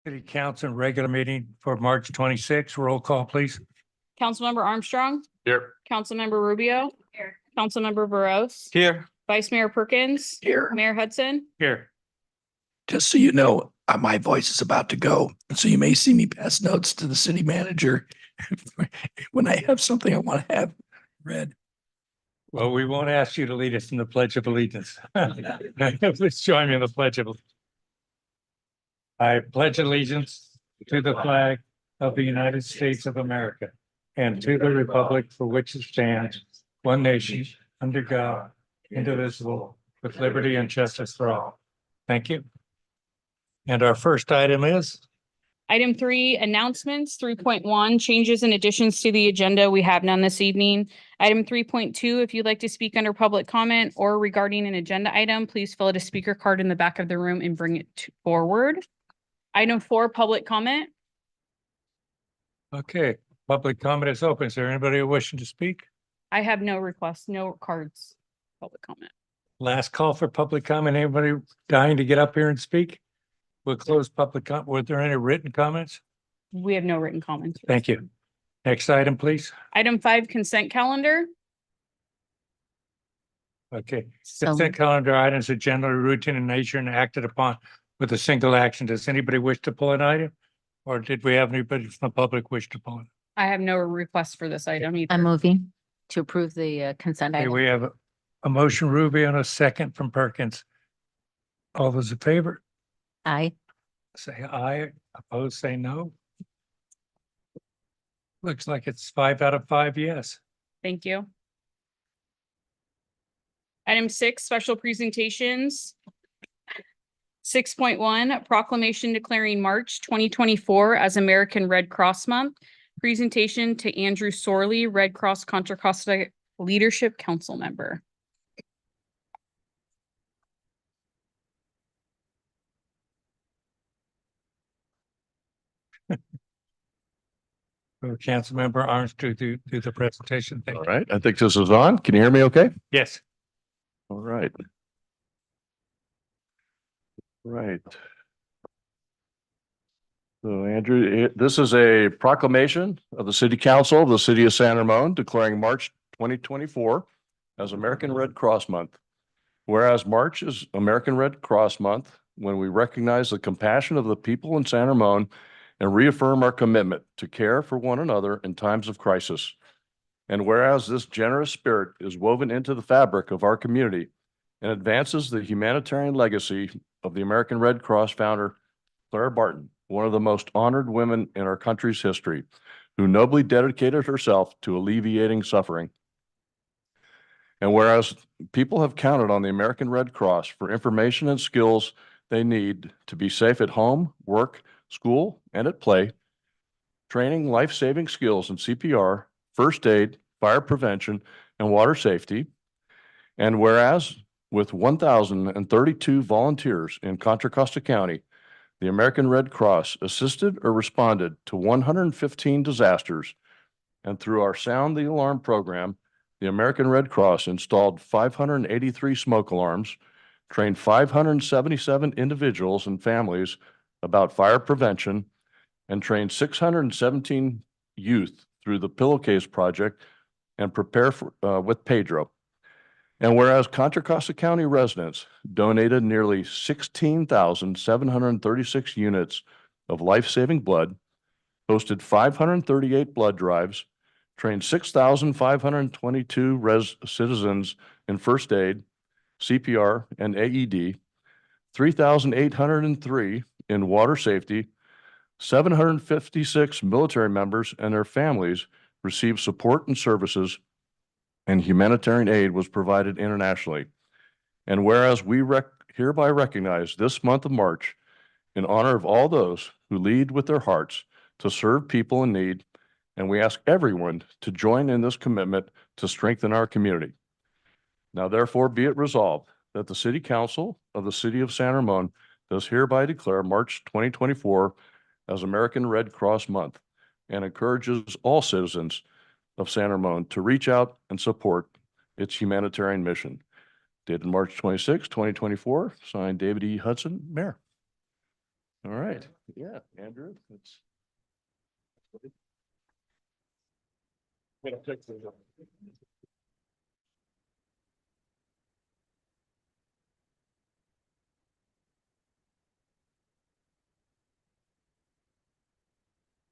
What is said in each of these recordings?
City Council regular meeting for March 26. Roll call, please. Councilmember Armstrong, Here. Councilmember Rubio. Here. Councilmember Veros, Here. Vice Mayor Perkins, Here, Mayor Hudson. Here. just so you know, my voice is about to go. So you may see me pass notes to the city manager when I have something I want to have read. Well, we won't ask you to lead us in the Pledge of Allegiance. Please join me in the Pledge of Allegiance. I pledge allegiance to the flag of the United States of America and to the republic for which it stands, one nation, under God, indivisible, with liberty and justice for all. Thank you. And our first item is, Item 3, announcements. 3.1, changes and additions to the agenda. We have none this evening. Item 3.2, if you'd like to speak under public comment or regarding an agenda item, please fill out a speaker card in the back of the room and bring it forward. Item 4, public comment. okay, public comment is open. Is there anybody wishing to speak? I have no requests, no cards, public comment. Last call for public comment. Anybody dying to get up here and speak? We'll close public comment. Were there any written comments? We have no written comments. Thank you. Next item, please. Item 5, consent calendar. Okay. Consent calendar items are generally routine in nature and acted upon with a single action. Does anybody wish to pull an item? Or did we have anybody from the public wish to pull it? I have no requests for this item either. I'm moving to approve the consent Okay, item. we have a motion Rubio and a second from Perkins. All those in favor, Aye. say aye. Opposed, say no. Looks like it's 5 out of 5 yes. Thank you. Item 6, special presentations. 6.1, proclamation declaring March 2024 as American Red Cross Month. Presentation to Andrew Sorley, Red Cross Contra Costa Leadership Council member. Councilmember Arms to do the presentation. Thank All you. right. I think this is on. Can you hear me okay? Yes. All right. Right. So Andrew, this is a proclamation of the City Council of the City of San Ramon declaring March 2024 as American Red Cross Month. Whereas March is American Red Cross Month, when we recognize the compassion of the people in San Ramon and reaffirm our commitment to care for one another in times of crisis. And whereas this generous spirit is woven into the fabric of our community and advances the humanitarian legacy of the American Red Cross founder, Clara Barton, one of the most honored women in our country's history, who nobly dedicated herself to alleviating suffering. And whereas people have counted on the American Red Cross for information and skills they need to be safe at home, work, school, and at play, training life-saving skills in CPR, first aid, fire prevention, and water safety. And whereas with 1,032 volunteers in Contra Costa County, the American Red Cross assisted or responded to 115 disasters. And through our Sound the Alarm program, the American Red Cross installed 583 smoke alarms, trained 577 individuals and families about fire prevention, and trained 617 youth through the Pillowcase Project and Prepare for, with Pedro. And whereas Contra Costa County residents donated nearly 16,736 units of life-saving blood, hosted 538 blood drives, trained 6,522 citizens in first aid, CPR, and AED, 3,803 in water safety, 756 military members and their families received support and services, and humanitarian aid was provided internationally. And whereas we hereby recognize this month of March in honor of all those who lead with their hearts to serve people in need, and we ask everyone to join in this commitment to strengthen our community. Now, therefore, be it resolved that the City Council of the City of San Ramon does hereby declare March 2024 as American Red Cross Month and encourages all citizens of San Ramon to reach out and support its humanitarian mission. Dated March 26, 2024, signed David E. Hudson, Mayor. All right, yeah, Andrew, it's.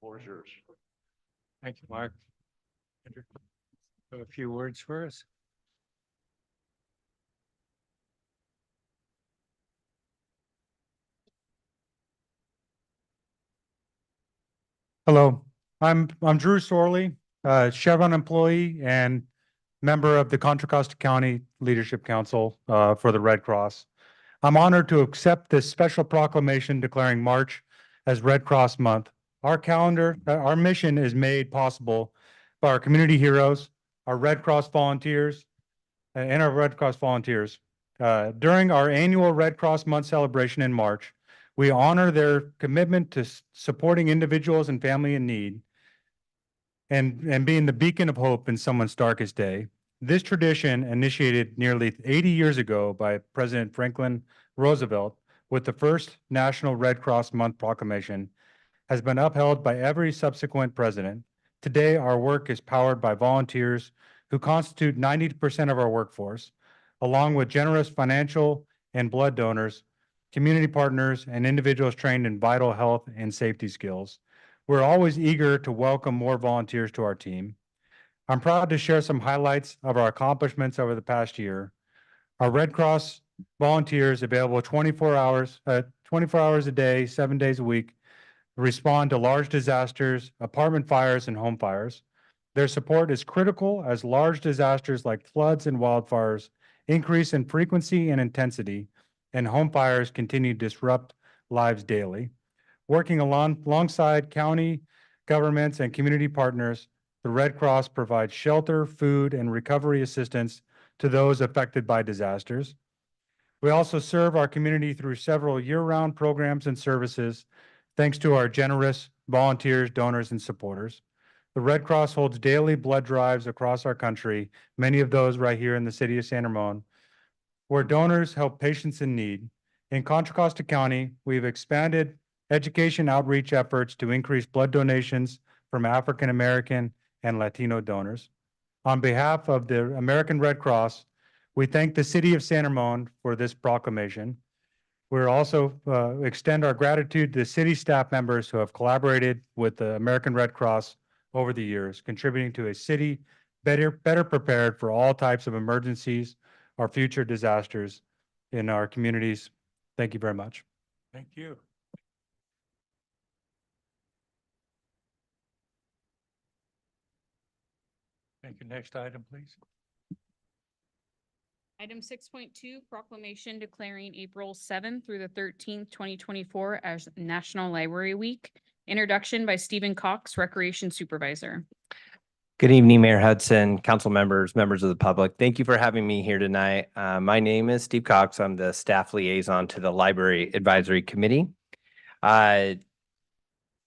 Floor is yours. Thank you, Mark. Andrew, have a few words for us? Hello, I'm Drew Sorley, Chevron employee and member of the Contra Costa County Leadership Council for the Red Cross. I'm honored to accept this special proclamation declaring March as Red Cross Month. Our mission is made possible by our community heroes, our Red Cross volunteers, and our Red Cross volunteers. During our annual Red Cross Month celebration in March, we honor their commitment to supporting individuals and family in need and being the beacon of hope in someone's darkest day. This tradition, initiated nearly 80 years ago by President Franklin Roosevelt with the first National Red Cross Month proclamation, has been upheld by every subsequent president. Today, our work is powered by volunteers who constitute 90% of our workforce, along with generous financial and blood donors, community partners, and individuals trained in vital health and safety skills. We're always eager to welcome more volunteers to our team. I'm proud to share some highlights of our accomplishments over the past year. Our Red Cross volunteers, available 24 hours a day, 7 days a week, respond to large disasters, apartment fires, and home fires. Their support is critical as large disasters like floods and wildfires increase in frequency and intensity, and home fires continue to disrupt lives daily. Working alongside county governments and community partners, the Red Cross provides shelter, food, and recovery assistance to those affected by disasters. We also serve our community through several year-round programs and services, thanks to our generous volunteers, donors, and supporters. The Red Cross holds daily blood drives across our country, many of those right here in the city of San Ramon, where donors help patients in need. In Contra Costa County, we've expanded education outreach efforts to increase blood donations from African American and Latino donors. On behalf of the American Red Cross, we thank the city of San Ramon for this proclamation. We're also extend our gratitude to the city staff members who have collaborated with the American Red Cross over the years, contributing to a city better prepared for all types of emergencies or future disasters in our communities. Thank you very much. Thank you. Thank you. Next item, please. Item 6.2, proclamation declaring April 7th through the 13th, 2024 as National Library Week. Introduction by Stephen Cox, Recreation Supervisor. Good evening, Mayor Hudson, council members, members of the public. Thank you for having me here tonight. My name is Steve Cox. I'm the staff liaison to the Library Advisory Committee.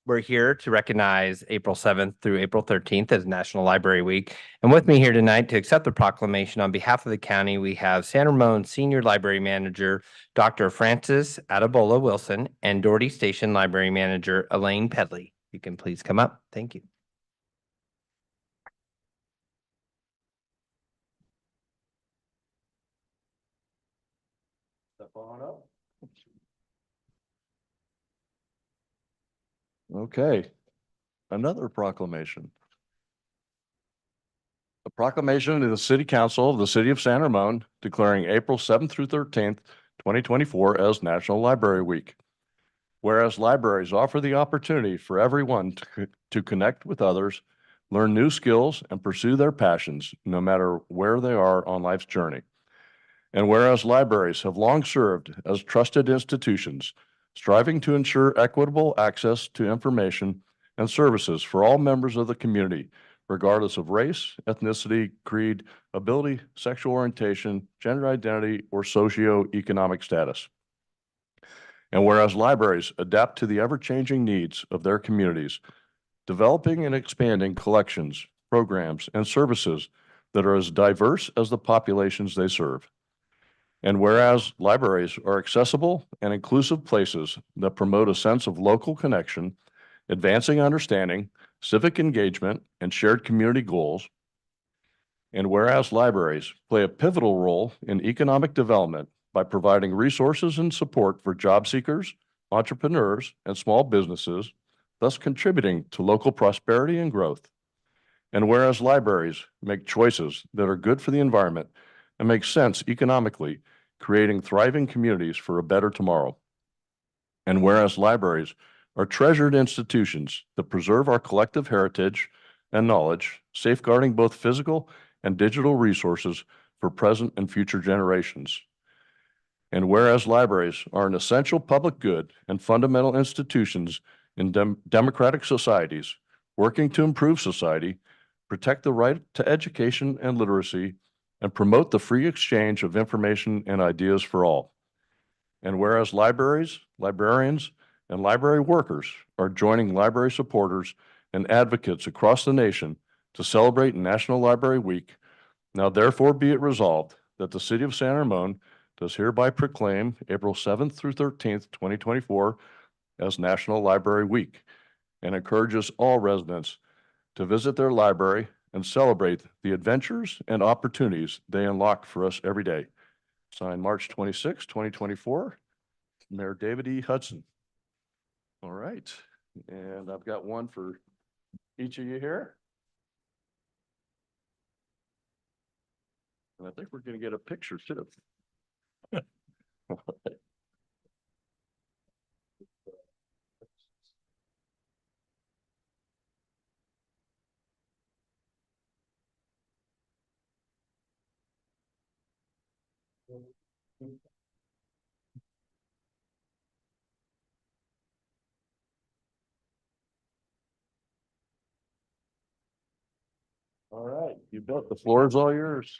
We're here to recognize April 7th through April 13th as National Library Week. And with me here tonight to accept the proclamation on behalf of the county, we have San Ramon Senior Library Manager, Dr. Francis Adebola Wilson, and Doherty Station Library Manager, Elaine Pedley. You can please come up. Thank you. Step on up. Okay, another proclamation. A proclamation of the City Council of the City of San Ramon declaring April 7th through 13th, 2024 as National Library Week. Whereas libraries offer the opportunity for everyone to connect with others, learn new skills, and pursue their passions, no matter where they are on life's journey. And whereas libraries have long served as trusted institutions, striving to ensure equitable access to information and services for all members of the community, regardless of race, ethnicity, creed, ability, sexual orientation, gender identity, or socioeconomic status. And whereas libraries adapt to the ever-changing needs of their communities, developing and expanding collections, programs, and services that are as diverse as the populations they serve. And whereas libraries are accessible and inclusive places that promote a sense of local connection, advancing understanding, civic engagement, and shared community goals. And whereas libraries play a pivotal role in economic development by providing resources and support for job seekers, entrepreneurs, and small businesses, thus contributing to local prosperity and growth. And whereas libraries make choices that are good for the environment and make sense economically, creating thriving communities for a better tomorrow. And whereas libraries are treasured institutions that preserve our collective heritage and knowledge, safeguarding both physical and digital resources for present and future generations. And whereas libraries are an essential public good and fundamental institutions in democratic societies, working to improve society, protect the right to education and literacy, and promote the free exchange of information and ideas for all. And whereas libraries, librarians, and library workers are joining library supporters and advocates across the nation to celebrate National Library Week, now therefore be it resolved that the City of San Ramon does hereby proclaim April 7th through 13th, 2024 as National Library Week, and encourages all residents to visit their library and celebrate the adventures and opportunities they unlock for us every day. Signed March 26, 2024, Mayor David E. Hudson. All right, and I've got one for each of you here. And I think we're going to get a picture too. All right, you bet. The floor is all yours.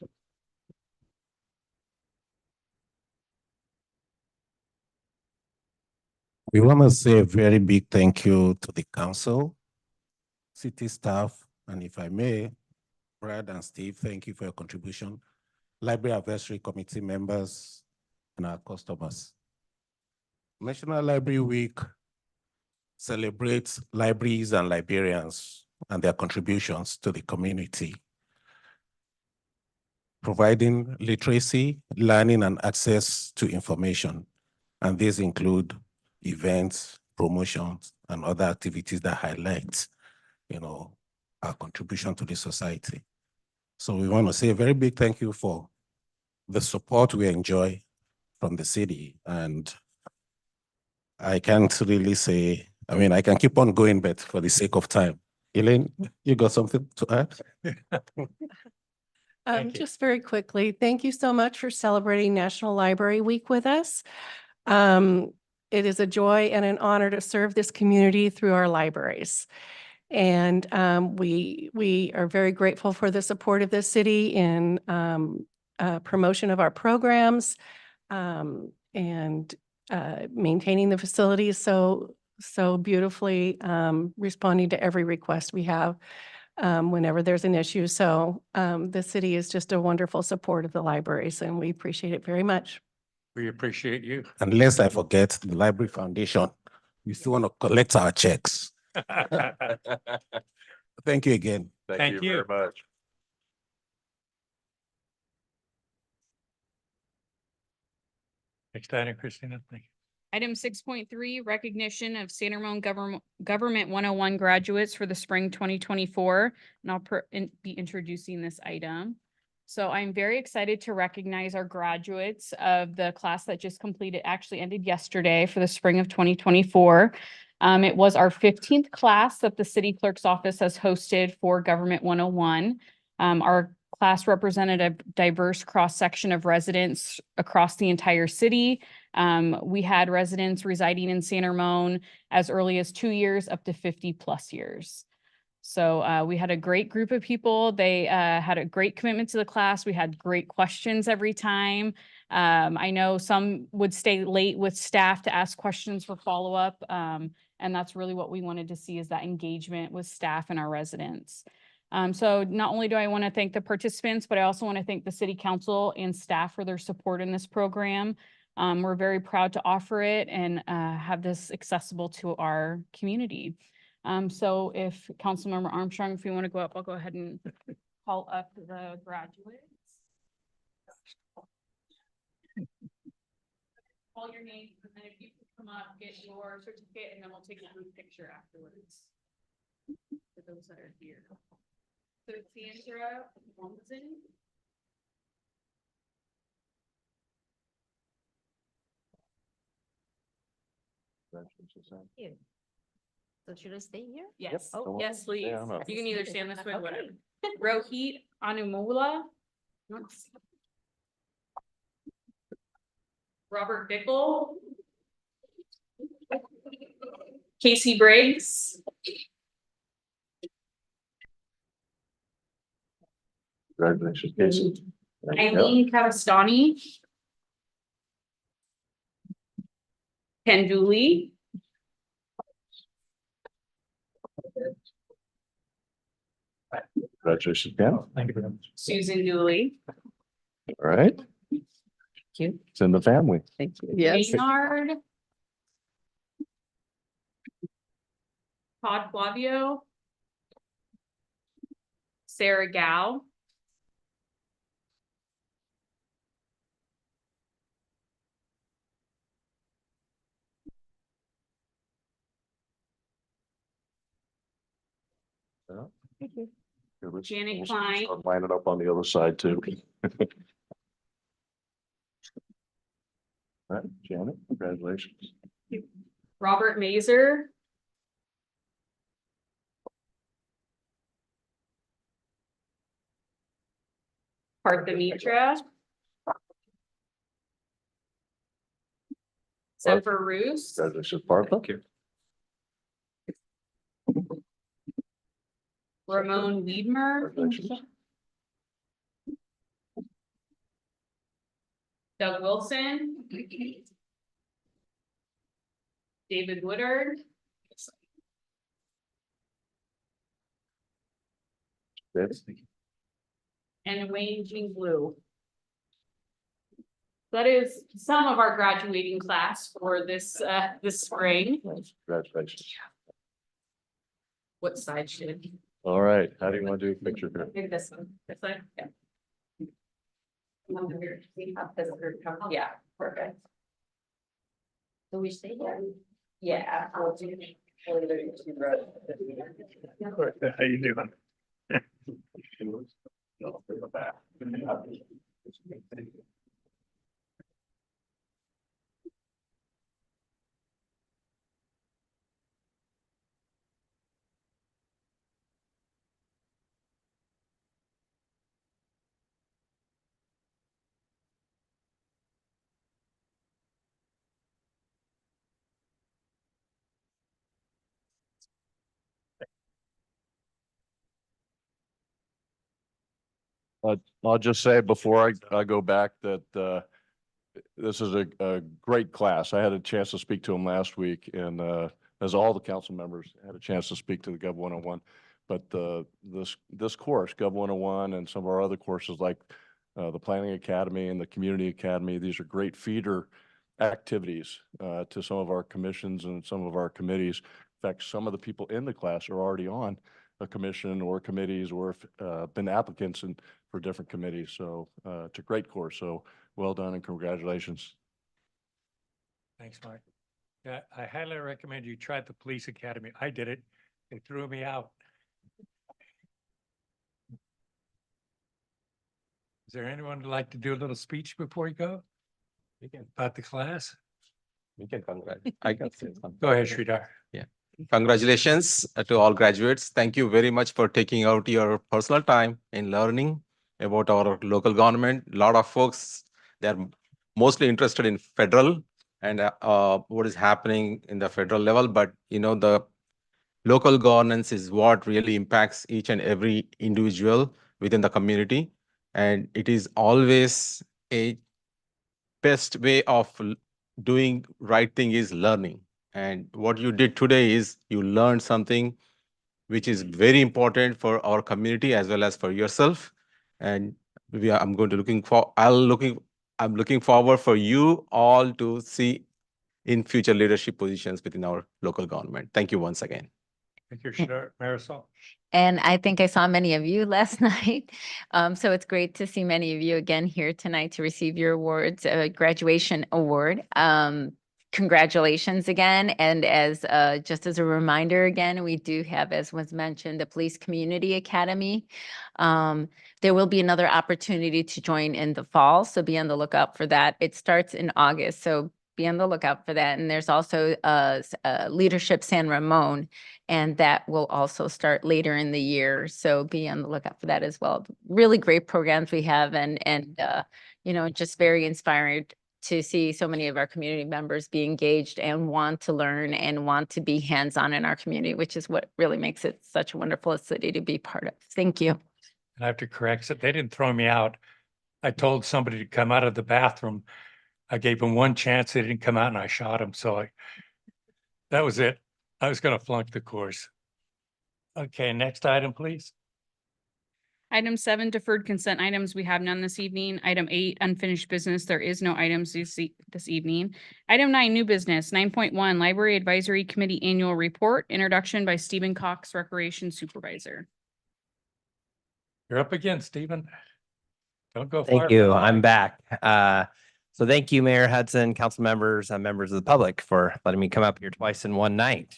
We want to say a very big thank you to the council, city staff, and if I may, Brad and Steve, thank you for your contribution, Library Advisory Committee members, and our customers. National Library Week celebrates libraries and librarians and their contributions to the community, providing literacy, learning, and access to information. And these include events, promotions, and other activities that highlight, our contribution to the society. So we want to say a very big thank you for the support we enjoy from the city. And I can't really say, I can keep on going, but for the sake of time, Elaine, you got something to add? Thank you. Just very quickly, thank you so much for celebrating National Library Week with us. It is a joy and an honor to serve this community through our libraries. And we are very grateful for the support of the city in promotion of our programs and maintaining the facilities so beautifully, responding to every request we have whenever there's an issue. So the city is just a wonderful support of the libraries, and we appreciate it very much. We appreciate you. Unless I forget, the Library Foundation, we still want to collect our checks. Thank you again. Thank you. Very much. Next item, Christina. Thank you. Item 6.3, recognition of San Ramon Government 101 graduates for the spring 2024. And I'll be introducing this item. So I'm very excited to recognize our graduates of the class that just completed, actually ended yesterday, for the spring of 2024. It was our 15th class that the city clerk's office has hosted for Government 101. Our class represented a diverse cross-section of residents across the entire city. We had residents residing in San Ramon as early as 2 years up to 50+ years. So we had a great group of people. They had a great commitment to the class. We had great questions every time. I know some would stay late with staff to ask questions for follow-up. And that's really what we wanted to see, is that engagement with staff and our residents. So not only do I want to thank the participants, but I also want to thank the city council and staff for their support in this program. We're very proud to offer it and have this accessible to our community. So if Councilmember Armstrong, if you want to go up, I'll go ahead and call up the graduates. Call your names, and then if you can come up, get your certificate, and then we'll take a group picture afterwards. For those that are here. So Sandra Wamson. So should I stay here? Yes, Come on. yes, please. Yeah, I'm up. You can either stand this way, Okay. whatever. Rohit Anumula. Robert Bickle. Casey Briggs. Congratulations, Casey. There you go. Eileen Cavastani. Ken Dooley. Congratulations, Ken. Thank you very much. Susan Dooley. All right. Thank you. It's in the family. Thank you. Yes. Maynard. Todd Flavio. Sarah Gow. Thank you. Janet Klein. Line it up on the other side too. All right, Janet, congratulations. Robert Mazer. Partha Mitra. Zephyr Roos. Congratulations, Partha. Ramon Weedmer. Congratulations. Doug Wilson. David Woodard. Good. And Wayne Jean Blue. That is some of our graduating class for this spring. Congratulations. What side should? All right, how do you want to do a picture here? Maybe this one, this side, yeah. Yeah, perfect. Do we stay here? Yeah. I'll do- How you doing? I'll just say before I go back that this is a great class. I had a chance to speak to them last week and as all the council members had a chance to speak to the Gov 101. But this course, Gov 101 and some of our other courses like the Planning Academy and the Community Academy, these are great feeder activities to some of our commissions and some of our committees. In fact, some of the people in the class are already on a commission or committees or been applicants for different committees. So it's a great course. So well done and congratulations. Thanks, Mike. Yeah, I highly recommend you try the police academy. I did it. They threw me out. Is there anyone who'd like to do a little speech before you go about the class? We can congratulate. I can say something. Go ahead, Sridhar. Congratulations to all graduates. Thank you very much for taking out your personal time in learning about our local government. A lot of folks, they're mostly interested in federal and what is happening in the federal level. But, you know, the local governance is what really impacts each and every individual within the community. And it is always a best way of doing right thing is learning. And what you did today is you learned something which is very important for our community as well as for yourself. And I'm looking forward for you all to see in future leadership positions within our local government. Thank you once again. Thank you, Marisol. And I think I saw many of you last night. So it's great to see many of you again here tonight to receive your awards, graduation award. Congratulations again. And as just as a reminder again, we do have, as was mentioned, the Police Community Academy. There will be another opportunity to join in the fall, so be on the lookout for that. It starts in August, so be on the lookout for that. And there's also Leadership San Ramon, and that will also start later in the year. So be on the lookout for that as well. Really great programs we have, and you know, just very inspiring to see so many of our community members be engaged and want to learn and want to be hands-on in our community, which is what really makes it such a wonderful city to be part of. Thank you. And I have to correct it. They didn't throw me out. I told somebody to come out of the bathroom. I gave them one chance. They didn't come out and I shot them. So that was it. I was going to flunk the course. Okay, next item, please. Item 7, deferred consent items. We have none this evening. Item 8, unfinished business. There is no items this evening. Item 9, new business. 9.1, Library Advisory Committee Annual Report. Introduction by Stephen Cox, Recreation Supervisor. You're up again, Stephen. Don't go far. Thank you. behind. I'm back. So thank you, Mayor Hudson, council members, and members of the public for letting me come up here twice in one night.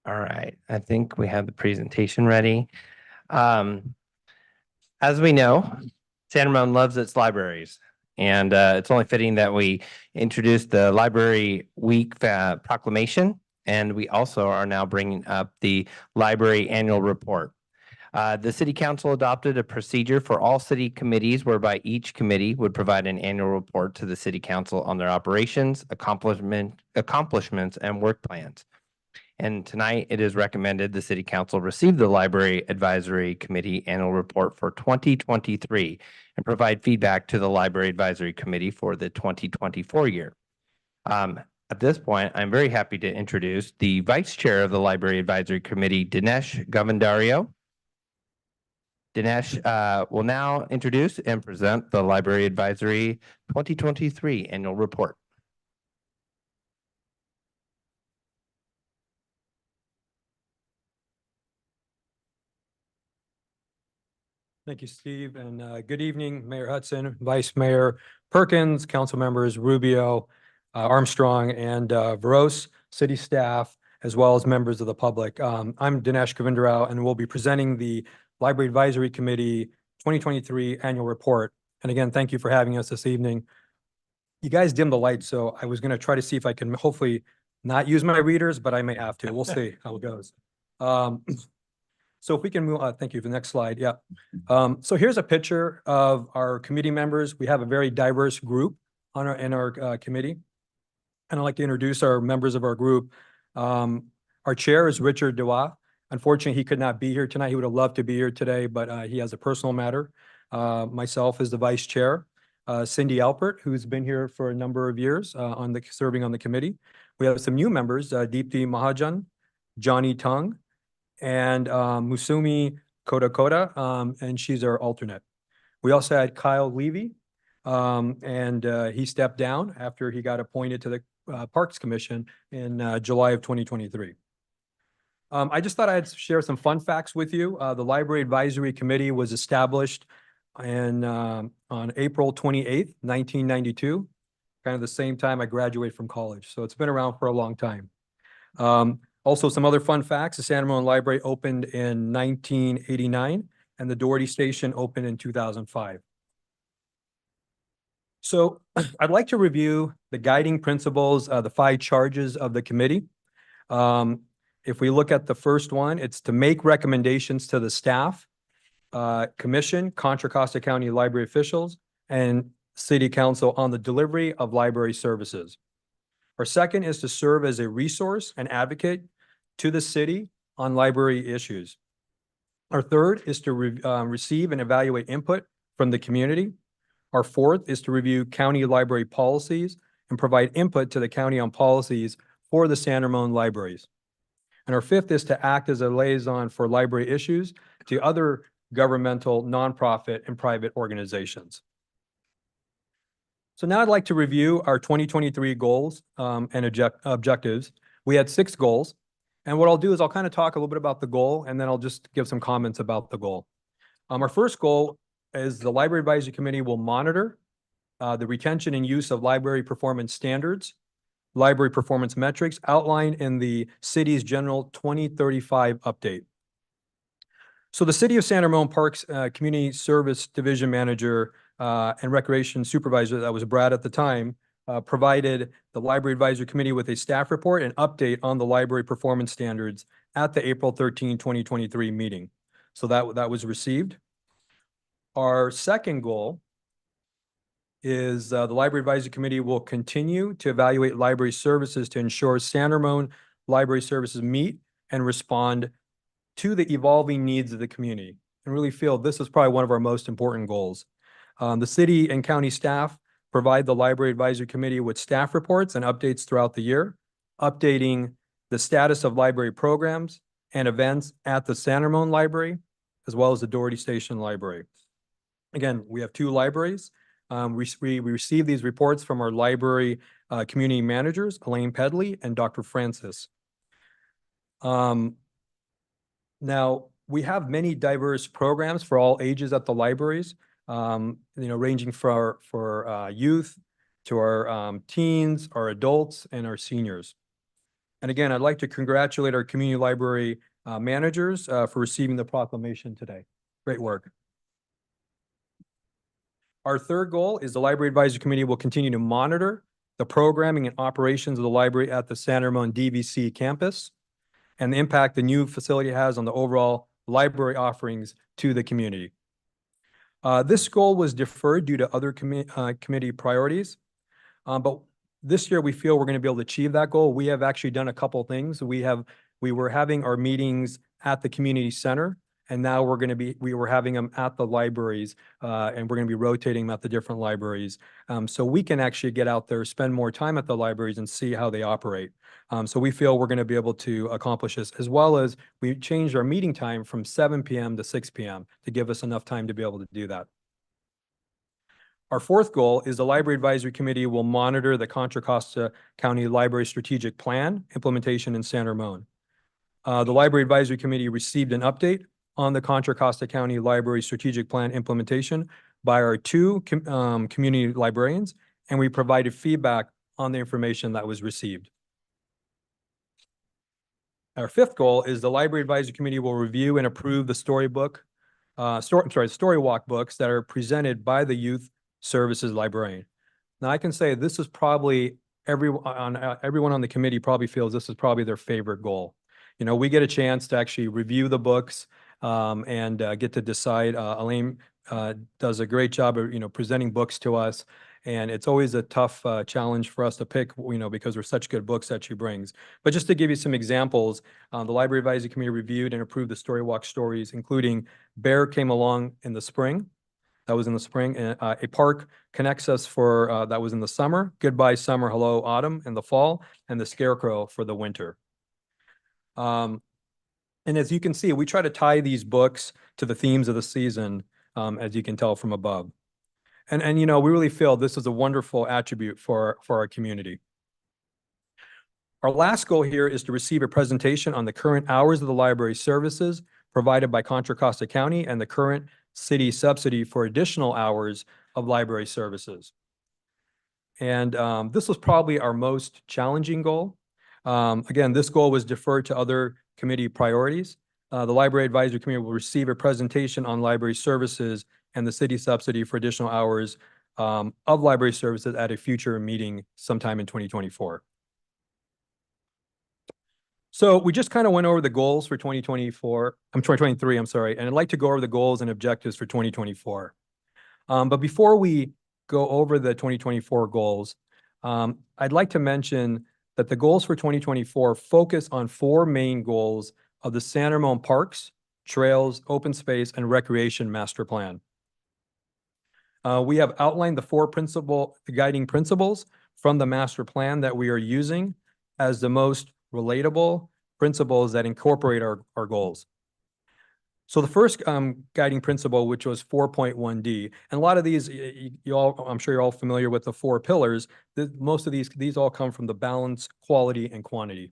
All right, I think we have the presentation ready. As we know, San Ramon loves its libraries, and it's only fitting that we introduce the Library Week proclamation, and we also are now bringing up the Library Annual Report. The City Council adopted a procedure for all city committees whereby each committee would provide an annual report to the City Council on their operations, accomplishments, and work plans. And tonight it is recommended the City Council receive the Library Advisory Committee Annual Report for 2023 and provide feedback to the Library Advisory Committee for the 2024 year. At this point, I'm very happy to introduce the Vice Chair of the Library Advisory Committee, Dinesh Govindario. Dinesh will now introduce and present the Library Advisory 2023 Annual Report. Thank you, Steve, and good evening, Mayor Hudson, Vice Mayor Perkins, council members Rubio, Armstrong, and Veros, city staff, as well as members of the public. I'm Dinesh Govindarao, and we'll be presenting the Library Advisory Committee 2023 Annual Report. And again, thank you for having us this evening. You guys dimmed the lights, so I was going to try to see if I can hopefully not use my readers, but I may have to. We'll see how it goes. So if we can move, thank you for the next slide. Yeah. So here's a picture of our committee members. We have a very diverse group in our committee. And I'd like to introduce our members of our group. Our chair is Richard Dewa. Unfortunately, he could not be here tonight. He would have loved to be here today, but he has a personal matter. Myself as the vice chair. Cindy Alpert, who's been here for a number of years serving on the committee. We have some new members, Deepthi Mahajan, Johnny Tung, and Musumi Koda, and she's our alternate. We also had Kyle Levy, and he stepped down after he got appointed to the Parks Commission in July of 2023. I just thought I'd share some fun facts with you. The Library Advisory Committee was established on April 28th, 1992, kind of the same time I graduated from college. So it's been around for a long time. Also, some other fun facts. The San Ramon Library opened in 1989 and the Doherty Station opened in 2005. So I'd like to review the guiding principles, the 5 charges of the committee. If we look at the first one, it's to make recommendations to the staff commission Contra Costa County library officials and city council on the delivery of library services. Our second is to serve as a resource and advocate to the city on library issues. Our third is to receive and evaluate input from the community. Our fourth is to review county library policies and provide input to the county on policies for the San Ramon libraries. And our fifth is to act as a liaison for library issues to other governmental, nonprofit, and private organizations. So now I'd like to review our 2023 goals and objectives. We had 6 goals. And what I'll do is I'll kind of talk a little bit about the goal, and then I'll just give some comments about the goal. Our first goal is the Library Advisory Committee will monitor the retention and use of library performance standards, library performance metrics outlined in the city's general 2035 update. So the City of San Ramon Parks Community Service Division Manager and Recreation Supervisor, that was Brad at the time, provided the Library Advisory Committee with a staff report and update on the library performance standards at the April 13, 2023 meeting. So that was received. Our second goal is the Library Advisory Committee will continue to evaluate library services to ensure San Ramon library services meet and respond to the evolving needs of the community, and really feel this is probably one of our most important goals. The city and county staff provide the Library Advisory Committee with staff reports and updates throughout the year, updating the status of library programs and events at the San Ramon Library, as well as the Doherty Station Library. Again, we have 2 libraries. We receive these reports from our library community managers, Elaine Pedley and Dr. Francis. Now, we have many diverse programs for all ages at the libraries, ranging for youth to our teens, our adults, and our seniors. And again, I'd like to congratulate our community library managers for receiving the proclamation today. Great work. Our third goal is the Library Advisory Committee will continue to monitor the programming and operations of the library at the San Ramon DVC campus and the impact the new facility has on the overall library offerings to the community. This goal was deferred due to other committee priorities, but this year we feel we're going to be able to achieve that goal. We have actually done a couple things. We were having our meetings at the community center, and now we were having them at the libraries, and we're going to be rotating them at the different libraries. So we can actually get out there, spend more time at the libraries and see how they operate. So we feel we're going to be able to accomplish this, as well as we changed our meeting time from 7 p.m. to 6 p.m. to give us enough time to be able to do that. Our fourth goal is the Library Advisory Committee will monitor the Contra Costa County Library Strategic Plan implementation in San Ramon. The Library Advisory Committee received an update on the Contra Costa County Library Strategic Plan implementation by our 2 community librarians, and we provided feedback on the information that was received. Our fifth goal is the Library Advisory Committee will review and approve the story walk books that are presented by the Youth Services Librarian. Now, I can say this is probably everyone on the committee probably feels this is probably their favorite goal. We get a chance to actually review the books and get to decide. Elaine does a great job of presenting books to us, and it's always a tough challenge for us to pick, because they're such good books that she brings. But just to give you some examples, the Library Advisory Committee reviewed and approved the Story Walk stories, including Bear Came Along in the Spring. That was in the spring. A Park Connects Us for that was in the summer. Goodbye Summer, Hello Autumn in the fall, and The Scarecrow for the winter. And as you can see, we try to tie these books to the themes of the season, as you can tell from above. And we really feel this is a wonderful attribute for our community. Our last goal here is to receive a presentation on the current hours of the library services provided by Contra Costa County and the current city subsidy for additional hours of library services. And this was probably our most challenging goal. Again, this goal was deferred to other committee priorities. The Library Advisory Committee will receive a presentation on library services and the city subsidy for additional hours of library services at a future meeting sometime in 2024. So we just kind of went over the goals for 2023, I'm sorry, and I'd like to go over the goals and objectives for 2024. But before we go over the 2024 goals, I'd like to mention that the goals for 2024 focus on 4 main goals of the San Ramon Parks, Trails, Open Space, and Recreation Master Plan. We have outlined the guiding principles from the master plan that we are using as the most relatable principles that incorporate our goals. So the first guiding principle, which was 4.1D, and a lot of these, I'm sure you're all familiar with the 4 pillars. Most of these all come from the balance, quality, and quantity.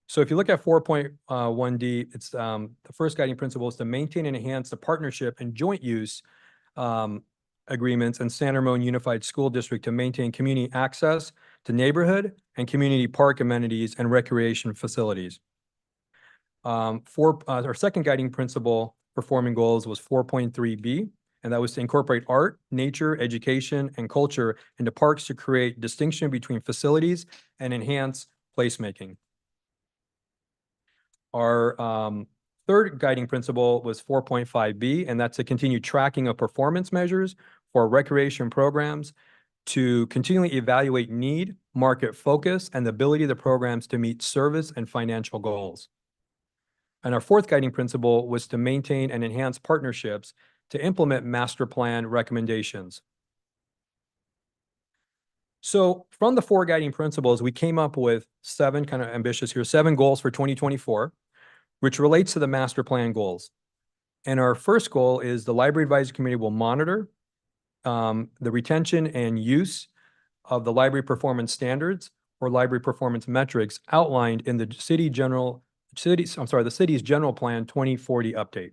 So if you look at 4.1D, it's the first guiding principle is to maintain and enhance the partnership and joint use agreements in San Ramon Unified School District to maintain community access to neighborhood and community park amenities and recreation facilities. Our second guiding principle performing goals was 4.3B, and that was to incorporate art, nature, education, and culture into parks to create distinction between facilities and enhance placemaking. Our third guiding principle was 4.5B, and that's to continue tracking of performance measures for recreation programs to continually evaluate need, market focus, and the ability of the programs to meet service and financial goals. And our fourth guiding principle was to maintain and enhance partnerships to implement master plan recommendations. So from the 4 guiding principles, we came up with 7 kind of ambitious here, 7 goals for 2024, which relates to the master plan goals. And our first goal is the Library Advisory Committee will monitor the retention and use of the library performance standards or library performance metrics outlined in the city's general plan 2040 update.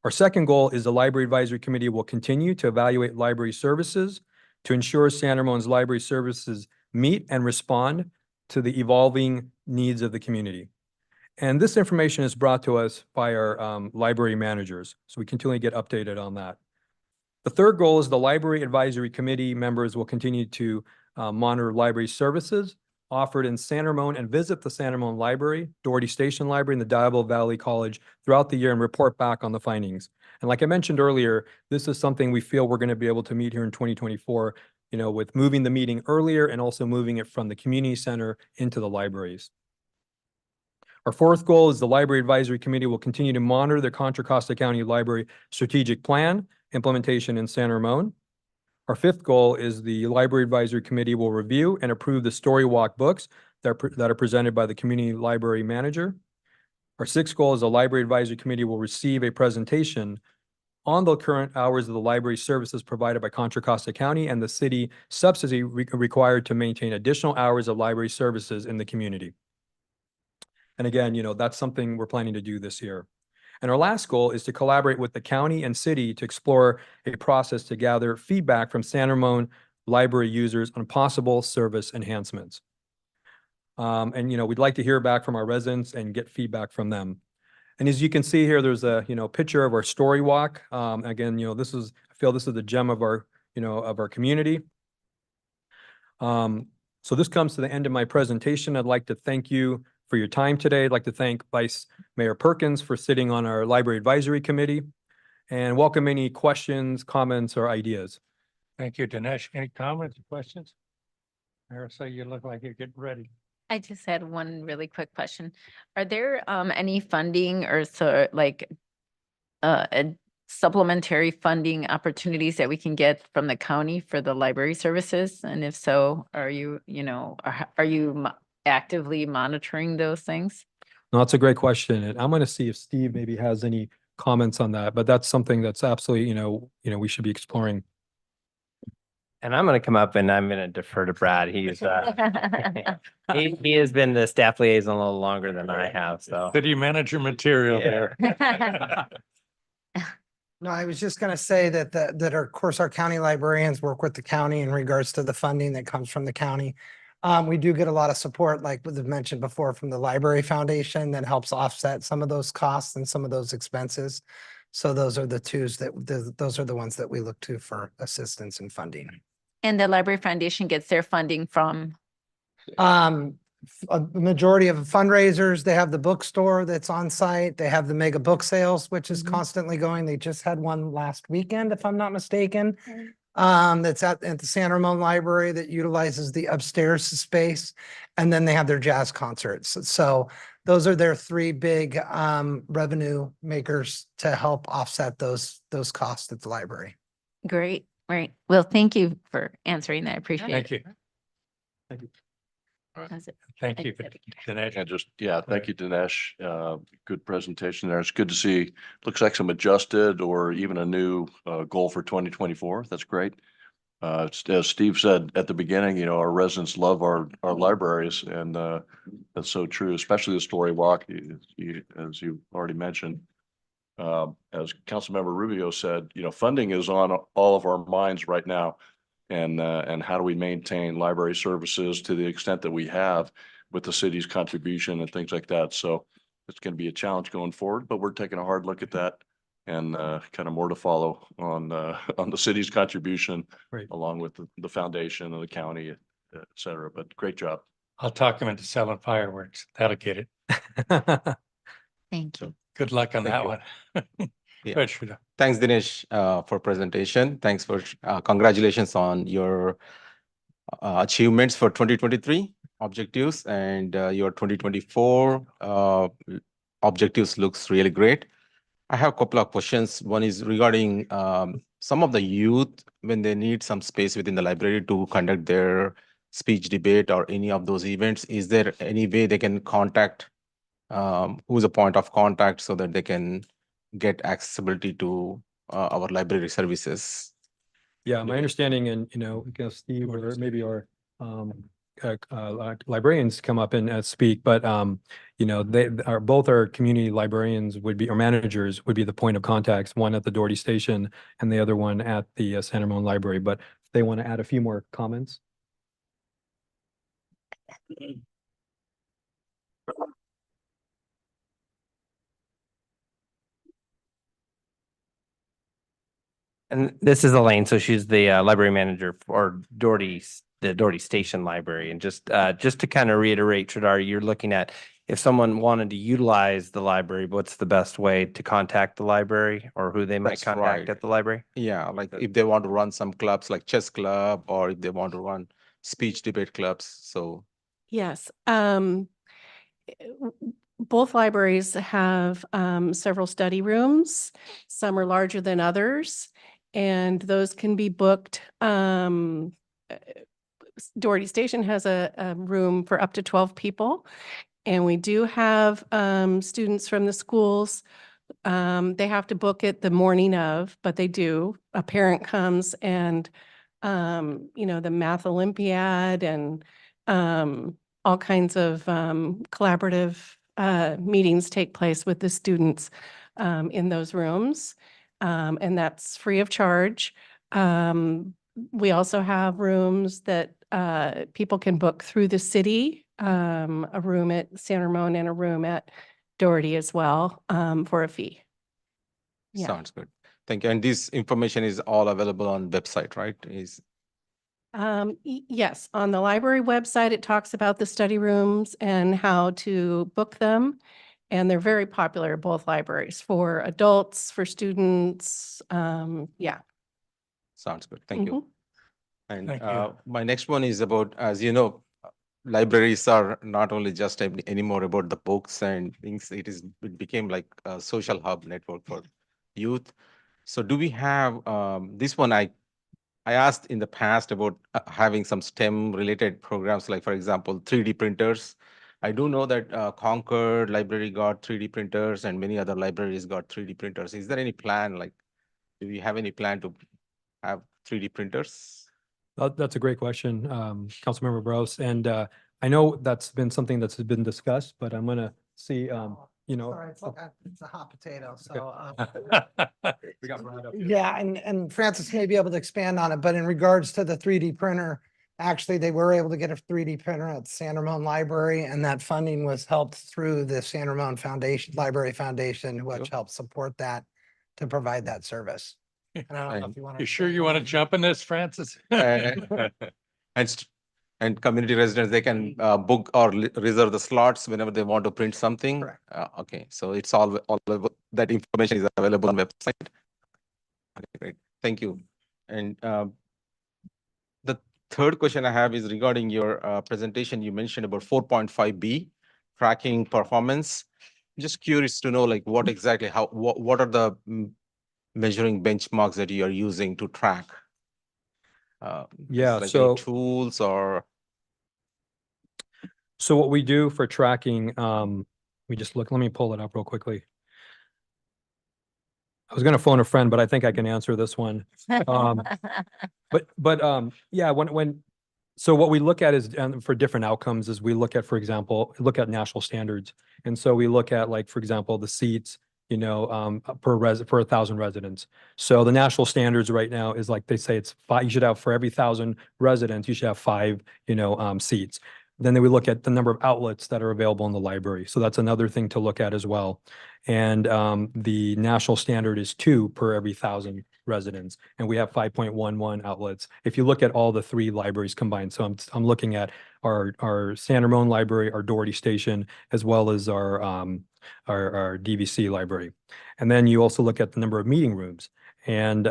Our second goal is the Library Advisory Committee will continue to evaluate library services to ensure San Ramon's library services meet and respond to the evolving needs of the community. And this information is brought to us by our library managers, so we continually get updated on that. The third goal is the Library Advisory Committee members will continue to monitor library services offered in San Ramon and visit the San Ramon Library, Doherty Station Library, and the Diablo Valley College throughout the year and report back on the findings. And like I mentioned earlier, this is something we feel we're going to be able to meet here in 2024, with moving the meeting earlier and also moving it from the community center into the libraries. Our fourth goal is the Library Advisory Committee will continue to monitor the Contra Costa County Library Strategic Plan implementation in San Ramon. Our fifth goal is the Library Advisory Committee will review and approve the Story Walk books that are presented by the Community Library Manager. Our sixth goal is the Library Advisory Committee will receive a presentation on the current hours of the library services provided by Contra Costa County and the city subsidy required to maintain additional hours of library services in the community. And again, that's something we're planning to do this year. And our last goal is to collaborate with the county and city to explore a process to gather feedback from San Ramon library users on possible service enhancements. And we'd like to hear back from our residents and get feedback from them. And as you can see here, there's a picture of our Story Walk. Again, I feel this is the gem of our of our community. So this comes to the end of my presentation. I'd like to thank you for your time today. I'd like to thank Vice Mayor Perkins for sitting on our Library Advisory Committee and welcome any questions, comments, or ideas. Thank you, Dinesh. Any comments or questions? Marissa, you look like you're getting ready. I just had one really quick question. Are there any funding or supplementary funding opportunities that we can get from the county for the library services? And if so, are you actively monitoring those things? No, that's a great question. And I'm going to see if Steve maybe has any comments on that, but that's something that's absolutely, we should be exploring. And I'm going to come up and I'm going to defer to Brad. He's he has been the staff liaison a little longer than I have. So City manager material there. No, I was just going to say that of course, our county librarians work with the county in regards to the funding that comes from the county. We do get a lot of support, like was mentioned before, from the Library Foundation that helps offset some of those costs and some of those expenses. So those are those are the ones that we look to for assistance and funding. And the Library Foundation gets their funding from? the majority of fundraisers. They have the bookstore that's on site. They have the mega book sales, which is Mhm. constantly going. They just had one last weekend, if I'm not mistaken. That's at the San Ramon Library that utilizes the upstairs space. And then they have their jazz concerts. So those are their three big revenue makers to help offset those costs at the library. Great, right. Well, thank you for answering that. I appreciate Thank it. you. That's it. Thank you, Dinesh. And thank you, Dinesh. Good presentation there. It's good to see, looks like some adjusted or even a new goal for 2024. That's great. As Steve said at the beginning, our residents love our libraries, and that's so true, especially the Story Walk, as you already mentioned. As Councilmember Rubio said, funding is on all of our minds right now. And how do we maintain library services to the extent that we have with the city's contribution and things like that? So it's going to be a challenge going forward, but we're taking a hard look at that and kind of more to follow on the city's contribution, Right. along with the foundation and the county, et cetera. But great job. I'll talk him into selling fireworks. That'll get it. Thank you. Good luck on Thank that you. one. Yeah. Good, Sridhar. Thanks, Dinesh, for presentation. Thanks for congratulations on your achievements for 2023 objectives, and your 2024 objectives looks really great. I have a couple of questions. One is regarding some of the youth when they need some space within the library to conduct their speech debate or any of those events. Is there any way they can contact who's a point of contact so that they can get accessibility to our library services? Yeah, my understanding, and I guess Steve or maybe our librarians come up and speak, but they are both our community librarians would be, or managers would be the point of contacts, one at the Doherty Station and the other one at the San Ramon Library. But if they want to add a few more comments. And this is Elaine, so she's the library manager for the Doherty Station Library. And just to kind of reiterate, Sridhar, you're looking at if someone wanted to utilize the library, what's the best way to contact the library or who they might That's contact right. at the library? Yeah, like if they want to run some clubs like chess club, or if they want to run speech debate clubs. So Yes. Both libraries have several study rooms. Some are larger than others, and those can be booked. Doherty Station has a room for up to 12 people, and we do have students from the schools. They have to book it the morning of, but they do. A parent comes and, the Math Olympiad and all kinds of collaborative meetings take place with the students in those rooms, and that's free of charge. We also have rooms that people can book through the city, a room at San Ramon and a room at Doherty as well, for a fee. Yeah. sounds good. Thank you. And this information is all available on website, right? Yes, on the library website, it talks about the study rooms and how to book them. And they're very popular at both libraries for adults, for students. Yeah. Sounds good. Thank you. Mhm. And Thank you. my next one is about, as you know, libraries are not only just anymore about the books and things. It became like a social hub network for youth. So do we have this one? I asked in the past about having some STEM related programs, like for example, 3D printers. I do know that Concord Library got 3D printers and many other libraries got 3D printers. Is there any plan, like, do we have any plan to have 3D printers? That's a great question, Councilmember Brose. And I know that's been something that's been discussed, but I'm gonna see, Sorry, it's a hot potato, so. we got brought up. Yeah, and Francis may be able to expand on it, but in regards to the 3D printer, actually, they were able to get a 3D printer at the San Ramon Library, and that funding was helped through the San Ramon Foundation, Library Foundation, which helped support that to provide that service. And I don't know if you want to. You sure you want to jump in this, Francis? And And community residents, they can book or reserve the slots whenever they want to print something? Correct. Okay, so it's all that information is available on website? Okay, great, thank you. And the third question I have is regarding your presentation. You mentioned about 4.5B, tracking performance. Just curious to know, like, what exactly, what are the measuring benchmarks that you are using to track? Yeah, like any so- tools or? So what we do for tracking, let me pull it up real quickly. I was gonna phone a friend, but I think I can answer this one. Yeah, so what we look at is, for different outcomes, is we look at, for example, look at national standards. And so we look at, like, for example, the seats, per 1,000 residents. So the national standards right now is, like, they say it's 5, you should have, for every 1,000 residents, you should have 5, seats. Then we look at the number of outlets that are available in the library. So that's another thing to look at as well. And the national standard is 2 per every 1,000 residents, and we have 5.11 outlets. If you look at all the 3 libraries combined, so I'm looking at our San Ramon Library, our Doherty Station, as well as our DVC library. And then you also look at the number of meeting rooms, and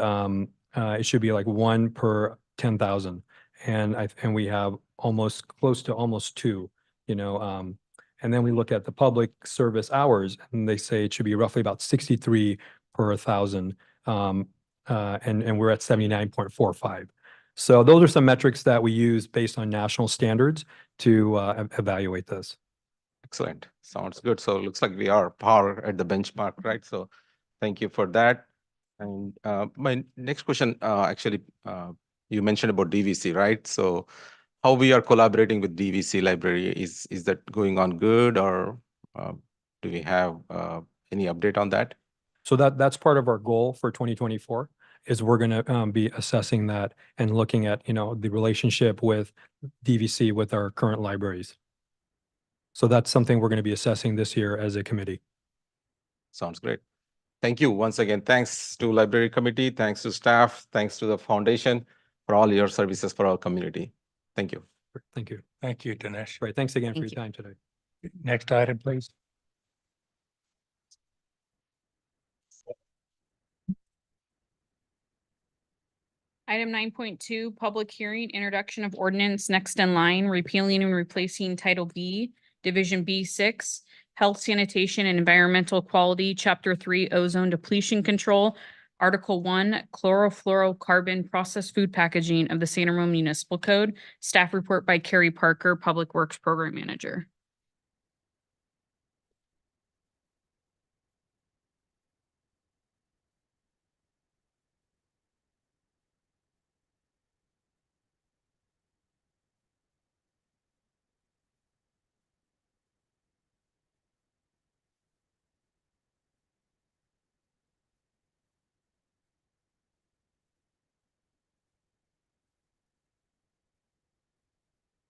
it should be like 1 per 10,000. And we have close to almost 2, and then we look at the public service hours, and they say it should be roughly about 63 per 1,000. And we're at 79.45. So those are some metrics that we use based on national standards to evaluate this. Excellent. Sounds good. So it looks like we are par at the benchmark, right? So thank you for that. And my next question, actually, you mentioned about DVC, right? So how we are collaborating with DVC library, is that going on good, or do we have any update on that? So that's part of our goal for 2024, is we're going to be assessing that and looking at, the relationship with DVC with our current libraries. So that's something we're going to be assessing this year as a committee. Sounds great. Thank you once again. Thanks to library committee, thanks to staff, thanks to the foundation for all your services for our community. Thank you. Thank you. Thank you, Dinesh. Right. Thanks again for Thank your time today. Next item, please. Item 9.2, public hearing, introduction of ordinance next in line, repealing and replacing Title B, Division B6, Health, Sanitation, and Environmental Quality, Chapter 3, Ozone Depletion Control, Article 1, Chlorofluorocarbon Processed Food Packaging of the San Ramon Municipal Code. Staff report by Carrie Parker, Public Works Program Manager.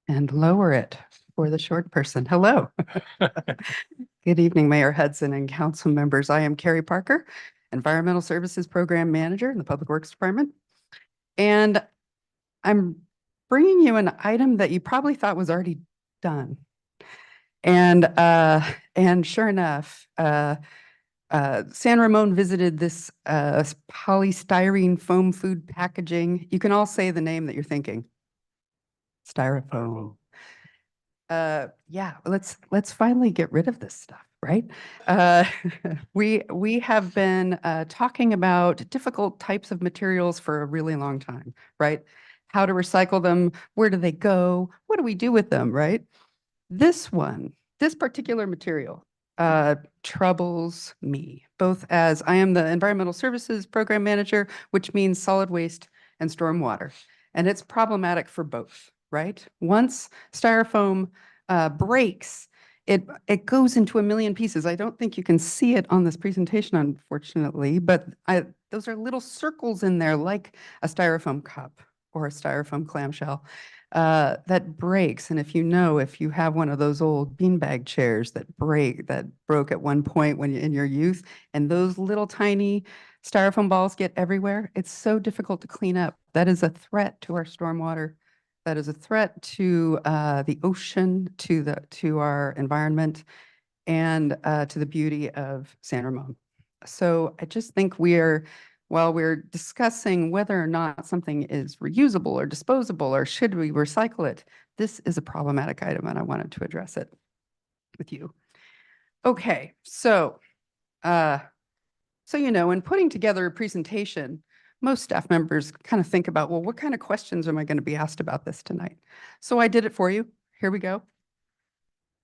And lower it for the short person. Hello. Good evening, Mayor Hudson and council members. I am Carrie Parker, Environmental Services Program Manager in the Public Works Department. And I'm bringing you an item that you probably thought was already done. And sure enough, San Ramon visited this polystyrene foam food packaging. You can all say the name that you're thinking. Styrofoam. Yeah, let's finally get rid of this stuff, right? We have been talking about difficult types of materials for a really long time, right? How to recycle them, where do they go, what do we do with them, right? This particular material troubles me, both as I am the Environmental Services Program Manager, which means solid waste and stormwater, and it's problematic for both. Right? Once styrofoam breaks, it goes into a million pieces. I don't think you can see it on this presentation, unfortunately, but those are little circles in there like a styrofoam cup or a styrofoam clamshell that breaks. And if you have one of those old beanbag chairs that broke at one point when in your youth, and those little tiny styrofoam balls get everywhere, it's so difficult to clean up. That is a threat to our stormwater that is a threat to the ocean, to our environment, and to the beauty of San Ramon. So I just think while we're discussing whether or not something is reusable or disposable, or should we recycle it, this is a problematic item, and I wanted to address it with you. Okay, so in putting together a presentation, most staff members kind of think about, well, what kind of questions am I going to be asked about this tonight? So I did it for you. Here we go.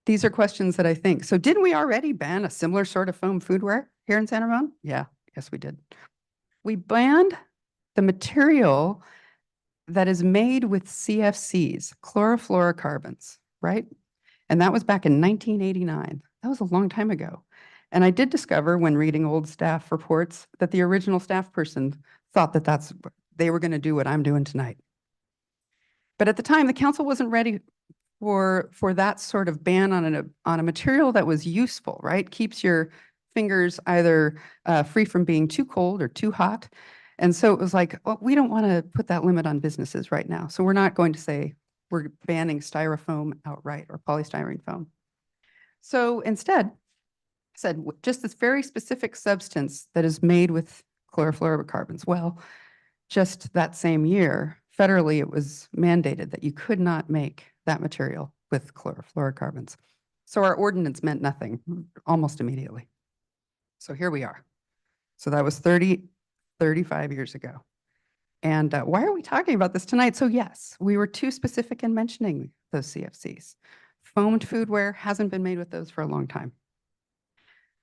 These are questions that I think. So didn't we already ban a similar sort of foam foodware here in San Ramon? Yeah, yes, we did. We banned the material that is made with CFCs, chlorofluorocarbons, right? And that was back in 1989. That was a long time ago. And I did discover when reading old staff reports that the original staff person thought that they were going to do what I'm doing tonight. But at the time, the council wasn't ready for that sort of ban on a material that was useful, right? Keeps your fingers either free from being too cold or too hot. And so it was like, well, we don't want to put that limit on businesses right now. So we're not going to say we're banning styrofoam outright or polystyrene foam. So instead, said just this very specific substance that is made with chlorofluorocarbons. Well, just that same year, federally, it was mandated that you could not make that material with chlorofluorocarbons. So our ordinance meant nothing almost immediately. So here we are. So that was 35 years ago. And why are we talking about this tonight? So yes, we were too specific in mentioning those CFCs. Foamed foodware hasn't been made with those for a long time.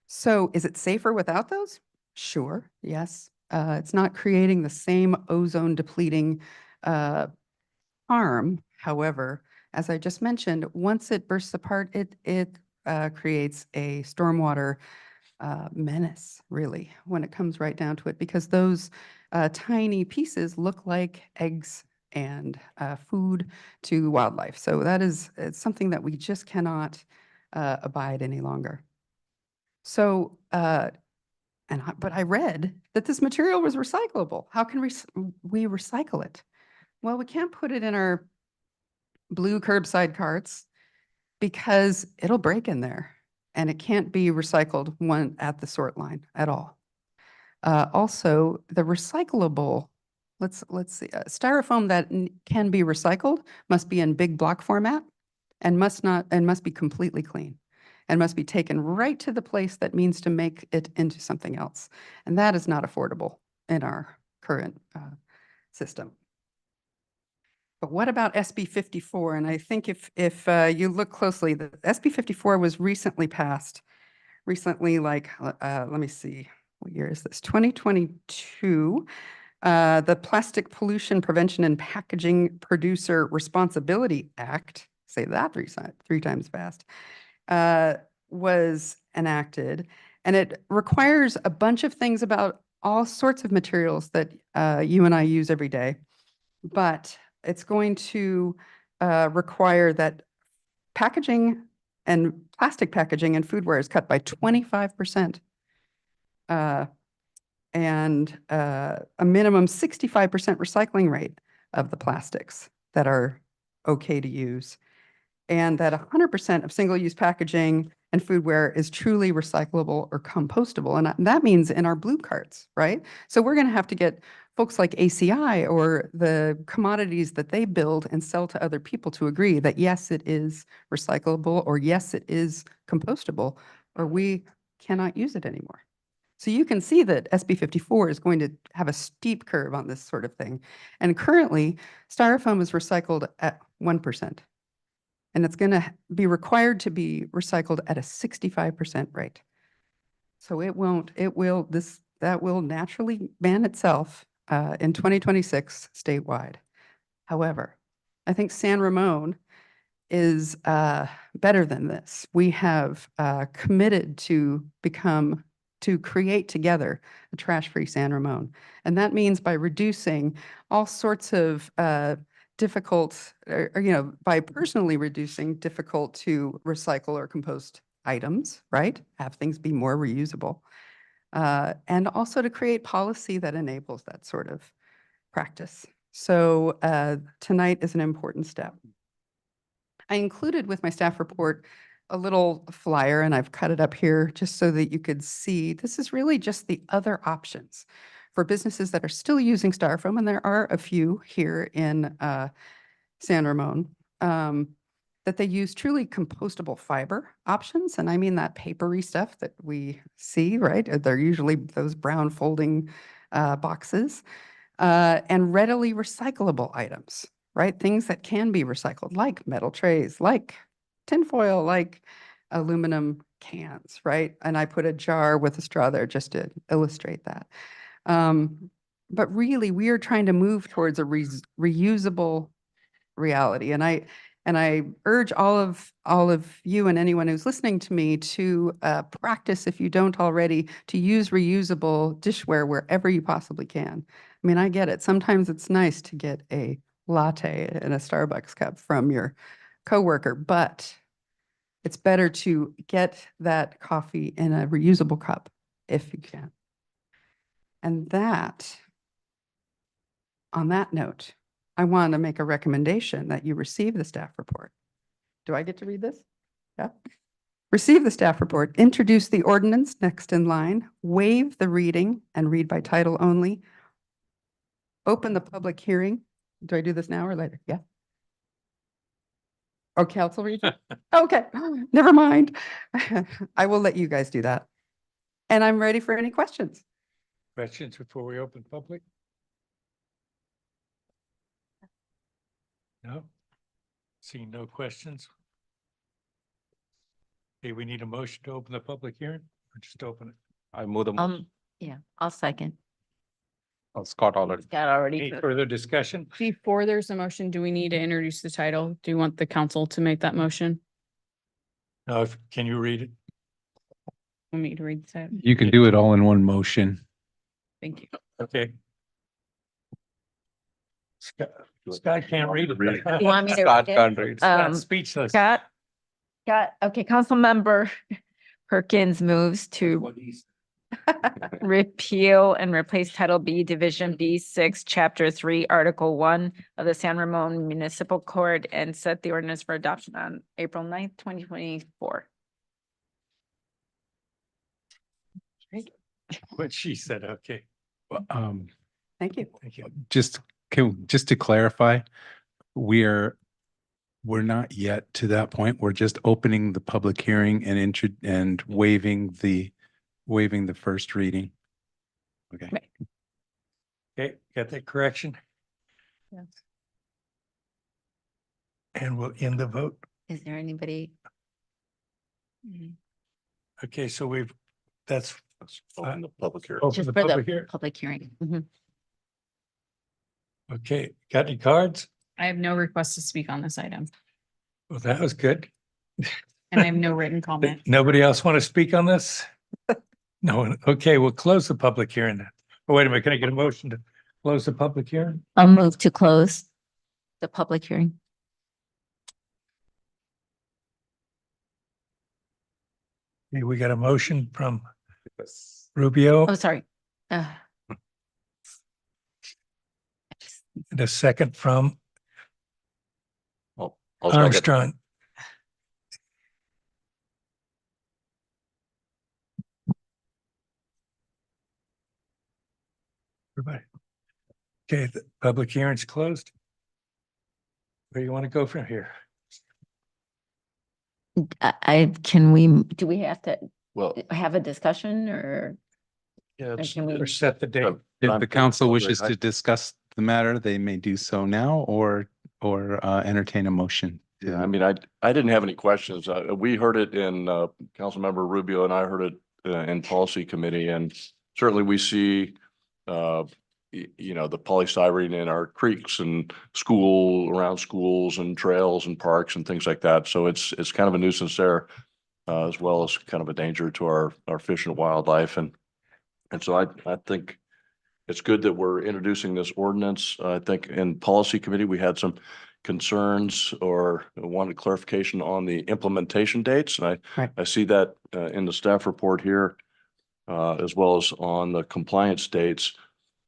So is it safer without those? Sure, yes. It's not creating the same ozone depleting harm. However, as I just mentioned, once it bursts apart, it creates a stormwater menace, really, when it comes right down to it, because those tiny pieces look like eggs and food to wildlife. So it's something that we just cannot abide any longer. So, but I read that this material was recyclable. How can we recycle it? Well, we can't put it in our blue curbside carts because it'll break in there and it can't be recycled at the sort line at all. Also, the recyclable, let's see, styrofoam that can be recycled must be in big block format and must be completely clean and must be taken right to the place that means to make it into something else. And that is not affordable in our current system. But what about SB 54? And I think if you look closely, the SB 54 was recently passed, let me see, what year is this? 2022. The Plastic Pollution Prevention and Packaging Producer Responsibility Act, say that three times fast, was enacted. And it requires a bunch of things about all sorts of materials that you and I use every day. But it's going to require that packaging and plastic packaging and foodware is cut by 25%. And a minimum 65% recycling rate of the plastics that are okay to use. And that 100% of single-use packaging and foodware is truly recyclable or compostable. And that means in our blue carts, right? So we're going to have to get folks like ACI or the commodities that they build and sell to other people to agree that yes, it is recyclable, or yes, it is compostable, or we cannot use it anymore. So you can see that SB 54 is going to have a steep curve on this sort of thing. And currently, styrofoam is recycled at 1%. And it's going to be required to be recycled at a 65% rate. So that will naturally ban itself in 2026 statewide. However, I think San Ramon is better than this. We have committed to create together a trash-free San Ramon. And that means by reducing all sorts of difficult, by personally reducing difficult to recycle or compost items, right? Have things be more reusable. And also to create policy that enables that sort of practice. So tonight is an important step. I included with my staff report a little flyer, and I've cut it up here just so that you could see. This is really just the other options for businesses that are still using styrofoam, and there are a few here in San Ramon, that they use truly compostable fiber options. And I mean that papery stuff that we see, right? They're usually those brown folding boxes, and readily recyclable items, right? Things that can be recycled, like metal trays, like tinfoil, like aluminum cans, right? And I put a jar with a straw there just to illustrate that. But really, we are trying to move towards a reusable reality. And I urge all of you and anyone who's listening to me to practice, if you don't already, to use reusable dishware wherever you possibly can. I mean, I get it. Sometimes it's nice to get a latte in a Starbucks cup from your coworker, but it's better to get that coffee in a reusable cup if you can. And that, on that note, I want to make a recommendation that you receive the staff report. Do I get to read this? Yeah. Receive the staff report, introduce the ordinance next in line, waive the reading and read by title only, open the public hearing. Do I do this now or later? Yeah. Oh, council reads it? Okay, never mind. I will let you guys do that. And I'm ready for any questions. Questions before we open public? No? Seeing no questions? Okay, we need a motion to open the public hearing or just open it? I move the motion. Yeah, I'll second. Oh, Scott already. Got already. Any further discussion? Before there's a motion, do we need to introduce the title? Do you want the council to make that motion? No, can you read it? Want me to read the title? You can do it all in one motion. Thank you. Okay. Scott can't read it. You want me to Scott read it? can't read. Scott's speechless. Scott? Okay, Councilmember Perkins moves to repeal and replace Title B, Division B6, Chapter 3, Article 1 of the San Ramon Municipal Code and set the ordinance for adoption on April 9th, 2024. What she said, okay, Thank you. thank you. Just to clarify, we're not yet to that point. We're just opening the public hearing and waiving the first reading. Okay. Right. Okay, got that correction? Yes. And we'll end the vote. Is there anybody? Okay, so that's. Open the public hearing. Open Just the for public the hearing. public hearing. Mhm. Okay, got any cards? I have no request to speak on this item Well, that was good. and I have no written comment. Nobody else want to speak on this? No one. Okay, we'll close the public hearing then. Oh, wait a minute, can I get a motion to close the public hearing? I'll move to close the public hearing. Okay, we got a motion from Rubio Oh, sorry. and a second from I'll second. Armstrong. Everybody. Okay, the public hearing's closed. Where do you want to go from here? Do we have to Well, have a discussion or? yeah, it's- can we- Or set the date? If I'm- the council wishes I- to discuss the matter, they may do so now or entertain a motion. Yeah, I mean, I didn't have any questions. We heard it in, Councilmember Rubio and I heard it in policy committee, and certainly we see, the polystyrene in our creeks and around schools and trails and parks and things like that. So it's kind of a nuisance there, as well as kind of a danger to our fish and wildlife. And so I think it's good that we're introducing this ordinance. I think in policy committee, we had some concerns or wanted clarification on the implementation dates. And Right. I see that in the staff report here, as well as on the compliance dates.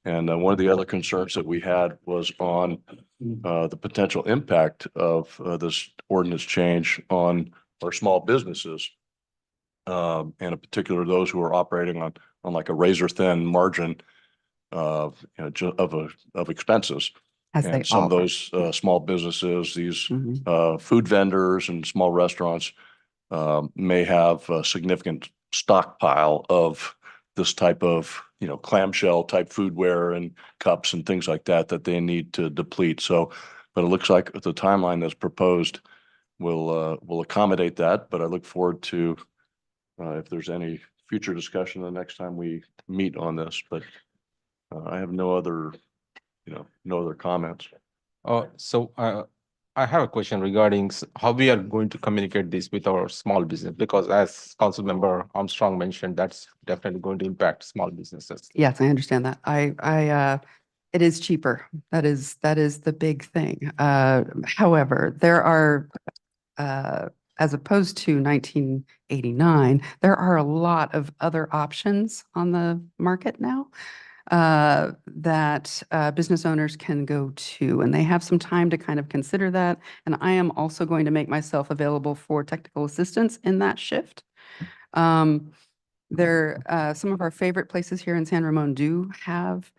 And one of the other concerns that we had was on the potential impact of this ordinance change on our small businesses. And in particular, those who are operating on like a razor thin margin of, of expenses. As they And some all of are. those small businesses, these Mhm. food vendors and small restaurants may have a significant stockpile of this type of, clamshell type foodware and cups and things like that that they need to deplete. So, but it looks like the timeline that's proposed will accommodate that. But I look forward to if there's any future discussion the next time we meet on this. But I have no other comments. I have a question regarding how we are going to communicate this with our small business, because as Councilmember Armstrong mentioned, that's definitely going to impact small businesses. Yes, I understand that. It is cheaper. That is the big thing. However, there are, as opposed to 1989, there are a lot of other options on the market now that business owners can go to, and they have some time to kind of consider that. And I am also going to make myself available for technical assistance in that shift. Some of our favorite places here in San Ramon do have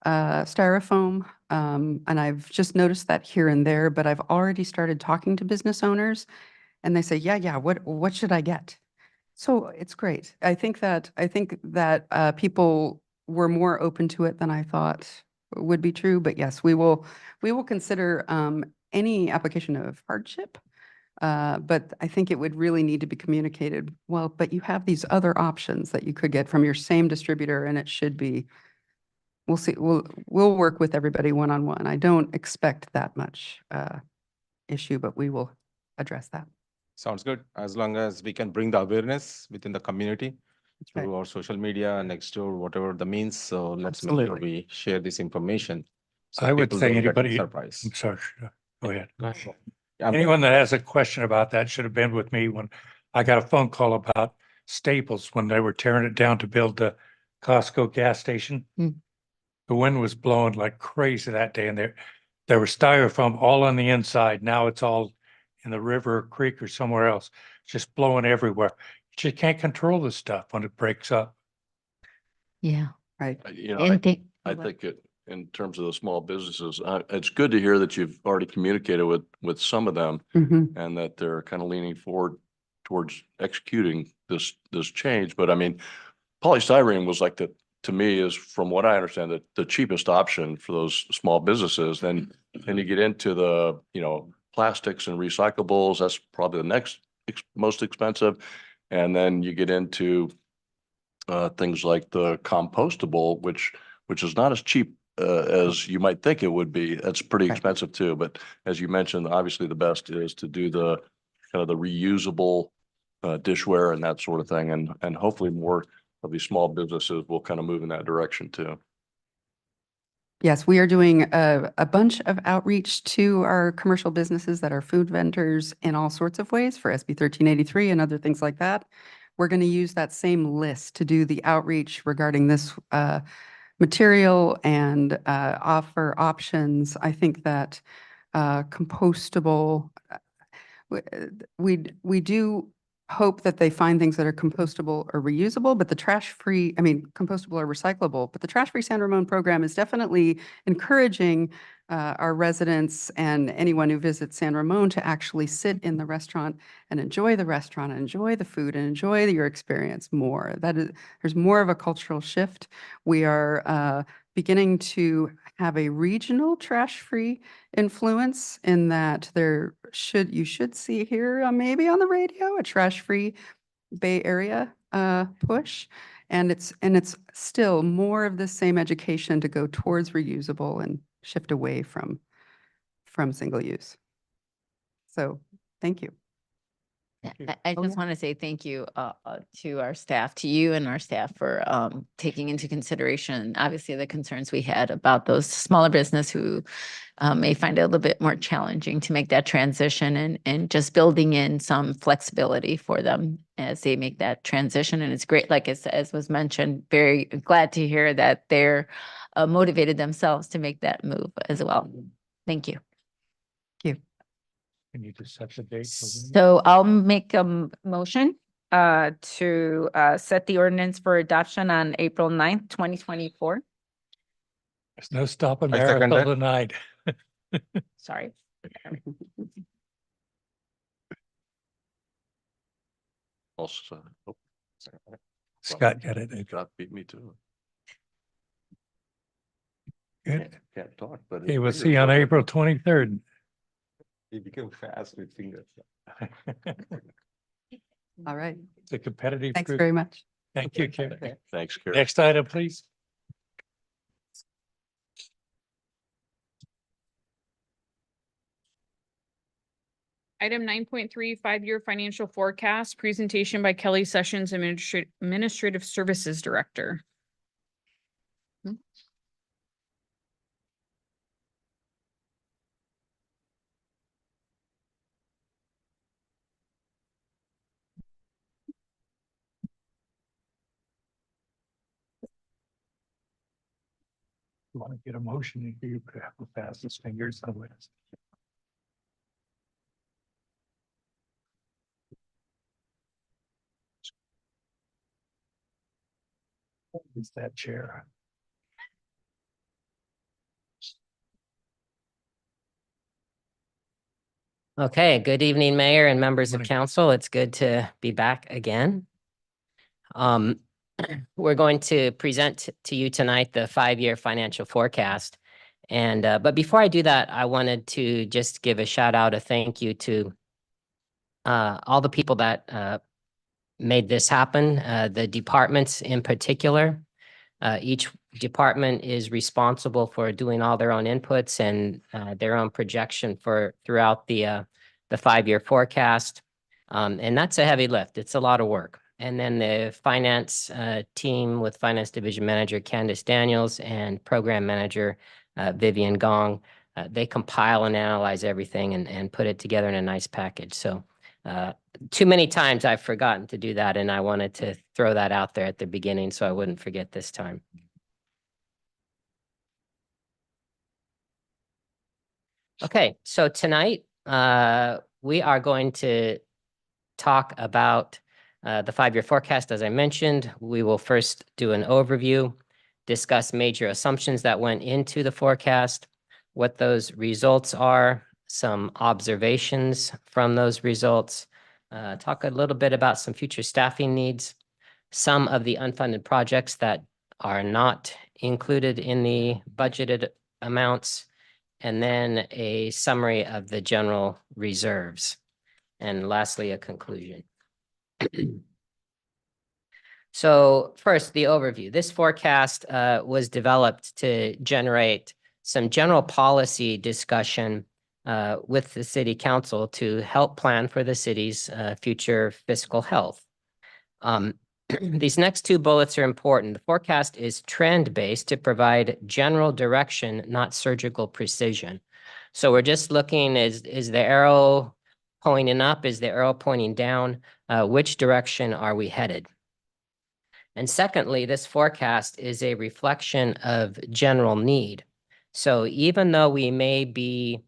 styrofoam, and I've just noticed that here and there, but I've already started talking to business owners, and they say, yeah, what should I get? So it's great. I think that people were more open to it than I thought would be true. But yes, we will consider any application of hardship. But I think it would really need to be communicated. Well, but you have these other options that you could get from your same distributor, and it should be. We'll see. We'll work with everybody one-on-one. I don't expect that much issue, but we will address that. Sounds good. As long as we can bring the awareness within the community right. through our social media, next door, whatever the means. So let's make sure Absolutely. we share this information. So I would people say don't get anybody, surprised. I'm sorry, go ahead. Go ahead. Yeah, Anyone that has a question about that should have been with me when I got a phone call about Staples when they were tearing it down to build the Costco gas station. Hmm. The wind was blowing like crazy that day, and there was styrofoam all on the inside. Now it's all in the river or creek or somewhere else, just blowing everywhere. You just can't control this stuff when it breaks up. Yeah. Right. I think it, in terms of the small businesses, it's good to hear that you've already communicated with some of them Mhm. and that they're kind of leaning forward towards executing this change. But I mean, polystyrene was like to me is, from what I understand, the cheapest option for those small businesses. Then you get into the, plastics and recyclables. That's probably the next most expensive. And then you get into things like the compostable, which is not as cheap as you might think it would be. That's pretty Right. expensive too. But as you mentioned, obviously the best is to do the kind of the reusable dishware and that sort of thing. And hopefully more of these small businesses will kind of move in that direction too. Yes, we are doing a bunch of outreach to our commercial businesses that are food vendors in all sorts of ways for SB 1383 and other things like that. We're going to use that same list to do the outreach regarding this material and offer options. I think that compostable, we do hope that they find things that are compostable or reusable, but the trash-free, compostable or recyclable, but the trash-free San Ramon program is definitely encouraging our residents and anyone who visits San Ramon to actually sit in the restaurant and enjoy the restaurant and enjoy the food and enjoy your experience more. There's more of a cultural shift. We are beginning to have a regional trash-free influence in that you should see here maybe on the radio a trash-free Bay Area push, and it's still more of the same education to go towards reusable and shift away from single use. So thank you. I just want to say thank you to our staff, to you and our staff for taking into consideration, obviously, the concerns we had about those smaller business who may find it a little bit more challenging to make that transition and just building in some flexibility for them as they make that transition. And it's great, like as was mentioned, very glad to hear that they're motivated themselves to make that move as well. Thank you. Can you just set the date? for when? So I'll make a motion to set the ordinance for adoption on April 9th, 2024. There's no stopping I second Marisol that. tonight. Sorry. Also, oh, sorry. Scott got it. Scott beat me too. Good. Can't talk, but. Okay, we'll see you on April 23rd. He became fast with fingers. All right. It's a competitive Thanks group. very much. Thank you, Karen. Thanks, Karen. Next item, please. Item 9.3, 5-year financial forecast, presentation by Kelly Sessions, Administrative Services Director. You want to get a motion, you could have to pass his fingers on it. Is that chair? Okay, good evening, Mayor and members of Morning. council. It's good to be back again. We're going to present to you tonight the 5-year financial forecast. And but before I do that, I wanted to just give a shout out, a thank you to all the people that made this happen, the departments in particular. Each department is responsible for doing all their own inputs and their own projection for throughout the 5-year forecast. And that's a heavy lift. It's a lot of work. And then the finance team with Finance Division Manager Candace Daniels and Program Manager Vivian Gong, they compile and analyze everything and put it together in a nice package. So too many times I've forgotten to do that, and I wanted to throw that out there at the beginning so I wouldn't forget this time. Okay, so tonight we are going to talk about the 5-year forecast. As I mentioned, we will first do an overview, discuss major assumptions that went into the forecast, what those results are, some observations from those results, talk a little bit about some future staffing needs, some of the unfunded projects that are not included in the budgeted amounts, and then a summary of the general reserves. And lastly, a conclusion. So first, the overview. This forecast was developed to generate some general policy discussion with the city council to help plan for the city's future fiscal health. These next 2 bullets are important. The forecast is trend-based to provide general direction, not surgical precision. So we're just looking, is the arrow pointing up? Is the arrow pointing down? Which direction are we headed? And secondly, this forecast is a reflection of general need. So even though we may be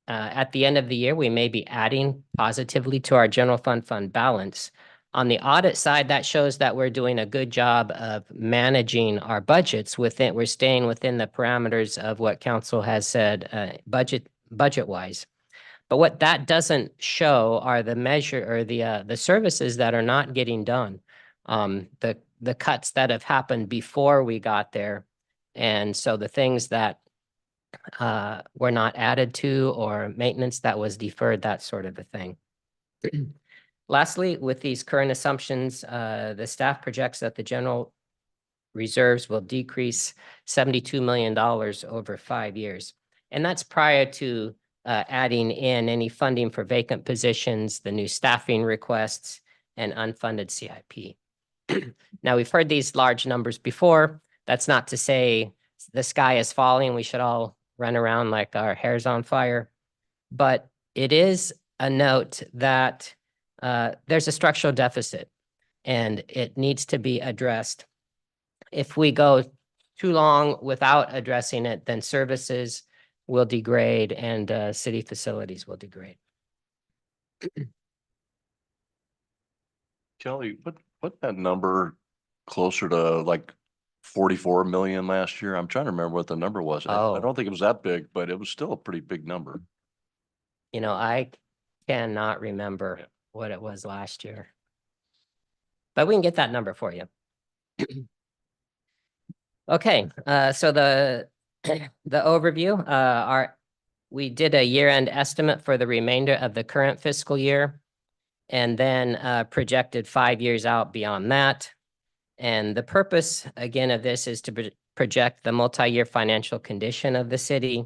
at the end of the year, we may be adding positively to our general fund balance. On the audit side, that shows that we're doing a good job of managing our budgets within, we're staying within the parameters of what council has said, budget-wise. But what that doesn't show are the measure or the services that are not getting done, the cuts that have happened before we got there. And so the things that were not added to, or maintenance that was deferred, that sort of a thing. Lastly, with these current assumptions, the staff projects that the general reserves will decrease $72 million over 5 years. And that's prior to adding in any funding for vacant positions, the new staffing requests, and unfunded CIP. Now, we've heard these large numbers before. That's not to say the sky is falling. We should all run around like our hair's on fire. But it is a note that there's a structural deficit and it needs to be addressed. If we go too long without addressing it, then services will degrade and city facilities will degrade. Kelly, put that number closer to like 44 million last year. I'm trying to remember what the number was. I Oh. don't think it was that big, but it was still a pretty big number. You know, I cannot remember what it was last year. But we can get that number for you. Okay, so the overview, we did a year-end estimate for the remainder of the current fiscal year and then projected 5 years out beyond that. And the purpose, again, of this is to project the multi-year financial condition of the city,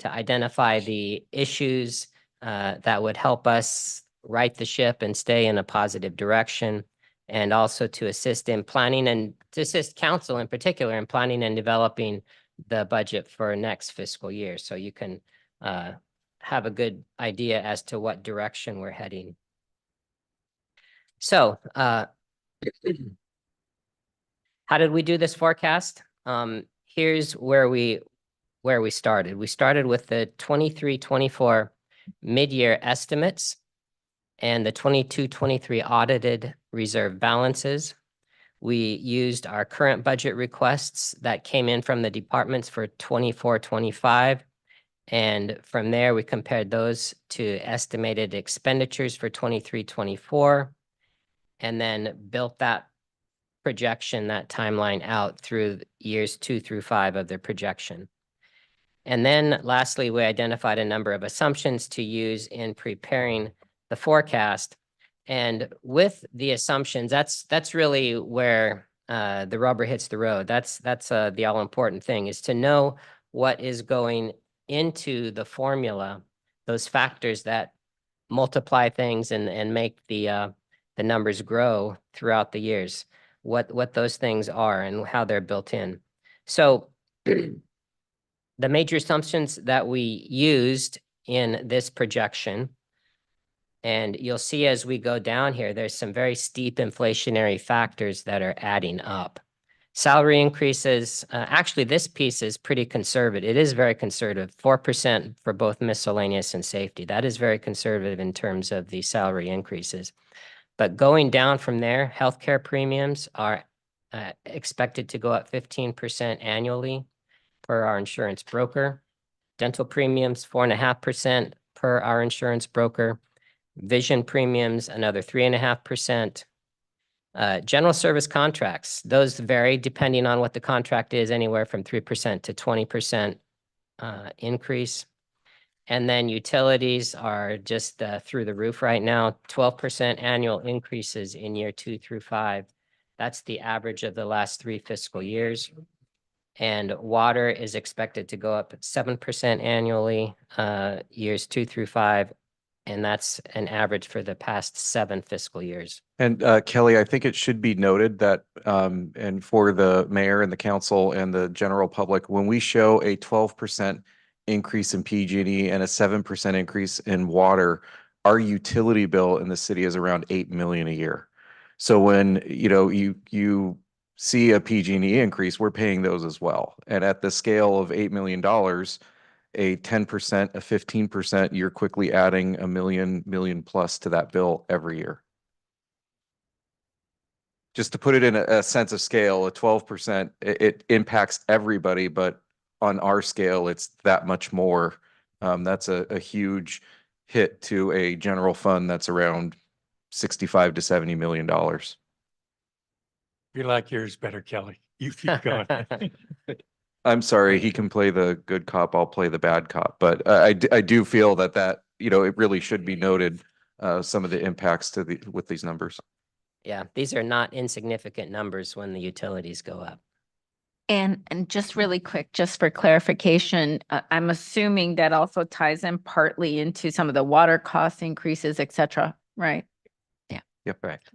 to identify the issues that would help us right the ship and stay in a positive direction, and also to assist in planning and to assist council in particular in planning and developing the budget for next fiscal year. So you can have a good idea as to what direction we're heading. So how did we do this forecast? Here's where we started. We started with the 23-24 mid-year estimates and the 22-23 audited reserve balances. We used our current budget requests that came in from the departments for 24-25. And from there, we compared those to estimated expenditures for 23-24, and then built that projection, that timeline out through years 2 through 5 of the projection. And then lastly, we identified a number of assumptions to use in preparing the forecast. And with the assumptions, that's really where the rubber hits the road. That's the all important thing, is to know what is going into the formula, those factors that multiply things and make the numbers grow throughout the years, what those things are and how they're built in. So the major assumptions that we used in this projection, and you'll see as we go down here, there's some very steep inflationary factors that are adding up. Salary increases, actually this piece is pretty conservative. It is very conservative, 4% for both miscellaneous and safety. That is very conservative in terms of the salary increases. But going down from there, healthcare premiums are expected to go up 15% annually per our insurance broker. Dental premiums, 4.5% per our insurance broker. Vision premiums, another 3.5%. General service contracts, those vary depending on what the contract is, anywhere from 3% to 20% increase. And then utilities are just through the roof right now, 12% annual increases in year 2 through 5. That's the average of the last 3 fiscal years. And water is expected to go up 7% annually, years 2 through 5. And that's an average for the past 7 fiscal years. And Kelly, I think it should be noted that, and for the mayor and the council and the general public, when we show a 12% increase in PG&E and a 7% increase in water, our utility bill in the city is around 8 million a year. So when you see a PG&E increase, we're paying those as well. And at the scale of $8 million, a 10%, a 15%, you're quickly adding a million plus to that bill every year. Just to put it in a sense of scale, a 12%, it impacts everybody, but on our scale, it's that much more. That's a huge hit to a general fund that's around $65 to $70 million. You like yours better, Kelly. You keep going. I'm sorry, he can play the good cop, I'll play the bad cop. But I do feel that it really should be noted, some of the impacts with these numbers. Yeah, these are not insignificant numbers when the utilities go up. And just really quick, just for clarification, I'm assuming that also ties in partly into some of the water cost increases, et cetera, right? Yep. Correct.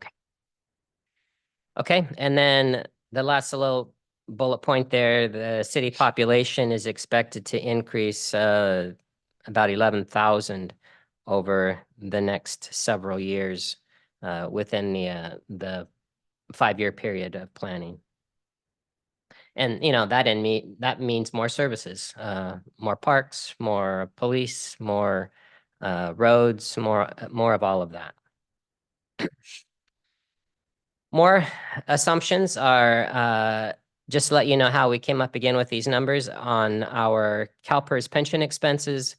Okay, and then the last little bullet point there, the city population is expected to increase about 11,000 over the next several years within the 5-year period of planning. And, you know, that means more services, more parks, more police, more roads, more of all of that. More assumptions are just to let you know how we came up again with these numbers on our CalPERS pension expenses.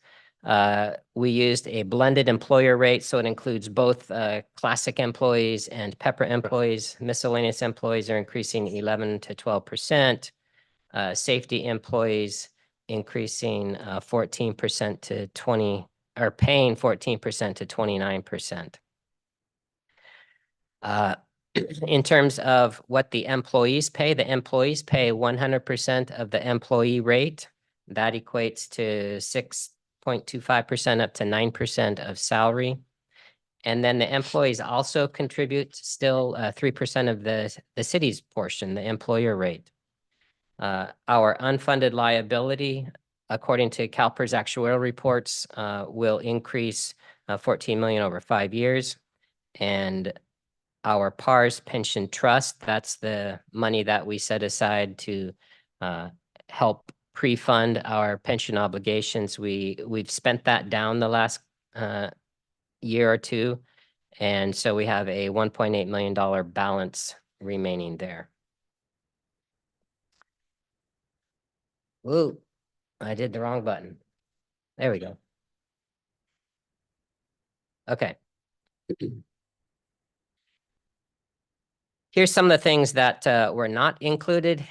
We used a blended employer rate, so it includes both classic employees and Pepper employees. Miscellaneous employees are increasing 11 to 12%. Safety employees increasing 14% to 20, or paying 14% to 29%. In terms of what the employees pay 100% of the employee rate. That equates to 6.25% up to 9% of salary. And then the employees also contribute still 3% of the city's portion, the employer rate. Our unfunded liability, according to CalPERS actuarial reports, will increase 14 million over 5 years. And our PARS pension trust, that's the money that we set aside to help pre-fund our pension obligations. We've spent that down the last year or two. And so we have a $1.8 million balance remaining there. Ooh, I did the wrong button. There we go. Okay. Here's some of the things that were not included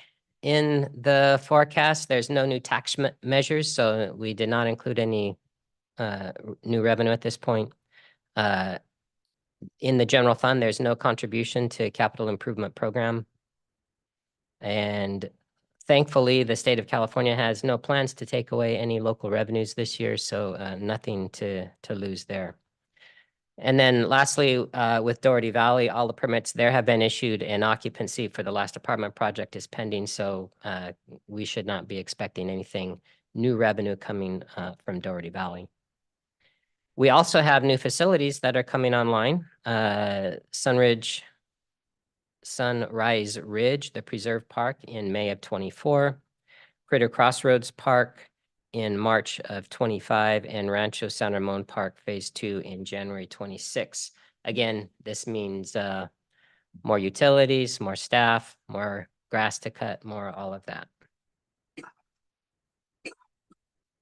in the forecast. There's no new tax measures, so we did not include any new revenue at this point. In the general fund, there's no contribution to capital improvement program. And thankfully, the state of California has no plans to take away any local revenues this year, so nothing to lose there. And then lastly, with Doherty Valley, all the permits there have been issued and occupancy for the last apartment project is pending. So we should not be expecting anything new revenue coming from Doherty Valley. We also have new facilities that are coming online. Sunrise Ridge, the Preserve Park in May of 24, Critter Crossroads Park in March of 25, and Rancho San Ramon Park Phase 2 in January 26. Again, this means more utilities, more staff, more grass to cut, more all of that.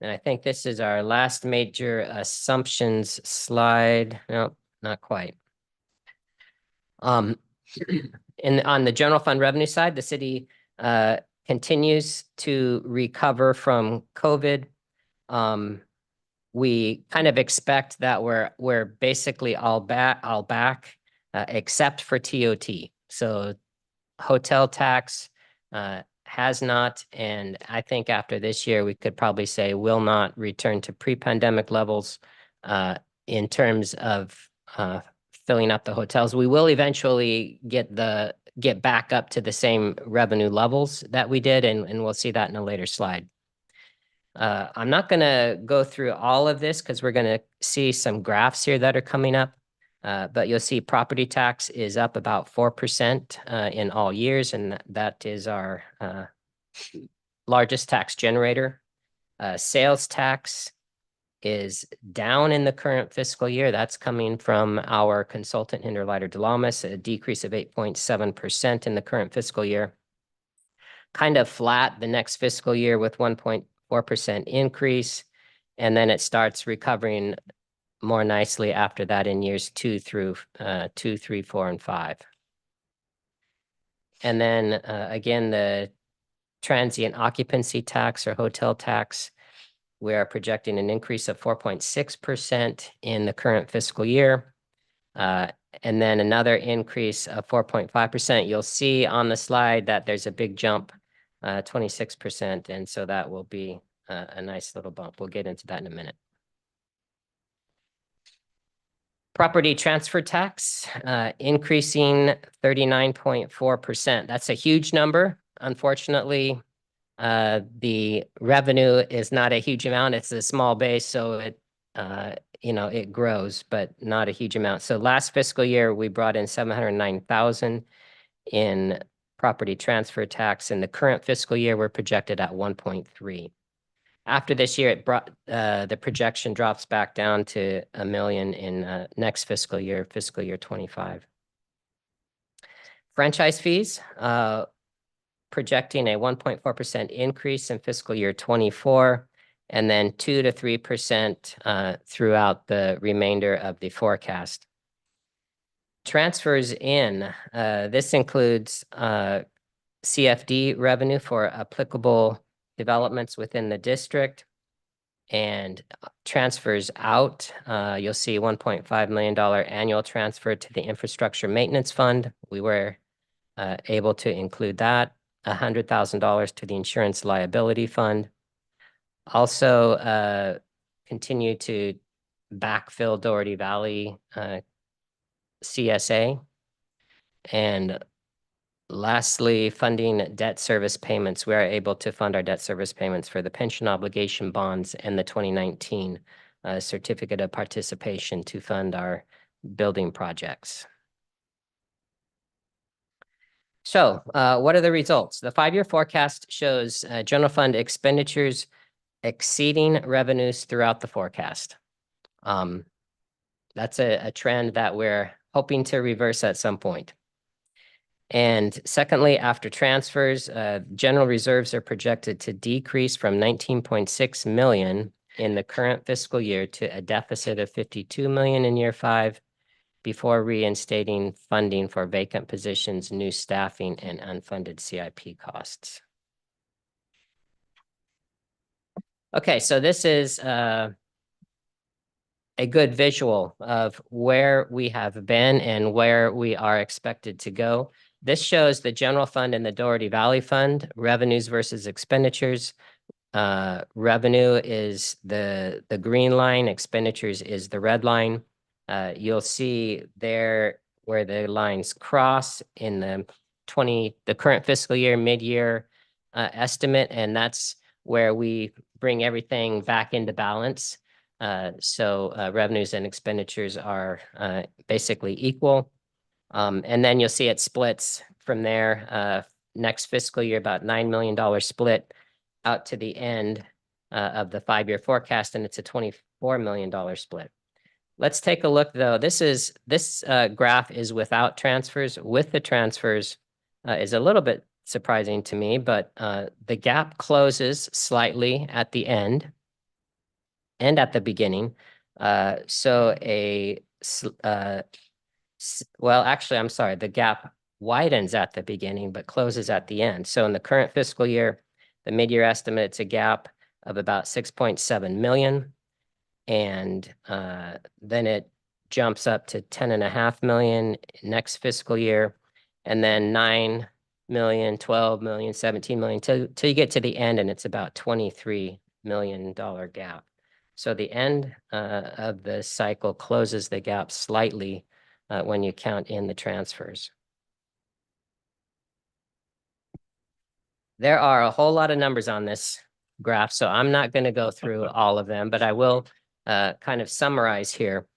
And I think this is our last major assumptions slide. No, not quite. On the general fund revenue side, the city continues to recover from COVID. We kind of expect that we're basically all back except for TOT. So hotel tax has not, and I think after this year, we could probably say will not return to pre-pandemic levels in terms of filling up the hotels. We will eventually get back up to the same revenue levels that we did, and we'll see that in a later slide. I'm not going to go through all of this because we're going to see some graphs here that are coming up, but you'll see property tax is up about 4% in all years, and that is our largest tax generator. Sales tax is down in the current fiscal year. That's coming from our consultant, Hinderleiter Delamas, a decrease of 8.7% in the current fiscal year. Kind of flat the next fiscal year with 1.4% increase, and then it starts recovering more nicely after that in years 2 through 2, 3, 4, and 5. And then again, the transient occupancy tax or hotel tax, we are projecting an increase of 4.6% in the current fiscal year. And then another increase of 4.5%. You'll see on the slide that there's a big jump 26%. And so that will be a nice little bump. We'll get into that in a minute. Property transfer tax increasing 39.4%. That's a huge number. Unfortunately, the revenue is not a huge amount. It's a small base, so it it grows, but not a huge amount. So last fiscal year, we brought in 709,000 in property transfer tax. In the current fiscal year, we're projected at 1.3. After this year, it brought the projection drops back down to $1 million in next fiscal year 25. Franchise fees, projecting a 1.4% increase in fiscal year 24, and then 2 to 3% throughout the remainder of the forecast. Transfers in, this includes CFD revenue for applicable developments within the district, and transfers out. You'll see $1.5 million annual transfer to the infrastructure maintenance fund. We were able to include that. $100,000 to the insurance liability fund. Also, continue to backfill Doherty Valley CSA. And lastly, funding debt service payments. We are able to fund our debt service payments for the pension obligation bonds and the 2019 certificate of participation to fund our building projects. So what are the results? The 5-year forecast shows general fund expenditures exceeding revenues throughout the forecast. That's a trend that we're hoping to reverse at some point. And secondly, after transfers, general reserves are projected to decrease from 19.6 million in the current fiscal year to a deficit of 52 million in year 5 before reinstating funding for vacant positions, new staffing, and unfunded CIP costs. Okay, so this is a good visual of where we have been and where we are expected to go. This shows the general fund and the Doherty Valley Fund, revenues versus expenditures. Revenue is the green line, expenditures is the red line. You'll see there where the lines cross in the current fiscal year, mid-year estimate, and that's where we bring everything back into balance. So revenues and expenditures are basically equal. And then you'll see it splits from there. Next fiscal year, about $9 million split out to the end of the 5-year forecast, and it's a $24 million split. Let's take a look, though. This graph is without transfers. With the transfers is a little bit surprising to me, but the gap closes slightly at the end and at the beginning. Well, actually, I'm sorry, the gap widens at the beginning, but closes at the end. So in the current fiscal year, the mid-year estimate, it's a gap of about 6.7 million. And then it jumps up to 10.5 million next fiscal year, and then 9 million, 12 million, 17 million, till you get to the end, and it's about $23 million gap. So the end of the cycle closes the gap slightly when you count in the transfers. There are a whole lot of numbers on this graph, so I'm not going to go through all of them, but I will kind of summarize here.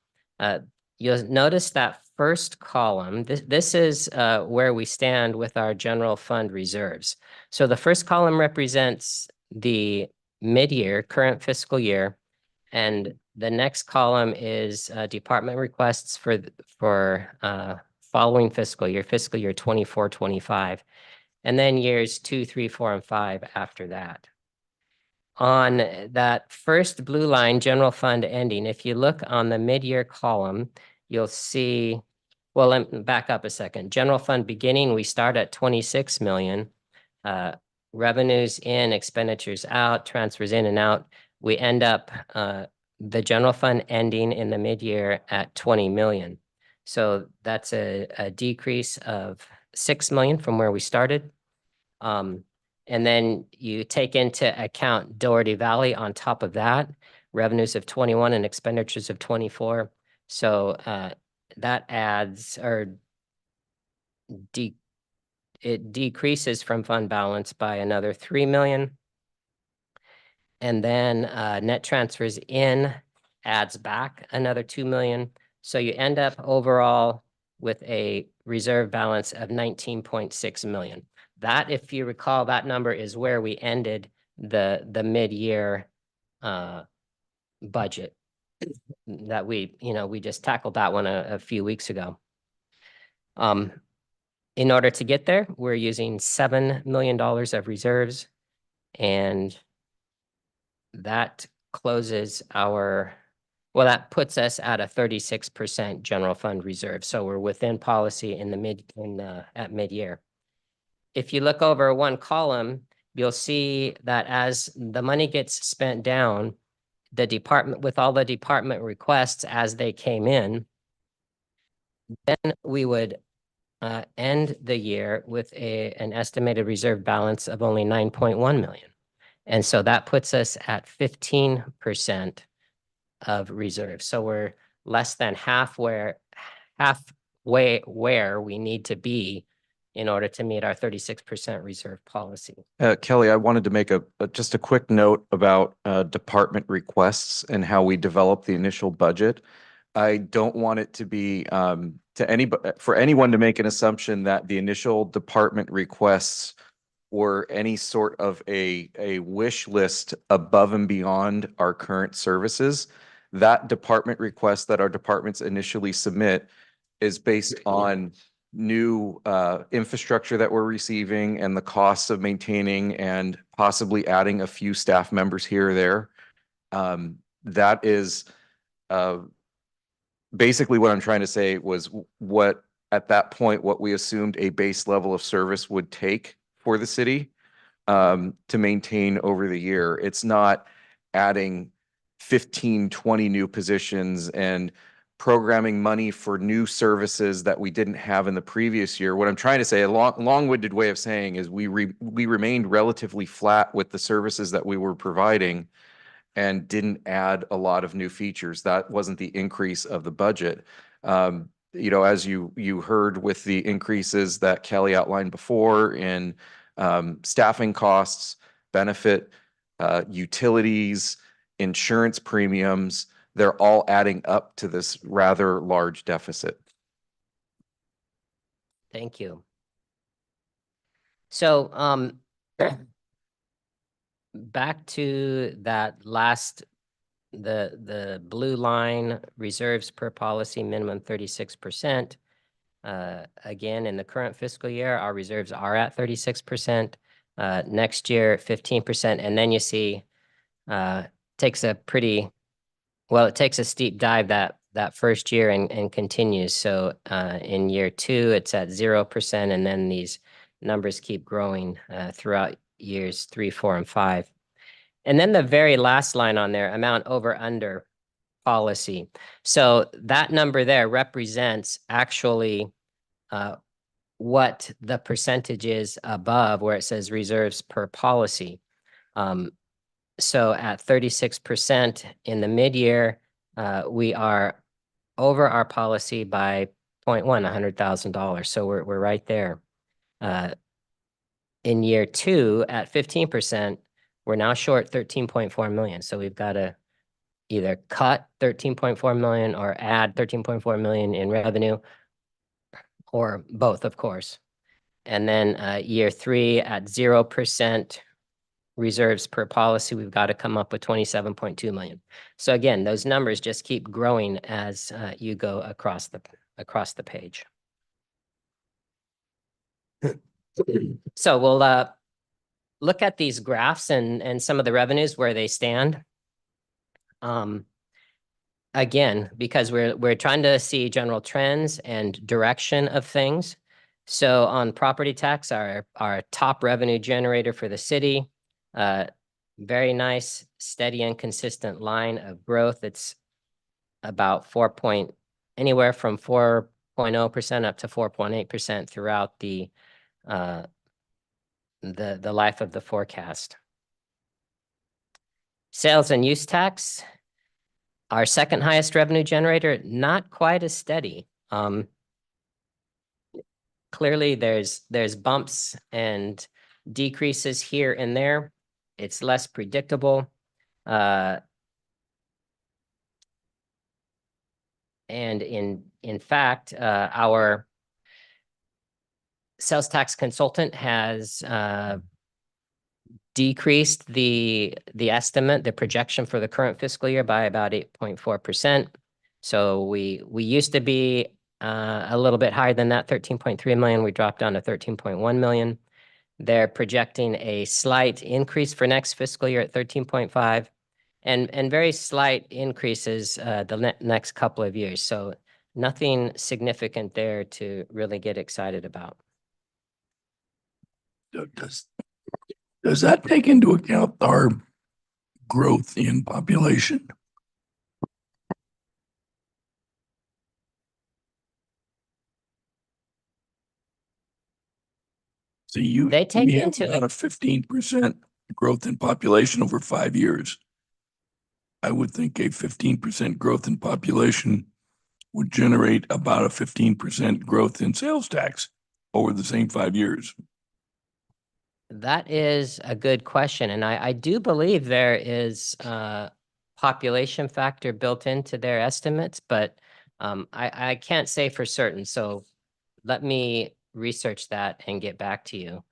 You'll notice that first column, this is where we stand with our general fund reserves. So the first column represents the mid-year, current fiscal year, and the next column is department requests for following fiscal year 24-25, and then years 2, 3, 4, and 5 after that. On that first blue line, general fund ending, if you look on the mid-year column, you'll see, well, let me back up a second. General fund beginning, we start at 26 million. Revenues in, expenditures out, transfers in and out. We end up the general fund ending in the mid-year at 20 million. So that's a decrease of 6 million from where we started. And then you take into account Doherty Valley on top of that, revenues of 21 and expenditures of 24. So that adds or it decreases from fund balance by another 3 million. And then net transfers in adds back another 2 million. So you end up overall with a reserve balance of 19.6 million. That, if you recall, that number is where we ended the mid-year budget that we just tackled that one a few weeks ago. In order to get there, we're using $7 million of reserves, and that closes that puts us at a 36% general fund reserve. So we're within policy at mid-year. If you look over one column, you'll see that as the money gets spent down, the department, with all the department requests as they came in, then we would end the year with an estimated reserve balance of only 9.1 million. And so that puts us at 15% of reserve. So we're less than halfway where we need to be in order to meet our 36% reserve policy. Kelly, I wanted to make just a quick note about department requests and how we develop the initial budget. I don't want it to be for anyone to make an assumption that the initial department requests were any sort of a wish list above and beyond our current services. That department request that our departments initially submit is based on new infrastructure that we're receiving and the costs of maintaining and possibly adding a few staff members here or there. That is basically what I'm trying to say was what at that point, what we assumed a base level of service would take for the city to maintain over the year. It's not adding 15, 20 new positions and programming money for new services that we didn't have in the previous year. What I'm trying to say, a long-winded way of saying, is we remained relatively flat with the services that we were providing and didn't add a lot of new features. That wasn't the increase of the budget. As you heard with the increases that Kelly outlined before in staffing costs, benefit, utilities, insurance premiums, they're all adding up to this rather large deficit. Thank you. So back to that last, the blue line, reserves per policy minimum 36%. Again, in the current fiscal year, our reserves are at 36%. Next year, 15%. And then you see it takes a steep dive that first year and continues. So in year 2, it's at 0%, and then these numbers keep growing throughout years 3, 4, and 5. And then the very last line on there, amount over under policy. So that number there represents actually what the percentage is above where it says reserves per policy. So at 36% in the mid-year, we are over our policy by $100,000. So we're right there. In year 2, at 15%, we're now short 13.4 million. So we've got to either cut 13.4 million or add 13.4 million in revenue, or both, of course. And then year 3, at 0% reserves per policy, we've got to come up with 27.2 million. So again, those numbers just keep growing as you go across the page. So we'll look at these graphs and some of the revenues where they stand. Again, because we're trying to see general trends and direction of things. So on property tax, our top revenue generator for the city, very nice, steady and consistent line of growth. It's about anywhere from 4.0% up to 4.8% throughout the the life of the forecast. Sales and use tax, our second highest revenue generator, not quite as steady. Clearly there's bumps and decreases here and there. It's less predictable. And in fact, our sales tax consultant has decreased the estimate, the projection for the current fiscal year by about 8.4%. So we used to be a little bit higher than that, 13.3 million. We dropped down to 13.1 million. They're projecting a slight increase for next fiscal year at 13.5 and very slight increases the next couple of years. So nothing significant there to really get excited about. Does that take into account our growth in population? So They take we have into about a 15% growth in population over 5 years. I would think a 15% growth in population would generate about a 15% growth in sales tax over the same 5 years. That is a good question. And I do believe there is a population factor built into their estimates, but I can't say for certain. So let me research that and get back to you.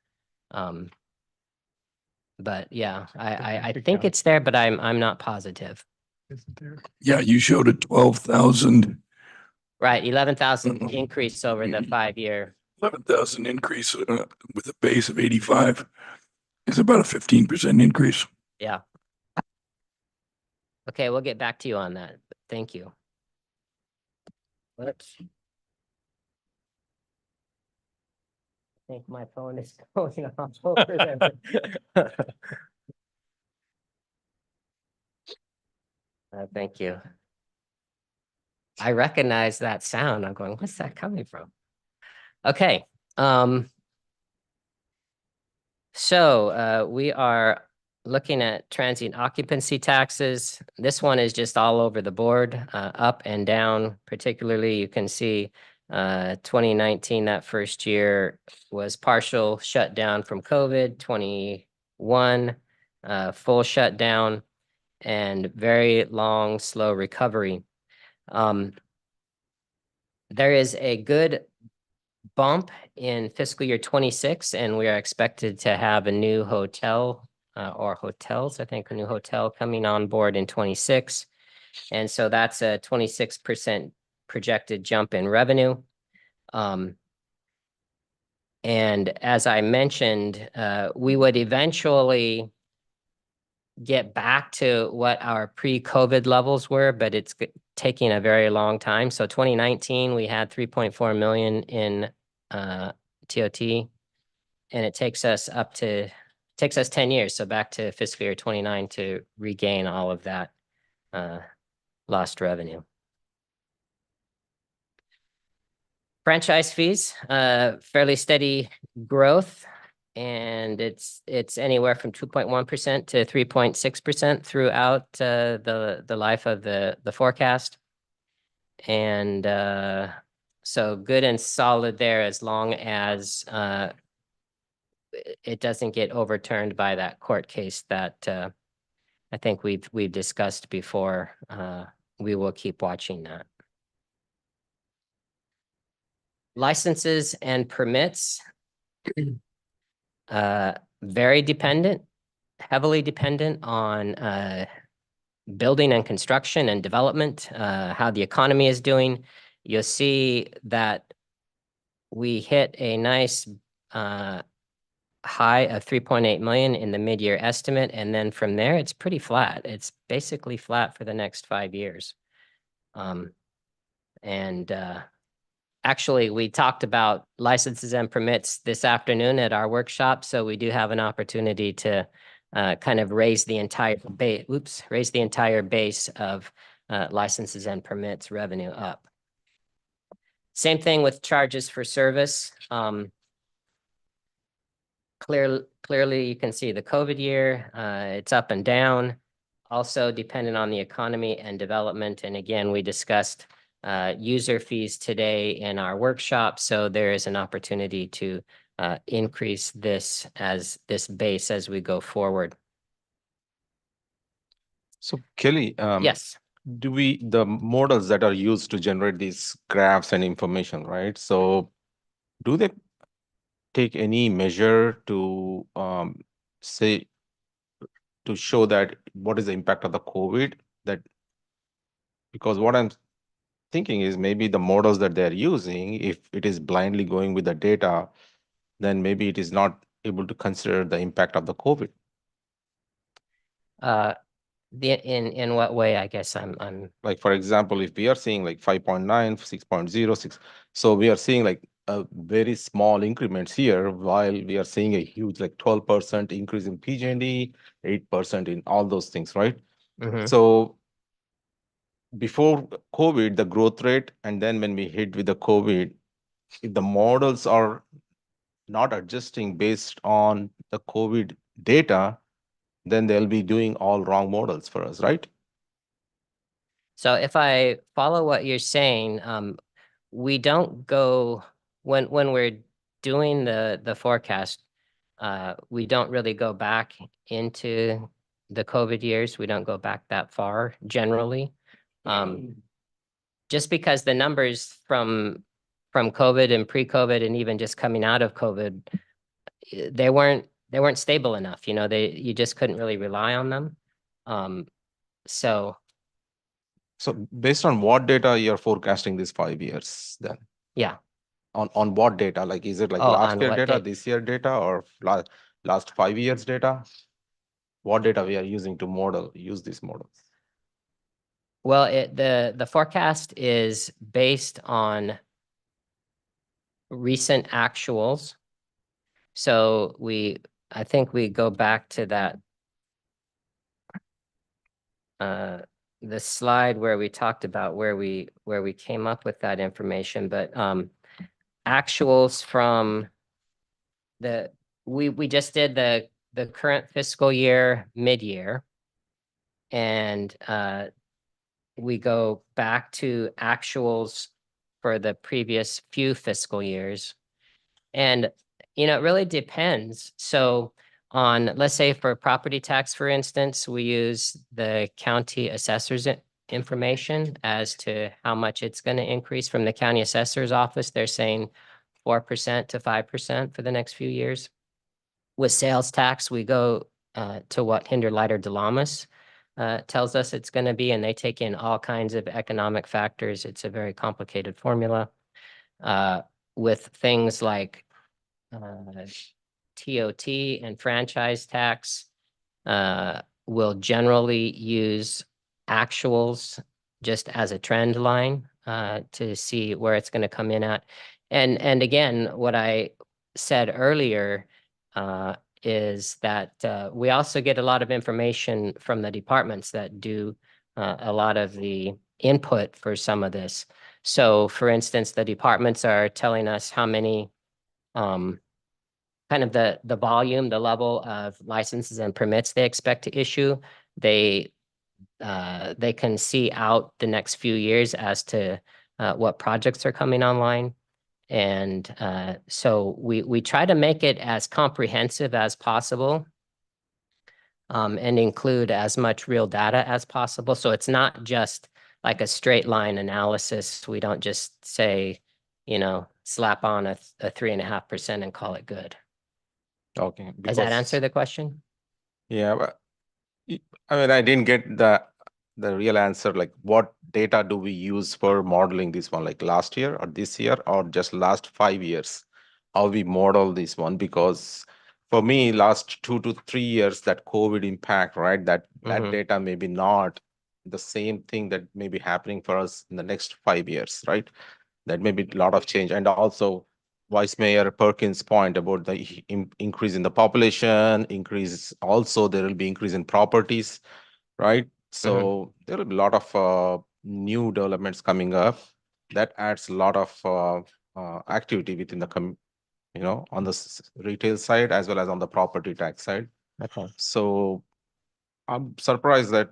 But yeah, I think it's there, but I'm not positive. Yeah, you showed a 12,000. Right, 11,000 increase over the 5-year. 11,000 increase with a base of 85 is about a 15% increase. Yeah. Okay, we'll get back to you on that. Thank you. Whoops. I think my phone is going off over there. Thank you. I recognize that sound. I'm going, what's that coming from? Okay. So we are looking at transient occupancy taxes. This one is just all over the board, up and down. Particularly, you can see 2019, that first year was partial shutdown from COVID, 21, full shutdown, and very long, slow recovery. There is a good bump in fiscal year 26, and we are expected to have a new hotel or hotels, I think a new hotel coming on board in 26. And so that's a 26% projected jump in revenue. And as I mentioned, we would eventually get back to what our pre-COVID levels were, but it's taking a very long time. So 2019, we had 3.4 million in TOT, and it takes us 10 years. So back to fiscal year 29 to regain all of that lost revenue. Franchise fees, fairly steady growth, and it's anywhere from 2.1% to 3.6% throughout the life of the forecast. And so good and solid there, as long as it doesn't get overturned by that court case that I think we've discussed before. We will keep watching that. Licenses and permits, very dependent, heavily dependent on building and construction and development, how the economy is doing. You'll see that we hit a nice high of 3.8 million in the mid-year estimate. And then from there, it's pretty flat. It's basically flat for the next 5 years. Actually, we talked about licenses and permits this afternoon at our workshop. So we do have an opportunity to kind of raise the entire base of licenses and permits revenue up. Same thing with charges for service. Clearly, you can see the COVID year, it's up and down. Also dependent on the economy and development. And again, we discussed user fees today in our workshop. So there is an opportunity to increase this base as we go forward. So Kelly, Yes. the models that are used to generate these graphs and information, right? So do they take any measure to say, to show that what is the impact of the COVID? That, because what I'm thinking is maybe the models that they're using, if it is blindly going with the data, then maybe it is not able to consider the impact of the COVID. In what way? I guess I'm Like, for example, if we are seeing like 5.9, 6.06, so we are seeing like a very small increments here, while we are seeing a huge like 12% increase in PG&E, 8% in all those things, right? Mhm. So before COVID, the growth rate, and then when we hit with the COVID, if the models are not adjusting based on the COVID data, then they'll be doing all wrong models for us, right? So if I follow what you're saying, we don't go when we're doing the forecast, we don't really go back into the COVID years. We don't go back that far generally. Just because the numbers from COVID and pre-COVID and even just coming out of COVID, they weren't stable enough. You know, you just couldn't really rely on them. So based on what data you're forecasting these 5 years then? Yeah. On what data? Like, is it like Oh, last on year what data, data? this year data, or last 5 years data? What data we are using to use these models? Well, the forecast is based on recent actuals. So I think we go back to that the slide where we talked about where we came up with that information, but actuals from we just did the current fiscal year mid-year, and we go back to actuals for the previous few fiscal years. And, you know, it really depends. So on, let's say for property tax, for instance, we use the county assessor's information as to how much it's going to increase from the county assessor's office. They're saying 4% to 5% for the next few years. With sales tax, we go to what Hinderleiter Delamas tells us it's going to be, and they take in all kinds of economic factors. It's a very complicated formula. With things like TOT and franchise tax, will generally use actuals just as a trend line to see where it's going to come in at. And again, what I said earlier is that we also get a lot of information from the departments that do a lot of the input for some of this. So for instance, the departments are telling us how many kind of the volume, the level of licenses and permits they expect to issue. They can see out the next few years as to what projects are coming online. And so we try to make it as comprehensive as possible and include as much real data as possible. So it's not just like a straight line analysis. We don't just say, you know, slap on a 3.5% and call it good. Okay. Does that answer the question? Yeah, but I mean, I didn't get the real answer. Like, what data do we use for modeling this one? Like last year or this year or just last 5 years? How we model this one? Because for me, last 2 to 3 years, that COVID impact, right? That data may be not the same thing that may be happening for us in the next 5 years, right? That may be a lot of change. And also Vice Mayor Perkins' point about the increase in the population, also there will be increase in properties, right? So there will be a lot of new developments coming up that adds a lot of activity within the on the retail side as well as on the property tax side. Okay. So I'm surprised that,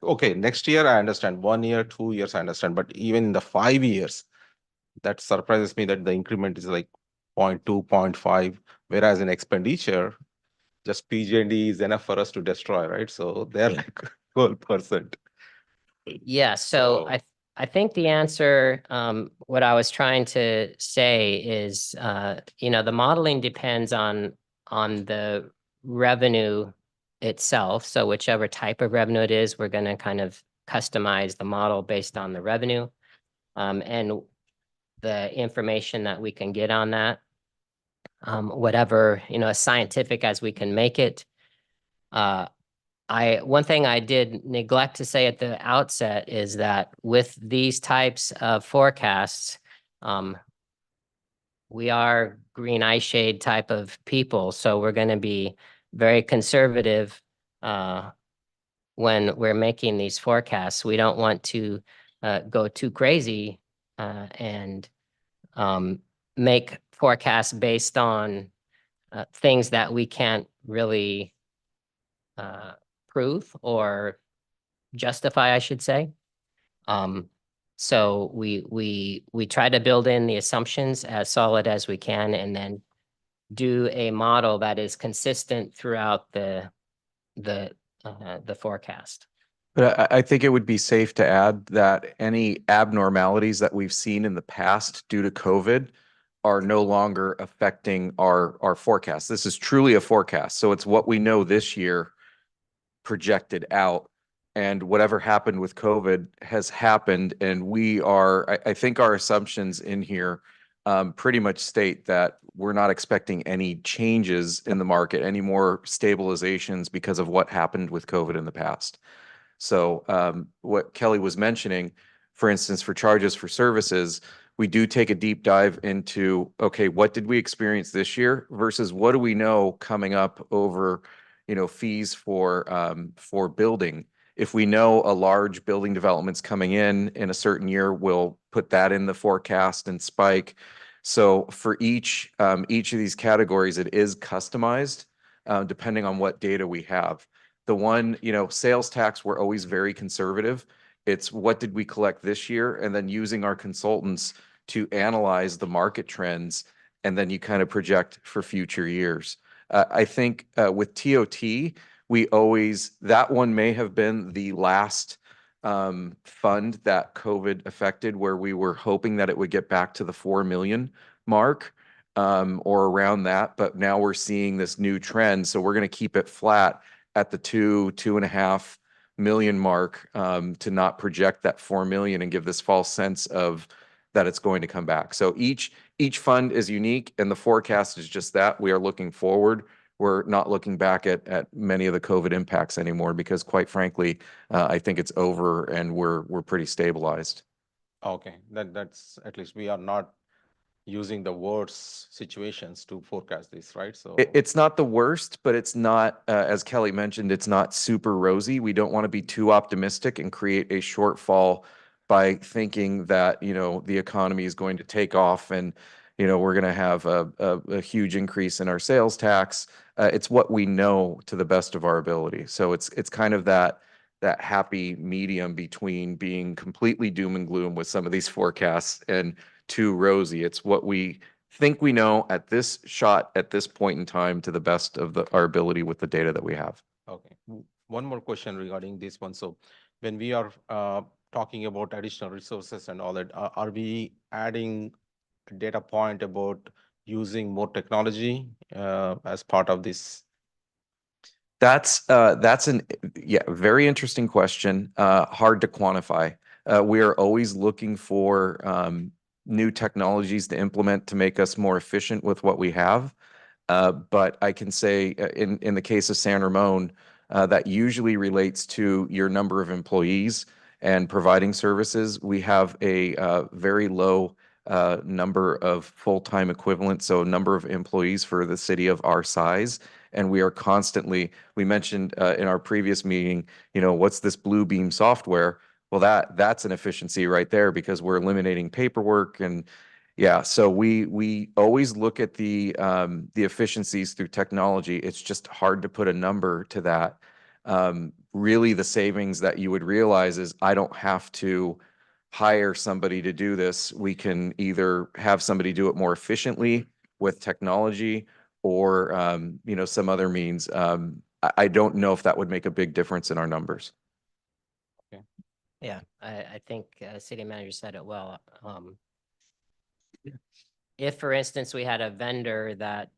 okay, next year I understand, 1 year, 2 years I understand, but even in the 5 years, that surprises me that the increment is like 0.2, 0.5, whereas in expenditure, just PG&E is enough for us to destroy, right? So they're like 12%. Yeah, so I think the answer, what I was trying to say is, the modeling depends on the revenue itself. So whichever type of revenue it is, we're going to kind of customize the model based on the revenue, and the information that we can get on that. Whatever, as scientific as we can make it. One thing I did neglect to say at the outset is that with these types of forecasts, we are green eye shade type of people, so we're going to be very conservative when we're making these forecasts. We don't want to go too crazy and make forecasts based on things that we can't really prove or justify, I should say. So we try to build in the assumptions as solid as we can, and then do a model that is consistent throughout the forecast. But I think it would be safe to add that any abnormalities that we've seen in the past due to COVID are no longer affecting our forecast. This is truly a forecast. So it's what we know this year projected out, and whatever happened with COVID has happened. And I think our assumptions in here pretty much state that we're not expecting any changes in the market, any more stabilizations because of what happened with COVID in the past. So what Kelly was mentioning, for instance, for charges for services, we do take a deep dive into, okay, what did we experience this year versus what do we know coming up over, fees for building. If we know a large building development's coming in a certain year, we'll put that in the forecast and spike. So for each of these categories, it is customized depending on what data we have. The one, sales tax, we're always very conservative. It's what did we collect this year, and then using our consultants to analyze the market trends, and then you kind of project for future years. I think with TOT, that one may have been the last fund that COVID affected, where we were hoping that it would get back to the 4 million mark or around that. But now we're seeing this new trend. So we're going to keep it flat at the 2.5 million mark to not project that 4 million and give this false sense of that it's going to come back. So each fund is unique, and the forecast is just that. We are looking forward. We're not looking back at many of the COVID impacts anymore because, quite frankly, I think it's over and we're pretty stabilized. Okay, that's at least we are not using the worst situations to forecast this, right? So it's not the worst, but it's not, as Kelly mentioned, it's not super rosy. We don't want to be too optimistic and create a shortfall by thinking that, the economy is going to take off and, we're going to have a huge increase in our sales tax. It's what we know to the best of our ability. So it's kind of that happy medium between being completely doom and gloom with some of these forecasts and too rosy. It's what we think we know at this point in time to the best of our ability with the data that we have. Okay. One more question regarding this one. So when we are talking about additional resources and all that, are we adding a data point about using more technology as part of this? That's very interesting question. Hard to quantify. We are always looking for new technologies to implement to make us more efficient with what we have. But I can say in the case of San Ramon, that usually relates to your number of employees and providing services. We have a very low number of full-time equivalents, so number of employees for the city of our size. And we are constantly, we mentioned in our previous meeting, what's this Bluebeam software? Well, that's an efficiency right there because we're eliminating paperwork and, Yeah, so we always look at the efficiencies through technology. It's just hard to put a number to that. Really, the savings that you would realize is I don't have to hire somebody to do this. We can either have somebody do it more efficiently with technology or, you know, some other means. I don't know if that would make a big difference in our numbers. Yeah, I think city manager said it well. If, for instance, we had a vendor that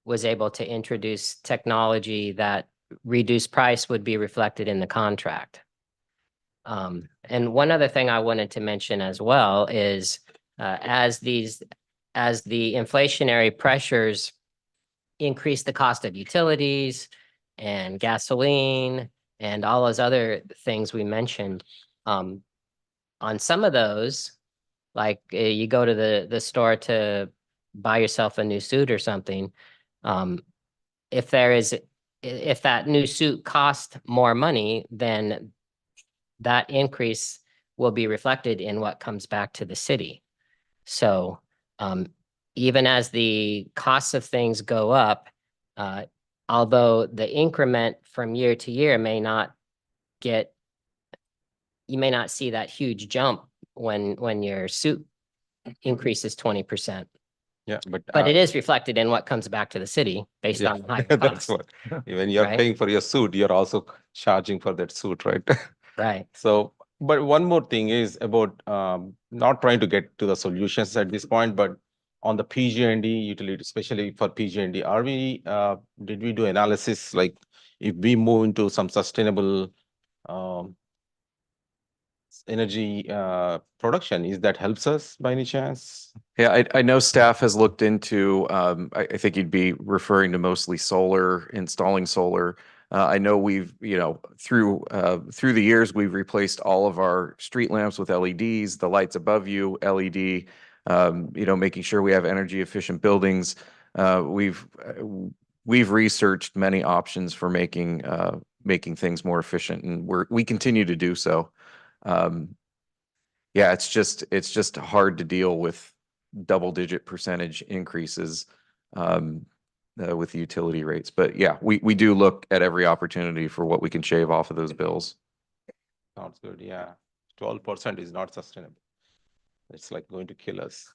was able to introduce technology that reduced price would be reflected in the contract. And one other thing I wanted to mention as well is as the inflationary pressures increase the cost of utilities and gasoline and all those other things we mentioned, on some of those, like you go to the store to buy yourself a new suit or something, if that new suit costs more money, then that increase will be reflected in what comes back to the city. So even as the costs of things go up, although the increment from year to year may not you may not see that huge jump when your suit increases 20%. Yeah, But it is reflected in what comes back to the city based yeah, on higher that's costs. what, when you're right? paying for your suit, you're also charging for that suit, right? Right. So, but one more thing is about not trying to get to the solutions at this point, but on the PG&E utility, especially for PG&E, did we do analysis like if we move into some sustainable energy production, is that helps us by any chance? Yeah, I know staff has looked into, I think you'd be referring to mostly solar, installing solar. I know we've, you know, through the years, we've replaced all of our street lamps with LEDs, the lights above you, LED, you know, making sure we have energy efficient buildings. We've researched many options for making things more efficient, and we continue to do so. Yeah, it's just hard to deal with double-digit percentage increases with the utility rates. But yeah, we do look at every opportunity for what we can shave off of those bills. Sounds good, yeah. 12% is not sustainable. It's like going to kill us.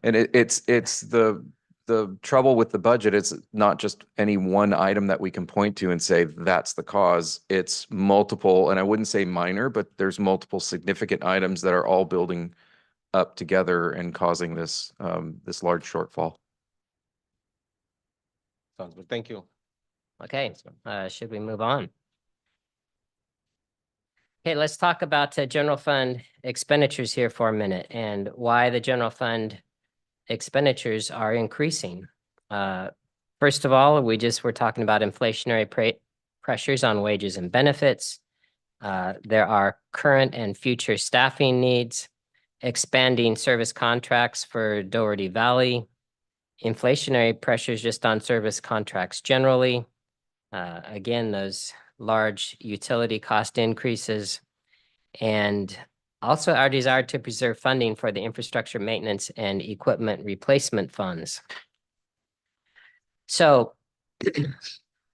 And it's the trouble with the budget. It's not just any one item that we can point to and say that's the cause. It's multiple, and I wouldn't say minor, but there's multiple significant items that are all building up together and causing this large shortfall. Sounds good. Thank you. Okay, should we move on? Okay, let's talk about general fund expenditures here for a minute and why the general fund expenditures are increasing. First of all, we're talking about inflationary pressures on wages and benefits. There are current and future staffing needs, expanding service contracts for Doherty Valley, inflationary pressures just on service contracts generally. Again, those large utility cost increases, and also our desire to preserve funding for the infrastructure maintenance and equipment replacement funds. So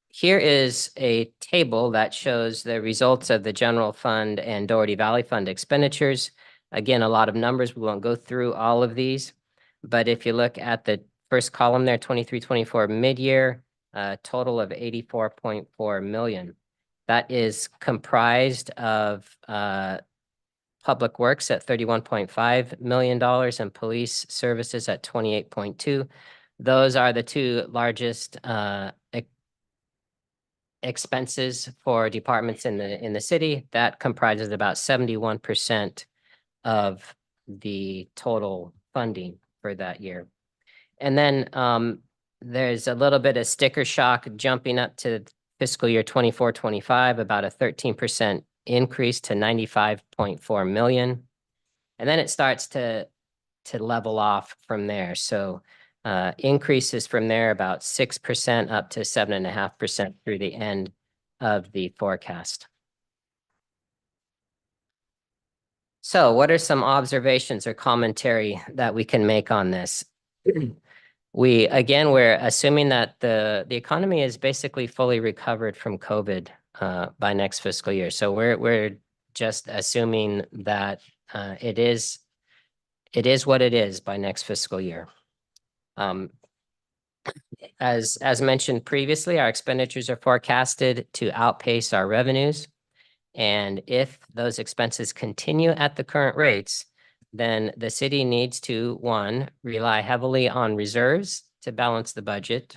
here is a table that shows the results of the general fund and Doherty Valley Fund expenditures. Again, a lot of numbers. We won't go through all of these, but if you look at the first column there, 23-24 mid-year, total of 84.4 million. That is comprised of Public Works at $31.5 million and Police Services at 28.2. Those are the two largest expenses for departments in the city. That comprises about 71% of the total funding for that year. And then there's a little bit of sticker shock jumping up to fiscal year 24-25, about a 13% increase to 95.4 million. And then it starts to level off from there. So increases from there about 6% up to 7.5% through the end of the forecast. So what are some observations or commentary that we can make on this? We're assuming that the economy is basically fully recovered from COVID by next fiscal year. So we're just assuming that it is what it is by next fiscal year. As mentioned previously, our expenditures are forecasted to outpace our revenues. And if those expenses continue at the current rates, then the city needs to, 1, rely heavily on reserves to balance the budget,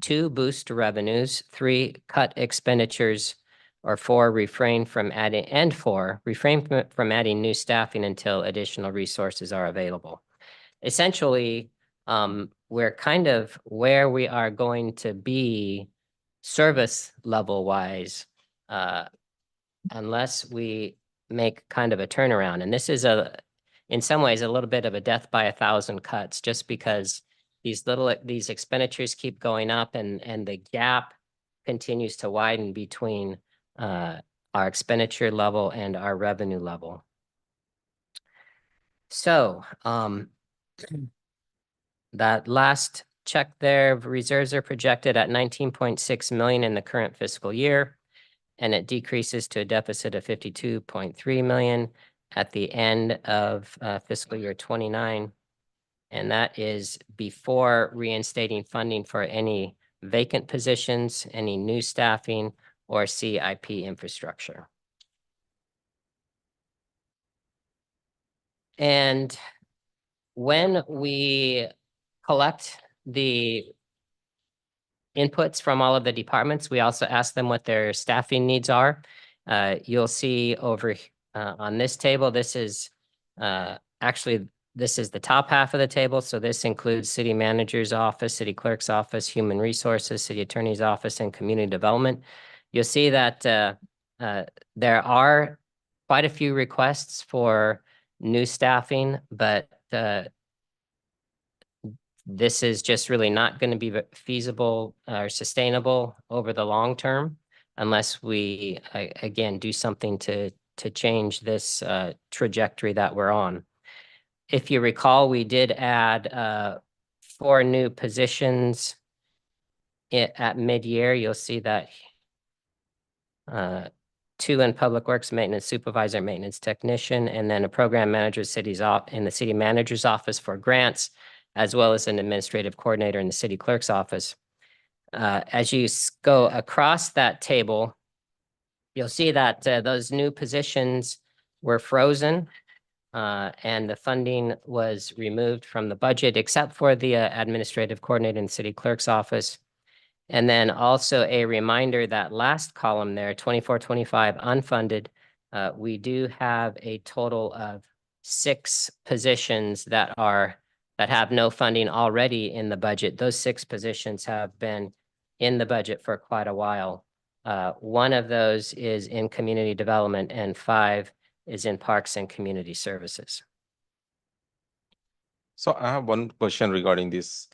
2, boost revenues, 3, cut expenditures, or 4, refrain from adding new staffing until additional resources are available. Essentially, we're kind of where we are going to be service level wise, unless we make kind of a turnaround. And this is in some ways, a little bit of a death by 1,000 cuts, just because these expenditures keep going up and the gap continues to widen between our expenditure level and our revenue level. So that last check there, reserves are projected at 19.6 million in the current fiscal year, and it decreases to a deficit of 52.3 million at the end of fiscal year 29. And that is before reinstating funding for any vacant positions, any new staffing, or CIP infrastructure. And when we collect the inputs from all of the departments, we also ask them what their staffing needs are. You'll see over on this table, this is this is the top half of the table. So this includes city manager's office, city clerk's office, human resources, city attorney's office, and community development. You'll see that there are quite a few requests for new staffing, but this is just really not going to be feasible or sustainable over the long term unless we, again, do something to change this trajectory that we're on. If you recall, we did add 4 new positions at mid-year. You'll see that 2 in public works maintenance supervisor, maintenance technician, and then a program manager in the city manager's office for grants, as well as an administrative coordinator in the city clerk's office. As you go across that table, you'll see that those new positions were frozen and the funding was removed from the budget, except for the administrative coordinator in the city clerk's office. And then also a reminder that last column there, 24-25 unfunded, we do have a total of 6 positions that have no funding already in the budget. Those 6 positions have been in the budget for quite a while. 1 of those is in community development and 5 is in parks and community services. So I have one question regarding this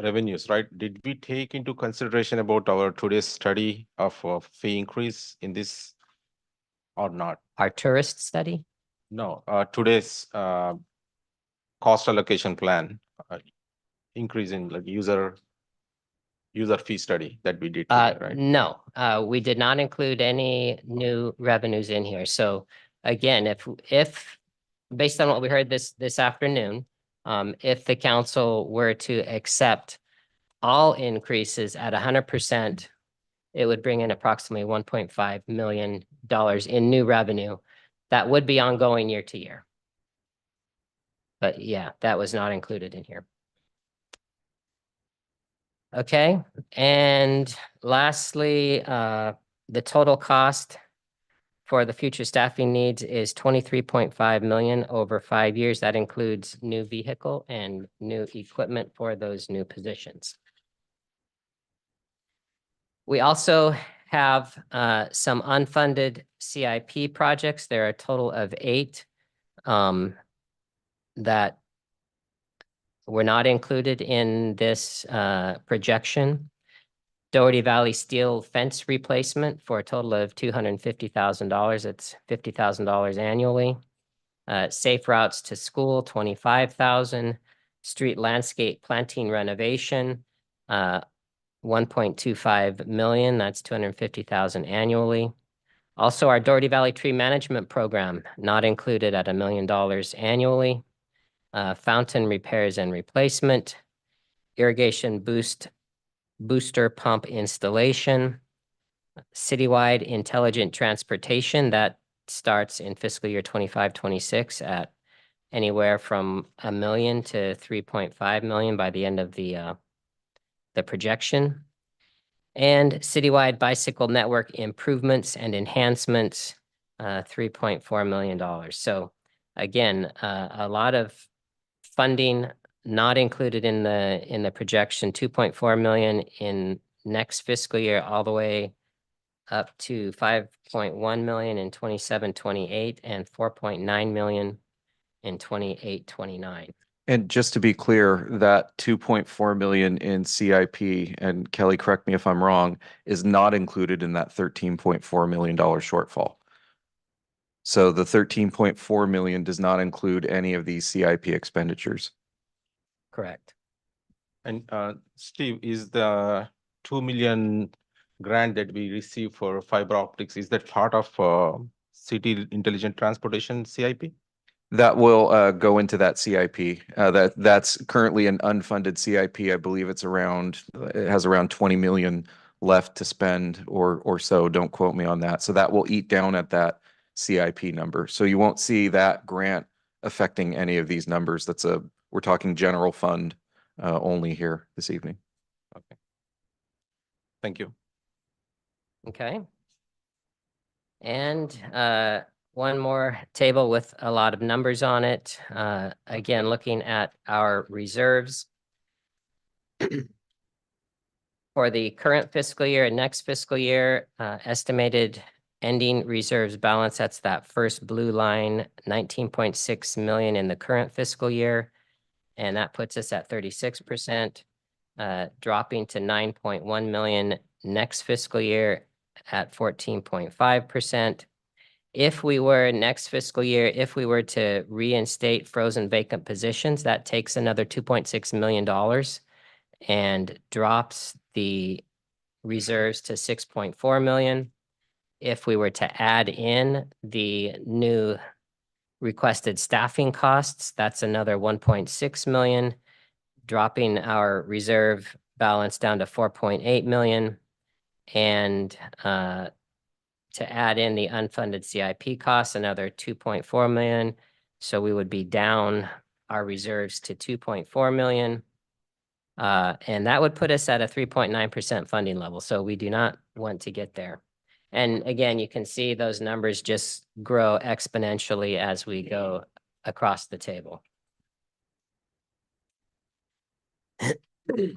revenues, right? Did we take into consideration about our today's study of fee increase in this or not? Our tourist study? No, today's cost allocation plan, increase in like user fee study that we did today, right? No, we did not include any new revenues in here. So again, if based on what we heard this afternoon, if the council were to accept all increases at 100%, it would bring in approximately $1.5 million in new revenue that would be ongoing year to year. But yeah, that was not included in here. Okay, and lastly, the total cost for the future staffing needs is 23.5 million over 5 years. That includes new vehicle and new equipment for those new positions. We also have some unfunded CIP projects. There are a total of 8 that were not included in this projection. Doherty Valley Steel fence replacement for a total of $250,000. It's $50,000 annually. Safe routes to school, 25,000. Street landscape planting renovation, 1.25 million, that's 250,000 annually. Also, our Doherty Valley Tree Management Program, not included at $1 million annually. Fountain repairs and replacement, irrigation booster pump installation, citywide intelligent transportation that starts in fiscal year 25-26 at anywhere from $1 million to 3.5 million by the end of the projection. And citywide bicycle network improvements and enhancements, $3.4 million. So again, a lot of funding not included in the projection, 2.4 million in next fiscal year, all the way up to 5.1 million in 27-28 and 4.9 million in 28-29. And just to be clear, that 2.4 million in CIP, and Kelly, correct me if I'm wrong, is not included in that $13.4 million shortfall. So the 13.4 million does not include any of these CIP expenditures. Correct. And Steve, is the 2 million grant that we receive for fiber optics, is that part of City Intelligent Transportation CIP? That will go into that CIP. That's currently an unfunded CIP. I believe it has around 20 million left to spend or so. Don't quote me on that. So that will eat down at that CIP number. So you won't see that grant affecting any of these numbers. We're talking general fund only here this evening. Okay. Thank you. Okay. And one more table with a lot of numbers on it. Again, looking at our reserves for the current fiscal year and next fiscal year, estimated ending reserves balance, that's that first blue line, 19.6 million in the current fiscal year. And that puts us at 36%, dropping to 9.1 million next fiscal year at 14.5%. If we were next fiscal year, if we were to reinstate frozen vacant positions, that takes another $2.6 million and drops the reserves to 6.4 million. If we were to add in the new requested staffing costs, that's another 1.6 million, dropping our reserve balance down to 4.8 million. And to add in the unfunded CIP costs, another 2.4 million. So we would be down our reserves to 2.4 million. And that would put us at a 3.9% funding level. So we do not want to get there. And again, you can see those numbers just grow exponentially as we go across the table.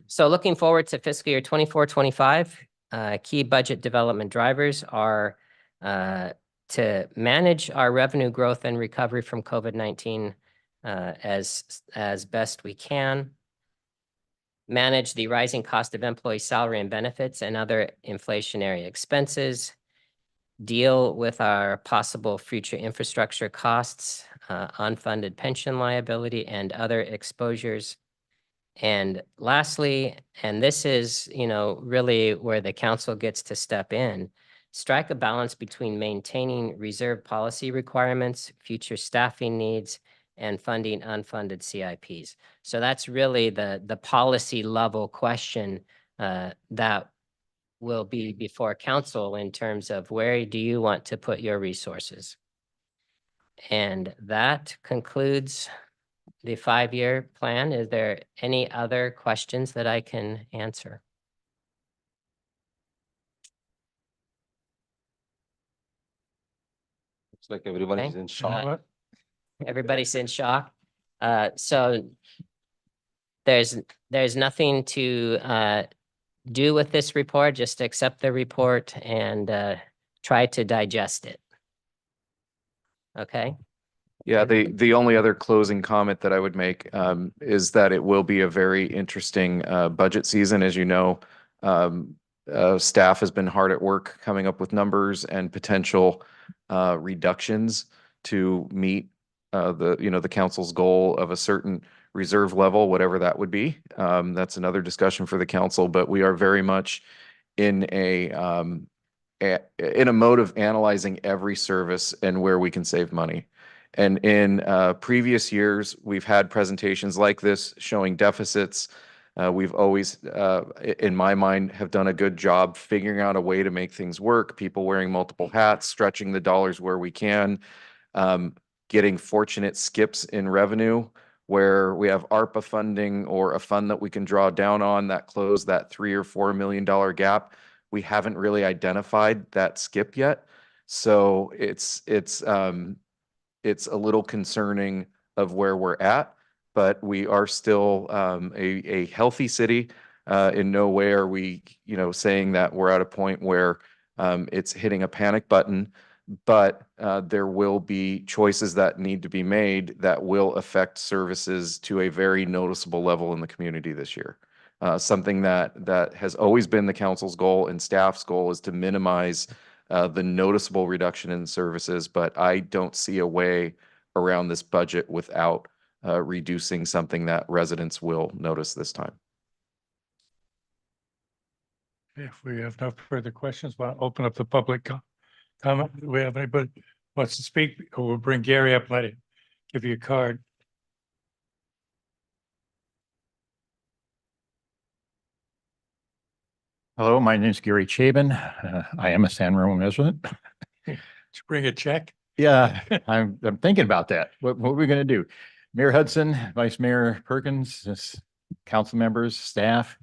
So looking forward to fiscal year 24-25, key budget development drivers are to manage our revenue growth and recovery from COVID-19 as best we can, manage the rising cost of employee salary and benefits and other inflationary expenses, deal with our possible future infrastructure costs, unfunded pension liability, and other exposures. And lastly, and this is, really where the council gets to step in, strike a balance between maintaining reserve policy requirements, future staffing needs, and funding unfunded CIPs. So that's really the policy level question that will be before council in terms of where do you want to put your resources. And that concludes the 5-year plan. Is there any other questions that I can answer? Looks like everyone is Okay. in shock. Everybody's in shock. So there's nothing to do with this report, just accept the report and try to digest it. Okay. Yeah, the only other closing comment that I would make is that it will be a very interesting budget season. As you know, staff has been hard at work coming up with numbers and potential reductions to meet the council's goal of a certain reserve level, whatever that would be. That's another discussion for the council, but we are very much in a mode of analyzing every service and where we can save money. And in previous years, we've had presentations like this showing deficits. We've always, in my mind, have done a good job figuring out a way to make things work, people wearing multiple hats, stretching the dollars where we can, getting fortunate skips in revenue where we have ARPA funding or a fund that we can draw down on that close that $3 or $4 million gap. We haven't really identified that skip yet. So it's a little concerning of where we're at, but we are still a healthy city. In no way are we, saying that we're at a point where it's hitting a panic button, but there will be choices that need to be made that will affect services to a very noticeable level in the community this year. Something that has always been the council's goal and staff's goal is to minimize the noticeable reduction in services, but I don't see a way around this budget without reducing something that residents will notice this time. If we have no further questions, we'll open up the public comment. Do we have anybody who wants to speak? Or we'll bring Gary up, let him give you a card. Hello, my name is Gary Chabin. I am a San Ramon resident. Did you bring a check? Yeah, I'm thinking about that. What are we going to do? Mayor Hudson, Vice Mayor Perkins, council members, staff.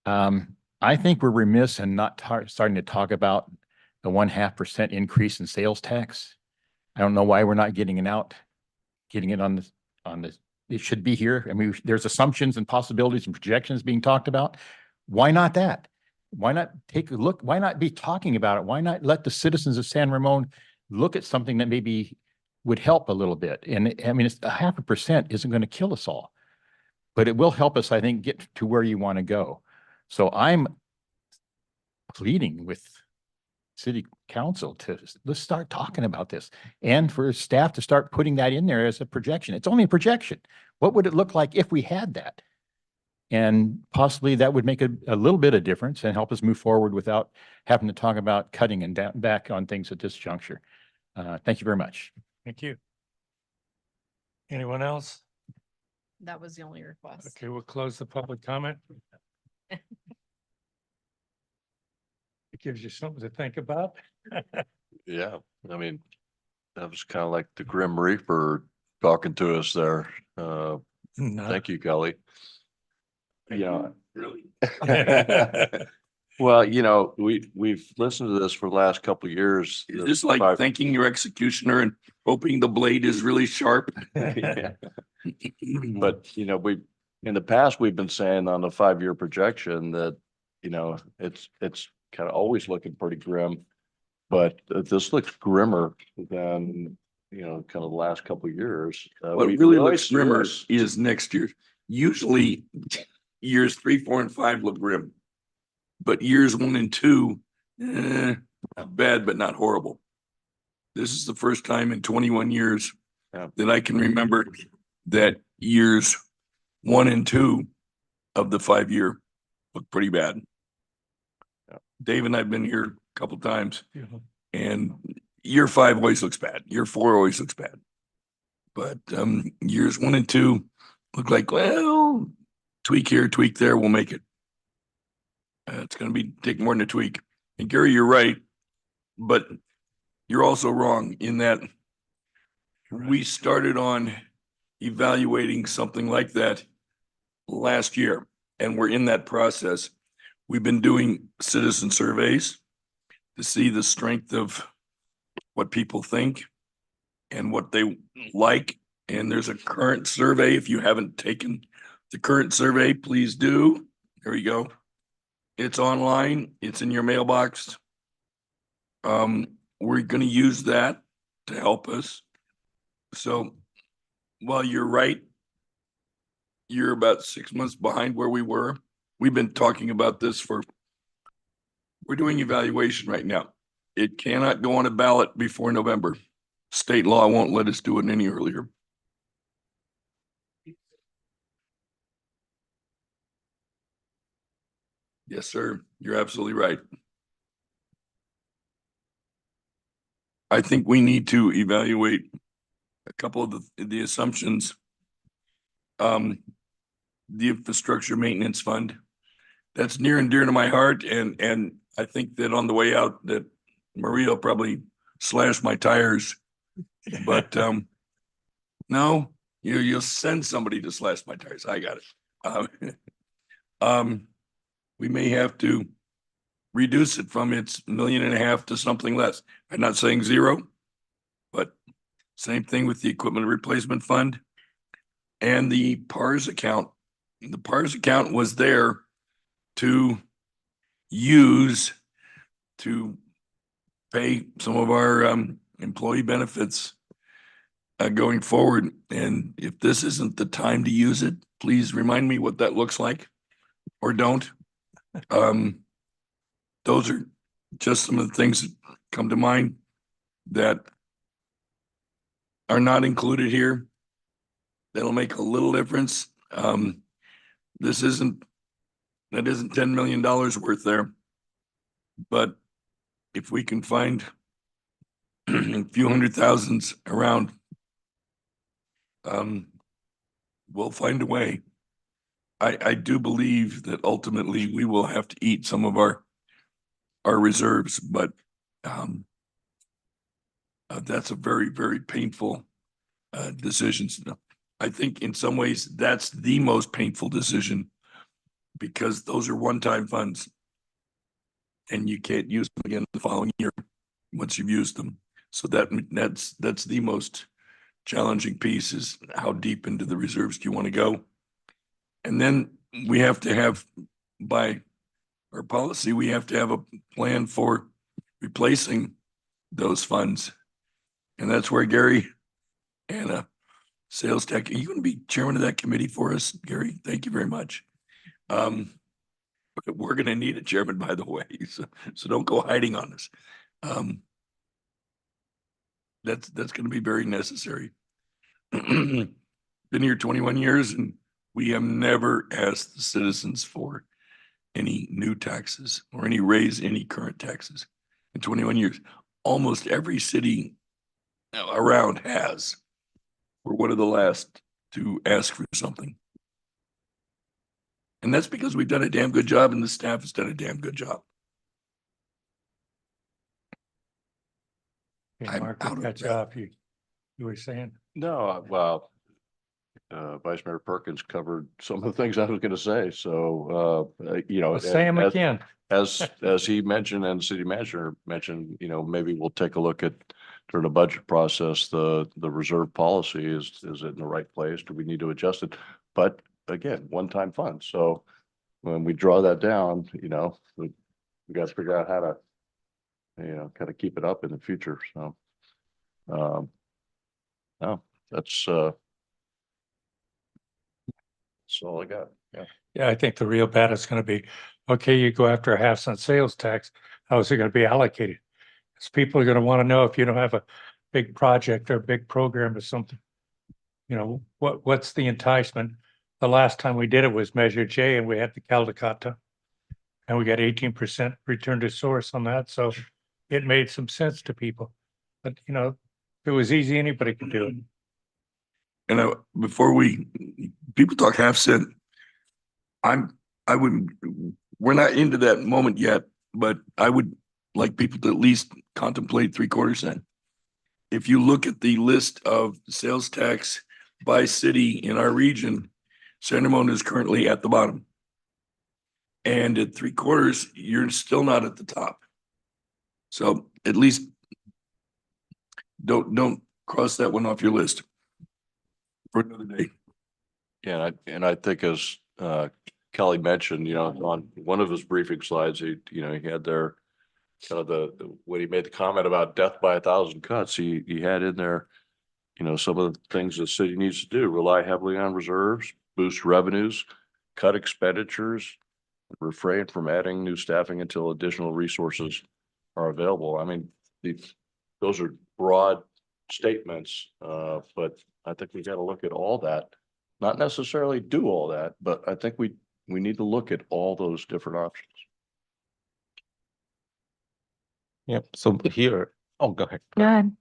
I think we're remiss in not starting to talk about the 0.5% increase in sales tax. I don't know why we're not getting it on the, it should be here. I mean, there's assumptions and possibilities and projections being talked about. Why not that? Why not take a look? Why not be talking about it? Why not let the citizens of San Ramon look at something that maybe would help a little bit? And I mean, it's 0.5% isn't going to kill us all, but it will help us, I think, get to where you want to go. So I'm pleading with city council to let's start talking about this and for staff to start putting that in there as a projection. It's only a projection. What would it look like if we had that? And possibly that would make a little bit of difference and help us move forward without having to talk about cutting and back on things at this juncture. Thank you very much. Thank you. Anyone else? That was the only request. Okay, we'll close the public comment. It gives you something to think about. Yeah, I mean, that was kind of like the Grim Reaper talking to us there. Thank you, Kelly. Yeah, really. Well, we've listened to this for the last couple of years. Is this like thanking your executioner and hoping the blade is really sharp? Yeah. But, in the past, we've been saying on the 5-year projection that, it's kind of always looking pretty grim. But this looks grimmer than, kind of the last couple of years. What really looks grimmer is next year. Usually years 3, 4, and 5 look grim, but years 1 and 2, not bad, but not horrible. This is the first time in 21 years that I can remember that years 1 and 2 of the 5-year look pretty bad. Dave and I've been here a couple of times, and year 5 always looks bad. Year 4 always looks bad, but years 1 and 2 look like, well, tweak here, tweak there, we'll make it. It's going to take more than a tweak. And Gary, you're right, but you're also wrong in that we started on evaluating something like that last year, and we're in that process. We've been doing citizen surveys to see the strength of what people think and what they like. And there's a current survey. If you haven't taken the current survey, please do. There you go. It's online. It's in your mailbox. We're going to use that to help us. So while you're right, you're about 6 months behind where we were. We've been talking about this we're doing evaluation right now. It cannot go on a ballot before November. State law won't let us do it any earlier. Yes, sir. You're absolutely right. I think we need to evaluate a couple of the assumptions. The infrastructure maintenance fund, that's near and dear to my heart, and I think that on the way out that Maria will probably slash my tires. But no, you'll send somebody to slash my tires. I got it. We may have to reduce it from its $1.5 million to something less. I'm not saying zero, but same thing with the equipment replacement fund and the PARS account. The PARS account was there to use to pay some of our employee benefits going forward. And if this isn't the time to use it, please remind me what that looks like, or don't. Those are just some of the things that come to mind that are not included here. That'll make a little difference. That isn't $10 million worth there. But if we can find a few hundred thousands around, we'll find a way. I do believe that ultimately we will have to eat some of our reserves, but that's a very, very painful decision. I think in some ways that's the most painful decision, because those are one-time funds and you can't use them again the following year once you've used them. So that's the most challenging piece, is how deep into the reserves do you want to go? And then we have to have, by our policy, we have to have a plan for replacing those funds. And that's where Gary and sales tech, are you going to be chairman of that committee for us, Gary? Thank you very much. We're going to need a chairman, by the way, so don't go hiding on us. That's going to be very necessary. Been here 21 years and we have never asked the citizens for any new taxes or raise any current taxes in 21 years. Almost every city around has. We're one of the last to ask for something. And that's because we've done a damn good job and the staff has done a damn good job. Okay, Mark, we'll catch up. You were saying? No, well, Vice Mayor Perkins covered some of the things I was going to say. So, Well, say 'em again. As he mentioned and the city manager mentioned, maybe we'll take a look at during the budget process, the reserve policy is it in the right place? Do we need to adjust it? But again, one-time funds. So when we draw that down, we got to figure out how to, kind of keep it up in the future. So, no, that's all I got. Yeah. Yeah, I think the real battle is going to be, okay, you go after a 0.5 cent sales tax, how is it going to be allocated? Because people are going to want to know, if you don't have a big project or a big program or something, what's the enticement? The last time we did it was Measure J and we had the Caldecott, and we got 18% return to source on that. So it made some sense to people. But, if it was easy, anybody could do it. And before people talk 0.5 cent, we're not into that moment yet, but I would like people to at least contemplate 0.75 cents. If you look at the list of sales tax by city in our region, San Ramon is currently at the bottom. And at 0.75, you're still not at the top. So at least don't cross that one off your list for another day. Yeah, and I think as Kelly mentioned, on one of his briefing slides, he had there kind of when he made the comment about death by 1,000 cuts, he had in there, some of the things the city needs to do: rely heavily on reserves, boost revenues, cut expenditures, refrain from adding new staffing until additional resources are available. I mean, those are broad statements, but I think we got to look at all that. Not necessarily do all that, but I think we need to look at all those different options. Yep. So here, oh, go ahead. Go ahead.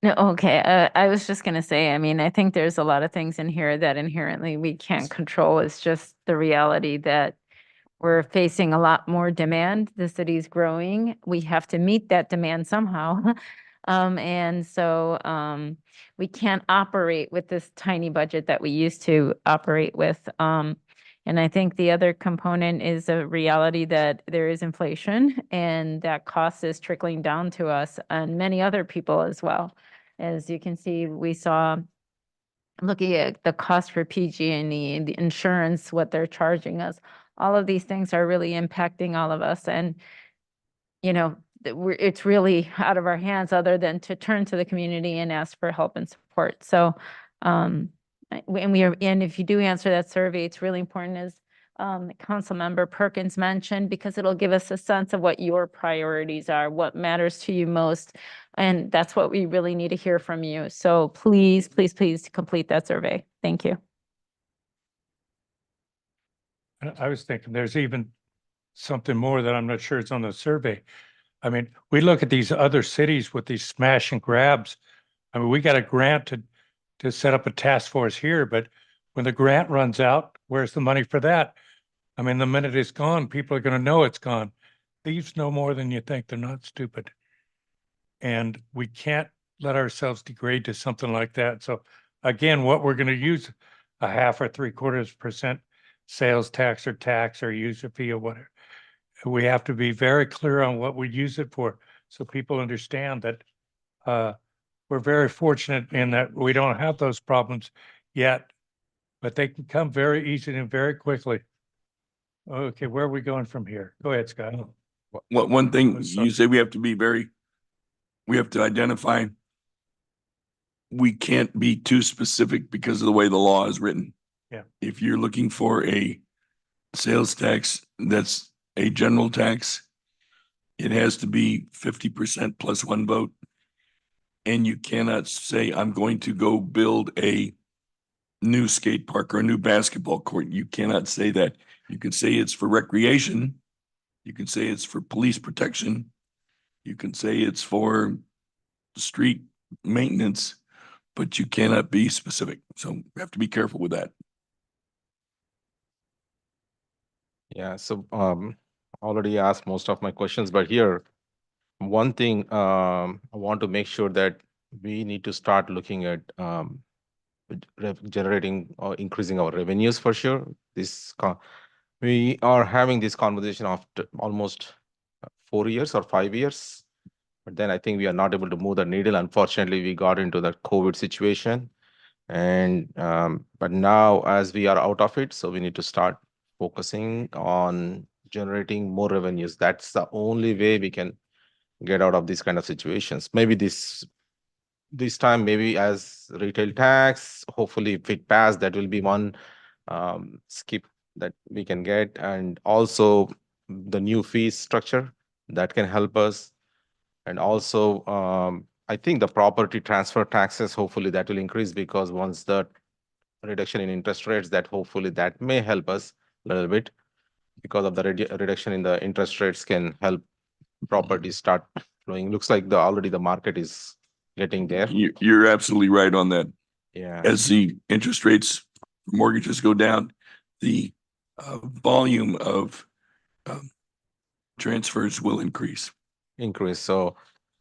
No, okay. I was just gonna say, I mean, I think there's a lot of things in here that inherently we can't control. It's just the reality that we're facing a lot more demand. The city's growing. We have to meet that demand somehow. And so we can't operate with this tiny budget that we used to operate with. And I think the other component is a reality that there is inflation and that cost is trickling down to us and many other people as well. As you can see, we saw, looking at the cost for PG&E, the insurance, what they're charging us, all of these things are really impacting all of us. And, you know, it's really out of our hands other than to turn to the community and ask for help and support. So, and if you do answer that survey, it's really important, as Councilmember Perkins mentioned, because it'll give us a sense of what your priorities are, what matters to you most. And that's what we really need to hear from you. So please, please, please complete that survey. Thank you. I was thinking there's even something more that I'm not sure it's on the survey. I mean, we look at these other cities with these smash and grabs. I mean, we got a grant to set up a task force here, but when the grant runs out, where's the money for that? I mean, the minute it's gone, people are going to know it's gone. Thieves know more than you think. They're not stupid. And we can't let ourselves degrade to something like that. So again, what we're going to use, a 0.5 or 3/4% sales tax or user fee or whatever. We have to be very clear on what we use it for, so people understand that we're very fortunate in that we don't have those problems yet, but they can come very easily and very quickly. Okay, where are we going from here? Go ahead, Scott. One thing you say, we have to identify, we can't be too specific because of the way the law is written. Yeah. If you're looking for a sales tax that's a general tax, it has to be 50% plus one vote. And you cannot say, I'm going to go build a new skate park or a new basketball court. You cannot say that. You can say it's for recreation. You can say it's for police protection. You can say it's for street maintenance, but you cannot be specific. So we have to be careful with that. Yeah, so already asked most of my questions, but here, one thing I want to make sure that we need to start looking at generating or increasing our revenues for sure. We are having this conversation after almost 4 years or 5 years, but then I think we are not able to move the needle. Unfortunately, we got into that COVID situation, and but now as we are out of it, so we need to start focusing on generating more revenues. That's the only way we can get out of these kind of situations. Maybe this time, maybe as retail tax, hopefully if it passes, that will be one skip that we can get. And also the new fee structure that can help us. And also I think the property transfer taxes, hopefully that will increase, because once the reduction in interest rates, that hopefully that may help us a little bit, because of the reduction in the interest rates can help properties start flowing. Looks like already the market is getting there. You're absolutely right on that. Yeah. As the interest rates for mortgages go down, the volume of transfers will increase. So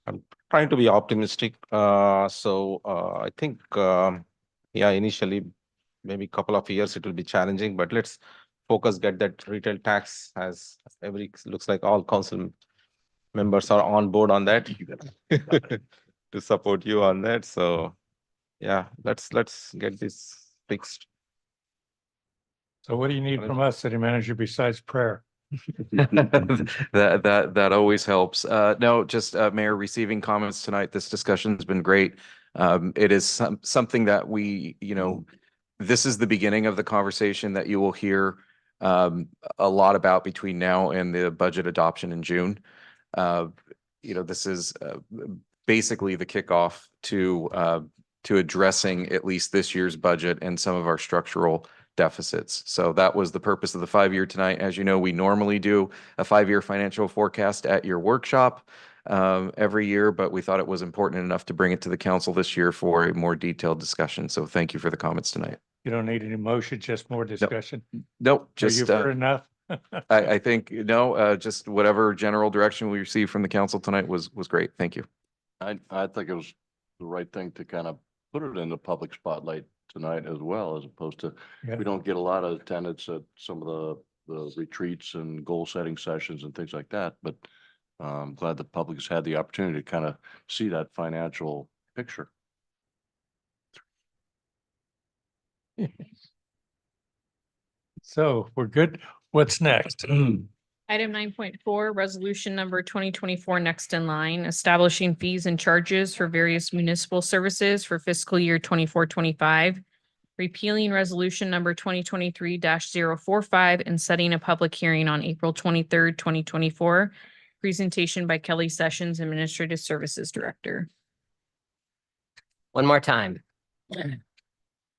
I'm trying to be optimistic. I think, yeah, initially, maybe a couple of years, it will be challenging, but let's focus, get that retail tax, as looks like all council members are on board on that to support you on that. So yeah, let's get this fixed. So what do you need from us, city manager, besides prayer? That always helps. No, just Mayor, receiving comments tonight. This discussion has been great. It is something that this is the beginning of the conversation that you will hear a lot about between now and the budget adoption in June. This is basically the kickoff to addressing at least this year's budget and some of our structural deficits. So that was the purpose of the 5-year tonight. As you know, we normally do a 5-year financial forecast at your workshop every year, but we thought it was important enough to bring it to the council this year for a more detailed discussion. So thank you for the comments tonight. You don't need any motion, just more discussion. Nope, Are just you heard enough? I think, no, just whatever general direction we received from the council tonight was great. Thank you. I think it was the right thing to kind of put it in the public spotlight tonight as well, as opposed to, Yeah. we don't get a lot of attendance at some of the retreats and goal setting sessions and things like that, but I'm glad the public has had the opportunity to kind of see that financial picture. So we're good. What's next? Item 9.4, resolution number 2024 next in line, establishing fees and charges for various municipal services for fiscal year 24-25, repealing resolution number 2023-045 and setting a public hearing on April 23rd, 2024. Presentation by Kelly Sessions, Administrative Services Director. One more time.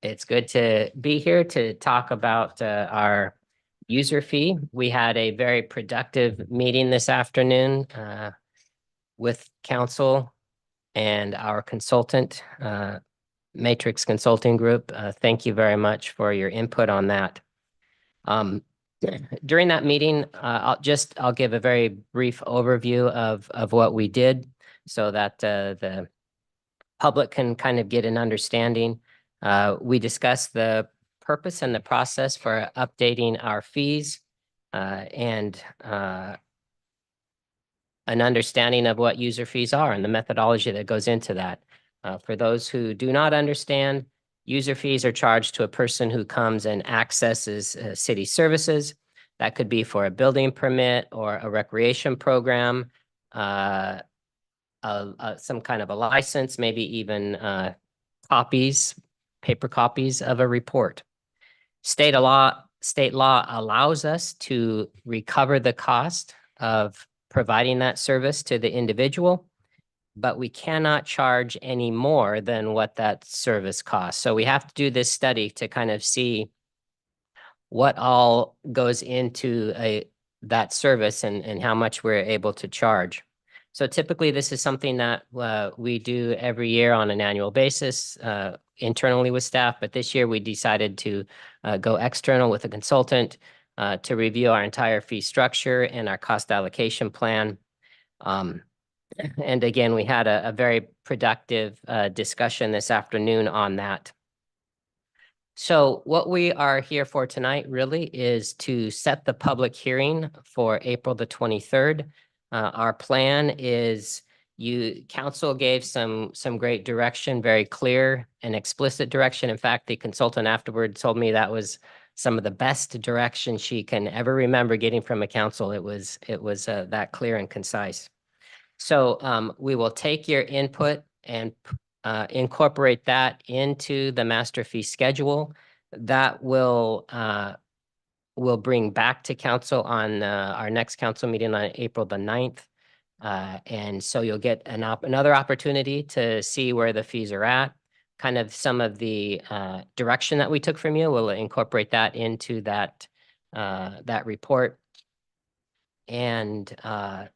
It's good to be here to talk about our user fee. We had a very productive meeting this afternoon with council and our consultant, Matrix Consulting Group. Thank you very much for your input on that. During that meeting, I'll give a very brief overview of what we did so that the public can kind of get an understanding. We discussed the purpose and the process for updating our fees and an understanding of what user fees are and the methodology that goes into that. For those who do not understand, user fees are charged to a person who comes and accesses city services. That could be for a building permit or a recreation program, some kind of a license, maybe even paper copies of a report. State law allows us to recover the cost of providing that service to the individual, but we cannot charge any more than what that service costs. So we have to do this study to kind of see what all goes into that service and how much we're able to charge. So typically this is something that we do every year on an annual basis internally with staff, but this year we decided to go external with a consultant to review our entire fee structure and our cost allocation plan. And again, we had a very productive discussion this afternoon on that. So what we are here for tonight really is to set the public hearing for April the 23rd. Our plan is council gave some great direction, very clear and explicit direction. In fact, the consultant afterward told me that was some of the best direction she can ever remember getting from a council. It was that clear and concise. So we will take your input and incorporate that into the master fee schedule. That will bring back to council on our next council meeting on April the 9th. And so you'll get another opportunity to see where the fees are at, kind of some of the direction that we took from you. We'll incorporate that into that report. And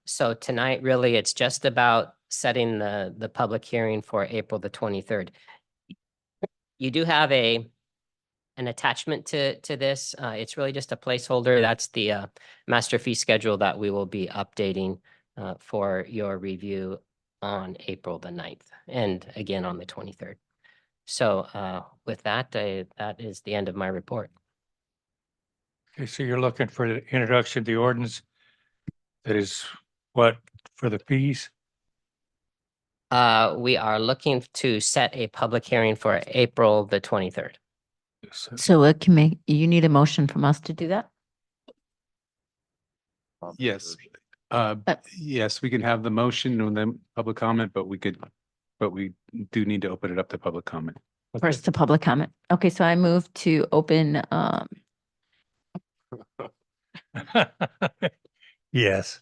so tonight, really, it's just about setting the public hearing for April the 23rd. You do have an attachment to this. It's really just a placeholder. That's the master fee schedule that we will be updating for your review on April the 9th and again on the 23rd. So with that, that is the end of my report. Okay, so you're looking for the introduction of the ordinance. That is what, for the fees? We are looking to set a public hearing for April the 23rd. So you need a motion from us to do that? Yes. Yes, we can have the motion and then public comment, but we do need to open it up to public comment. First to public comment. Okay, so I move to open, Yes.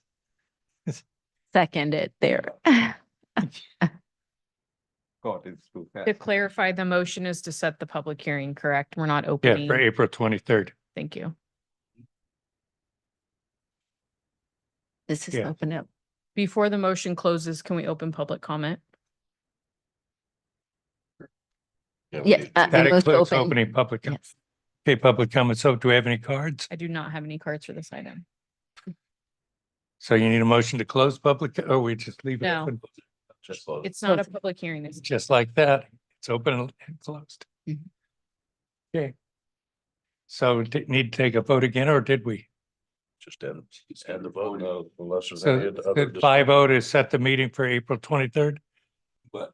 second it there. To clarify, the motion is to set the public hearing, correct? We're not Yeah, opening. for April 23rd. Thank you. This is Yeah. open up. Before the motion closes, can we open public comment? Yes. That it was includes open. opening public. Yes. Okay, public comment. So do we have any cards? I do not have any cards for this item. So you need a motion to close public, or we just leave it No. open? It's not a public hearing. It's Just like that. It's open and closed. Mhm. Okay. So need to take a vote again, or did we? Just add the vote unless there's So any other. the 5-0 to set the meeting for April 23rd? But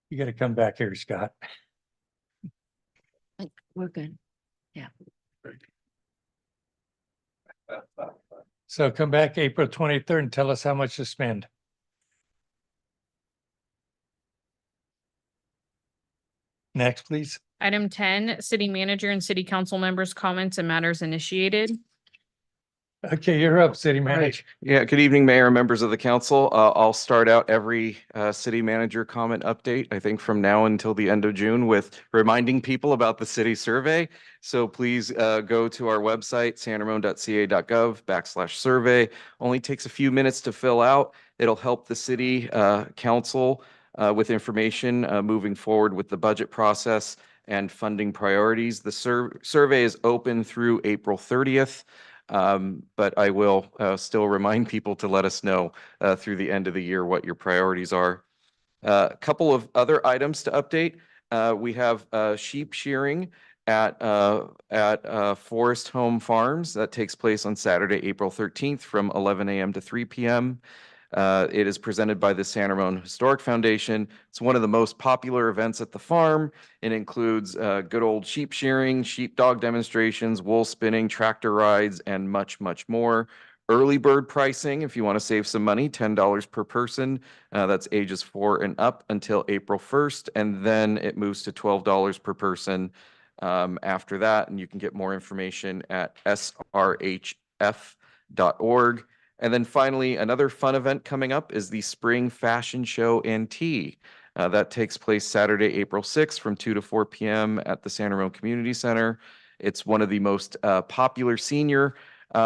You gotta come back here, Scott. We're good. Yeah. So come back April 23rd and tell us how much to spend. Next, please. Item 10, city manager and city council members' comments and matters initiated. Okay, you're up, city manager. Yeah, good evening, Mayor and members of the council. I'll start out every city manager comment update, I think from now until the end of June, with reminding people about the city survey. So please go to our website, sanramon.ca.gov/survey. Only takes a few minutes to fill out. It'll help the city council with information moving forward with the budget process and funding priorities. The survey is open through April 30th. But I will still remind people to let us know through the end of the year what your priorities are. A couple of other items to update. We have sheep shearing at Forest Home Farms. That takes place on Saturday, April 13th from 11 a.m. to 3 p.m. It is presented by the San Ramon Historic Foundation. It's one of the most popular events at the farm. It includes good old sheep shearing, sheepdog demonstrations, wool spinning, tractor rides, and much, much more. Early bird pricing, if you want to save some money, $10 per person. That's ages 4 and up until April 1st. And then it moves to $12 per person after that. And you can get more information at srhf.org. And then finally, another fun event coming up is the Spring Fashion Show and Tea. That takes place Saturday, April 6th from 2 to 4 p.m. at the San Ramon Community Center. It's one of the most popular senior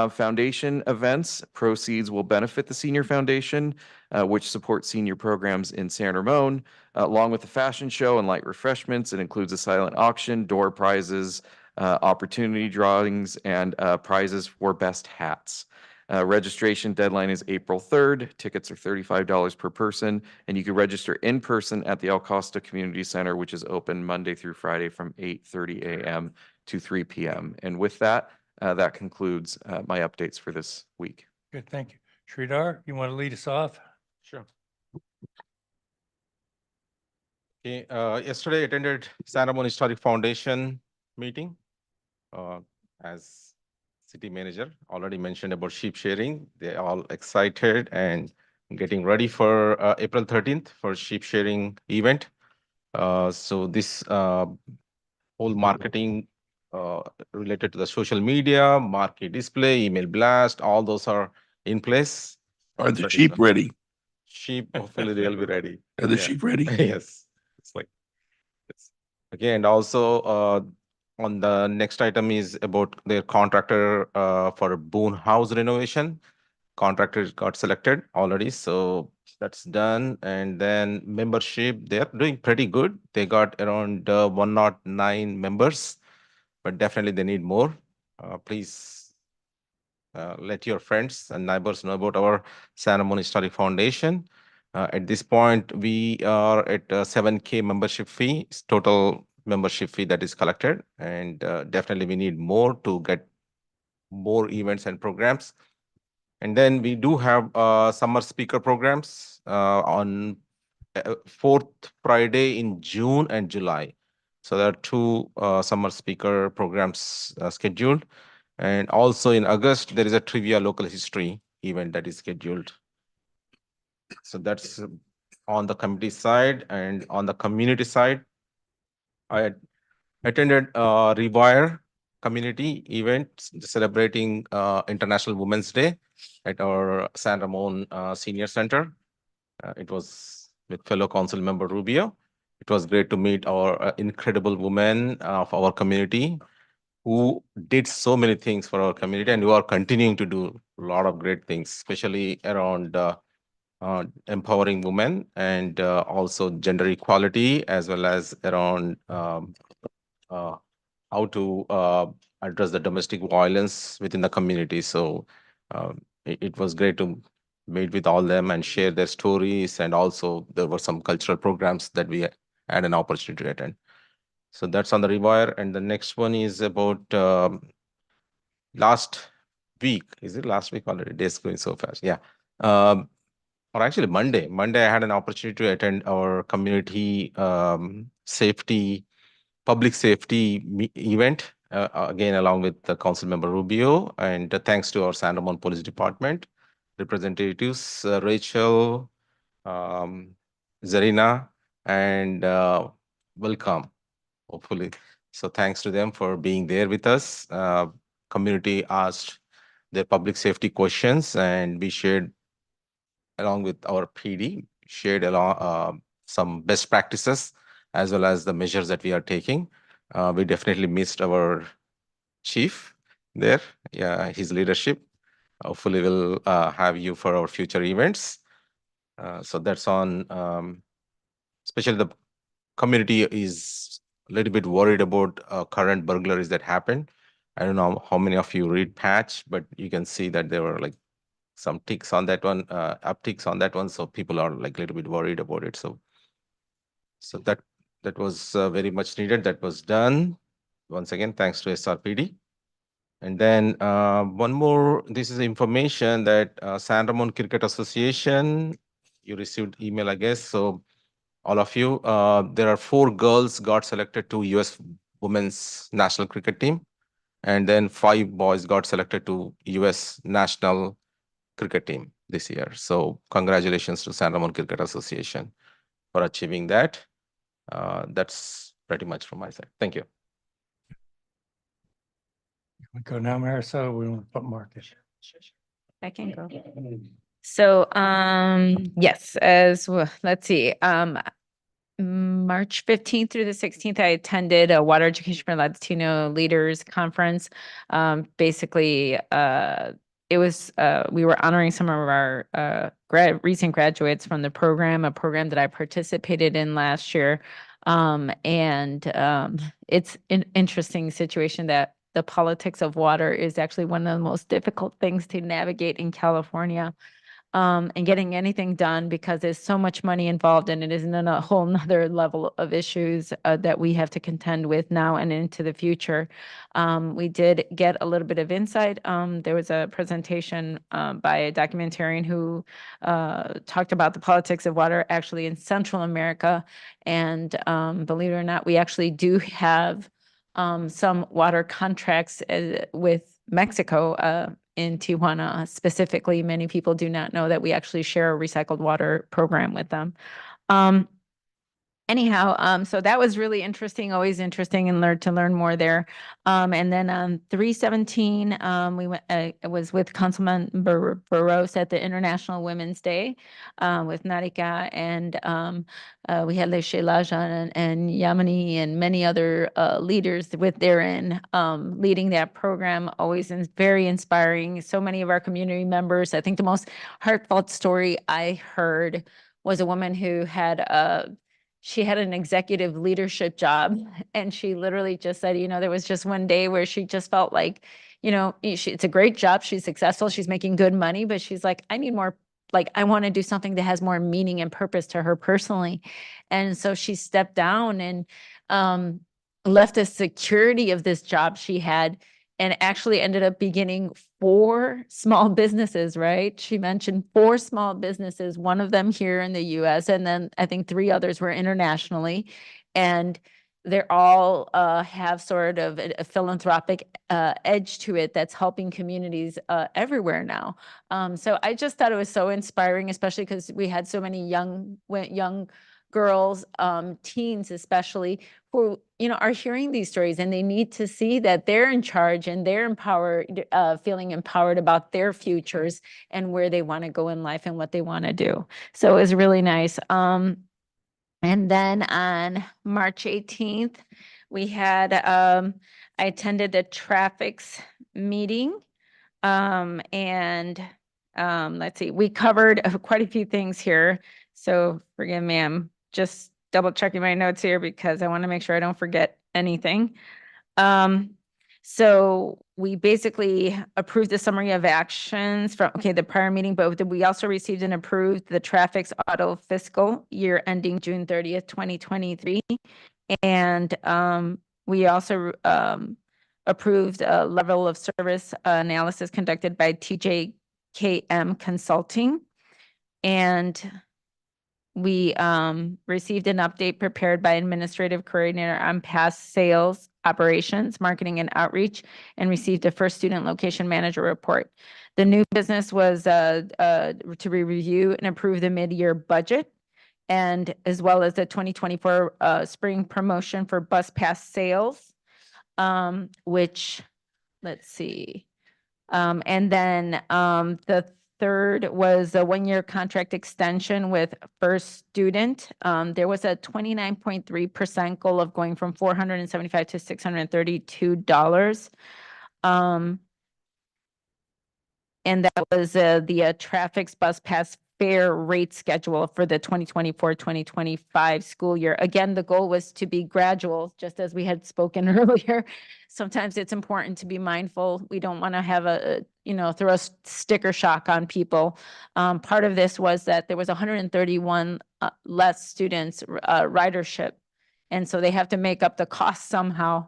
foundation events. Proceeds will benefit the Senior Foundation, which supports senior programs in San Ramon. Along with the fashion show and light refreshments, it includes a silent auction, door prizes, opportunity drawings, and prizes for best hats. Registration deadline is April 3rd. Tickets are $35 per person, and you can register in person at the El Costa Community Center, which is open Monday through Friday from 8:30 a.m. to 3 p.m. And with that, that concludes my updates for this week. Good, thank you. Sridhar, you want to lead us off? Sure. Okay, yesterday attended San Ramon Historic Foundation meeting. As city manager already mentioned about sheep shearing, they're all excited and getting ready for April 13th for sheep shearing event. So this whole marketing related to the social media, market display, email blast, all those are in place. Are the sheep ready? Sheep, hopefully they'll be ready. Are the Yeah. sheep ready? Yes. It's like, yes. Okay, and also on the next item is about their contractor for Boone House renovation. Contractor got selected already, so that's done. And then membership, they're doing pretty good. They got around 109 members, but definitely they need more. Please let your friends and neighbors know about our San Ramon Historic Foundation. At this point, we are at a 7K membership fee, total membership fee that is collected. And definitely we need more to get more events and programs. And then we do have summer speaker programs on 4th Friday in June and July. So there are 2 summer speaker programs scheduled. And also in August, there is a trivia local history event that is scheduled. So that's on the committee side. And on the community side, I attended Rewire community event celebrating International Women's Day at our San Ramon Senior Center. It was with fellow council member Rubio. It was great to meet our incredible women of our community who did so many things for our community and who are continuing to do a lot of great things, especially around empowering women and also gender equality, as well as around how to address the domestic violence within the community. So it was great to meet with all them and share their stories. And also there were some cultural programs that we had an opportunity to attend. So that's on the Rewire. And the next one is about last week. Is it last week already? Days going so fast. Yeah. Or actually Monday. Monday, I had an opportunity to attend our community public safety event, again, along with the council member Rubio, and thanks to our San Ramon Police Department representatives, Rachel, Zarina, and welcome, hopefully. So thanks to them for being there with us. Community asked their public safety questions, and we shared, along with our PD, shared along some best practices as well as the measures that we are taking. We definitely missed our chief there, his leadership. Hopefully we'll have you for our future events. So that's on, especially the community is a little bit worried about current burglaries that happened. I don't know how many of you read Patch, but you can see that there were like some ticks on that one, upticks on that one. So people are like a little bit worried about it. So that was very much needed. That was done. Once again, thanks to SRPD. And then one more, this is information that San Ramon Cricket Association, you received email, I guess. So all of you, there are 4 girls got selected to US Women's National Cricket Team. And then 5 boys got selected to US National Cricket Team this year. So congratulations to San Ramon Cricket Association for achieving that. That's pretty much from my side. Thank you. We go now, Marisol, we want to put Marcus. I can go. So, yes, let's see, March 15th through the 16th, I attended a Water Education for Latino Leaders Conference. Basically, it was, we were honoring some of our recent graduates from the program, a program that I participated in last year. It's an interesting situation that the politics of water is actually one of the most difficult things to navigate in California. And getting anything done, because there's so much money involved and it isn't a whole nother level of issues that we have to contend with now and into the future. We did get a little bit of insight. There was a presentation by a documentarian who talked about the politics of water actually in Central America. And believe it or not, we actually do have some water contracts with Mexico in Tijuana specifically. Many people do not know that we actually share a recycled water program with them. Anyhow, so that was really interesting, always interesting, and learn more there. And then on 3/17, we went. It was with Councilmember Burrows at the International Women's Day with Narika, and we had Leshe Lajan and Yamini and many other leaders with therein leading that program. Always very inspiring. So many of our community members. I think the most heartfelt story I heard was a woman who had she had an executive leadership job, and she literally just said, there was just one day where she just felt like, it's a great job. She's successful. She's making good money, but she's like, I need more, I want to do something that has more meaning and purpose to her personally. And so she stepped down and left the security of this job she had, and actually ended up beginning 4 small businesses, right? She mentioned 4 small businesses, one of them here in the US, and then I think 3 others were internationally. And they're all have sort of a philanthropic edge to it that's helping communities everywhere now. So I just thought it was so inspiring, especially because we had so many young girls, teens especially, who, are hearing these stories and they need to see that they're in charge and they're empowered, feeling empowered about their futures and where they want to go in life and what they want to do. So it was really nice. And then on March 18th, we had, I attended the traffics meeting. Let's see, we covered quite a few things here. So forgive me, I'm just double checking my notes here because I want to make sure I don't forget anything. So we basically approved the summary of actions from, the prior meeting, but we also received and approved the traffic's auto fiscal year ending June 30th, 2023. And we also approved a level of service analysis conducted by TJKM Consulting. And we received an update prepared by administrative coordinator on past sales, operations, marketing, and outreach, and received a first student location manager report. The new business was to review and approve the mid-year budget, and as well as the 2024 spring promotion for bus pass sales, which, let's see. And then the third was a one-year contract extension with First Student. There was a 29.3% goal of going from $475 to $632. And that was the traffic's bus pass fare rate schedule for the 2024-2025 school year. Again, the goal was to be gradual, just as we had spoken earlier. Sometimes it's important to be mindful. We don't want to have throw a sticker shock on people. Part of this was that there was 131 less students ridership. And so they have to make up the cost somehow.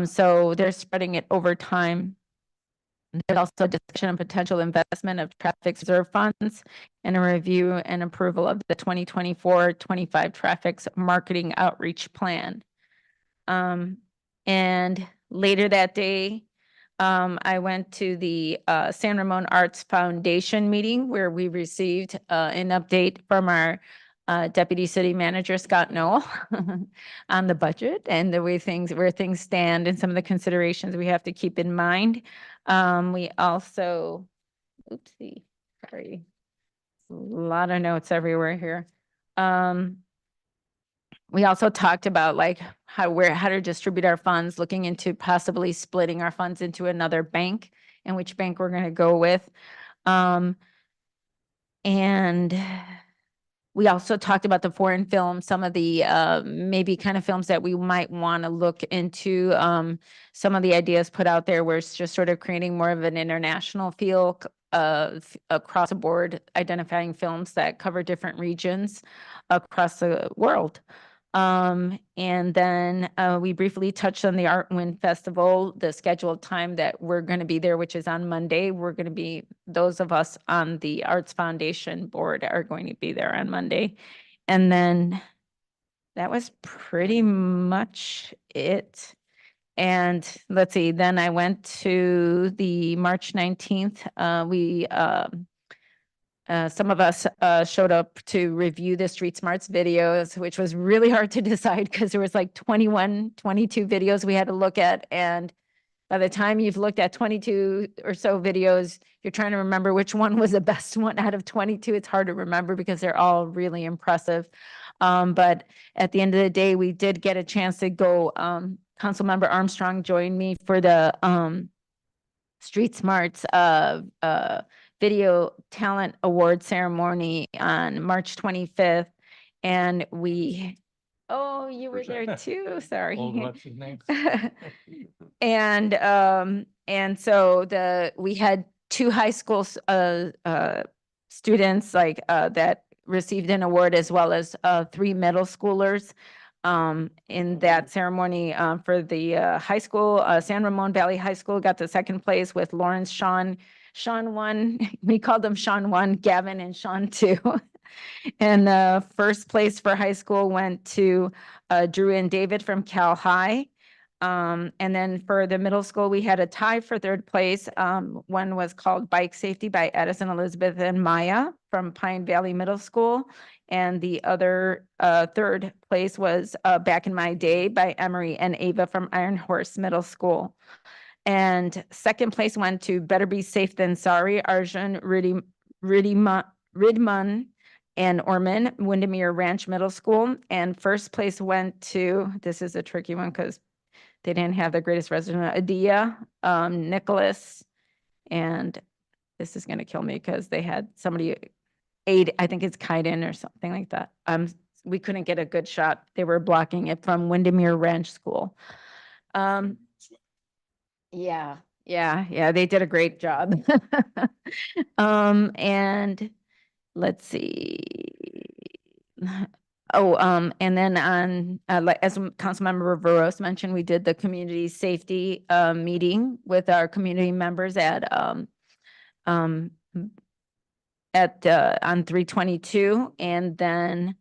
So they're spreading it over time. There's also a discussion on potential investment of traffic reserve funds and a review and approval of the 2024-25 traffic's marketing outreach plan. And later that day, I went to the San Ramon Arts Foundation meeting where we received an update from our Deputy City Manager, Scott Noel, on the budget and the way where things stand and some of the considerations we have to keep in mind. We also, oopsie, sorry, a lot of notes everywhere here. We also talked about how to distribute our funds, looking into possibly splitting our funds into another bank and which bank we're going to go with. And we also talked about the foreign films, some of the maybe kind of films that we might want to look into. Some of the ideas put out there where it's just sort of creating more of an international feel across the board, identifying films that cover different regions across the world. And then we briefly touched on the Art Wind Festival, the scheduled time that we're going to be there, which is on Monday. We're going to be, those of us on the Arts Foundation board are going to be there on Monday. And then that was pretty much it. And let's see, then I went to the March 19th. Some of us showed up to review the Street Smarts videos, which was really hard to decide because there was 21, 22 videos we had to look at. And by the time you've looked at 22 or so videos, you're trying to remember which one was the best one out of 22. It's hard to remember because they're all really impressive. But at the end of the day, we did get a chance to go. Councilmember Armstrong joined me for the Street Smarts Video Talent Award ceremony on March 25th. And you were there too, sorry. What's his name? And so we had 2 high school students that received an award, as well as 3 middle schoolers in that ceremony. For the high school, San Ramon Valley High School got the 2nd place with Lawrence Sean 1, we called them Sean 1, Gavin, and Sean 2. And first place for high school went to Drew and David from Cal High. And then for the middle school, we had a tie for 3rd place. One was called Bike Safety by Addison Elizabeth and Maya from Pine Valley Middle School. And the other third place was Back in My Day by Emery and Ava from Iron Horse Middle School. And second place went to Better Be Safe Than Sorry, Arjun Ridman and Orman, Windermere Ranch Middle School. And first place went to, this is a tricky one because they didn't have the greatest resident, Adia, Nicholas, and this is going to kill me because they had somebody aid, I think it's Kaiden or something like that. We couldn't get a good shot. They were blocking it from Windermere Ranch School. Yeah, they did a great job. And let's see. Oh, and then on, as Councilmember Veros mentioned, we did the community safety meeting with our community members on 322, and then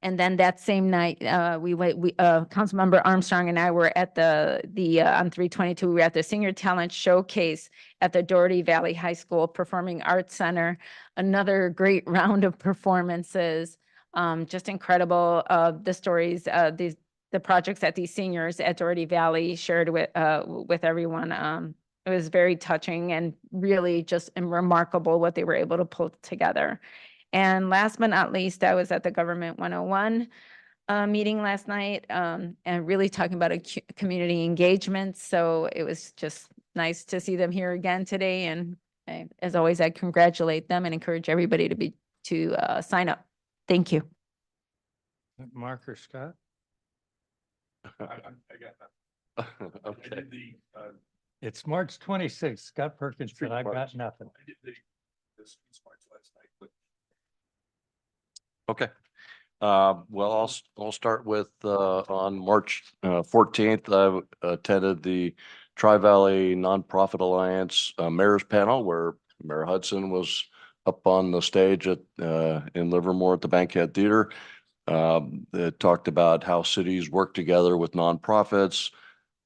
that same night, Councilmember Armstrong and I were at on 322, we were at the Senior Talent Showcase at the Doherty Valley High School Performing Arts Center. Another great round of performances, just incredible. The stories, the projects that these seniors at Doherty Valley shared with everyone. It was very touching and really just remarkable what they were able to pull together. And last but not least, I was at the Government 101 meeting last night, and really talking about community engagement. So it was just nice to see them here again today. And as always, I congratulate them and encourage everybody to sign up. Thank you. Mark or Scott? Okay. It's March 26th. Scott Perkins said, I got nothing. Okay. Well, I'll start with, on March 14th, I attended the Tri-Valley Nonprofit Alliance Mayor's Panel, where Mayor Hudson was up on the stage in Livermore at the Bankhead Theater. They talked about how cities work together with nonprofits,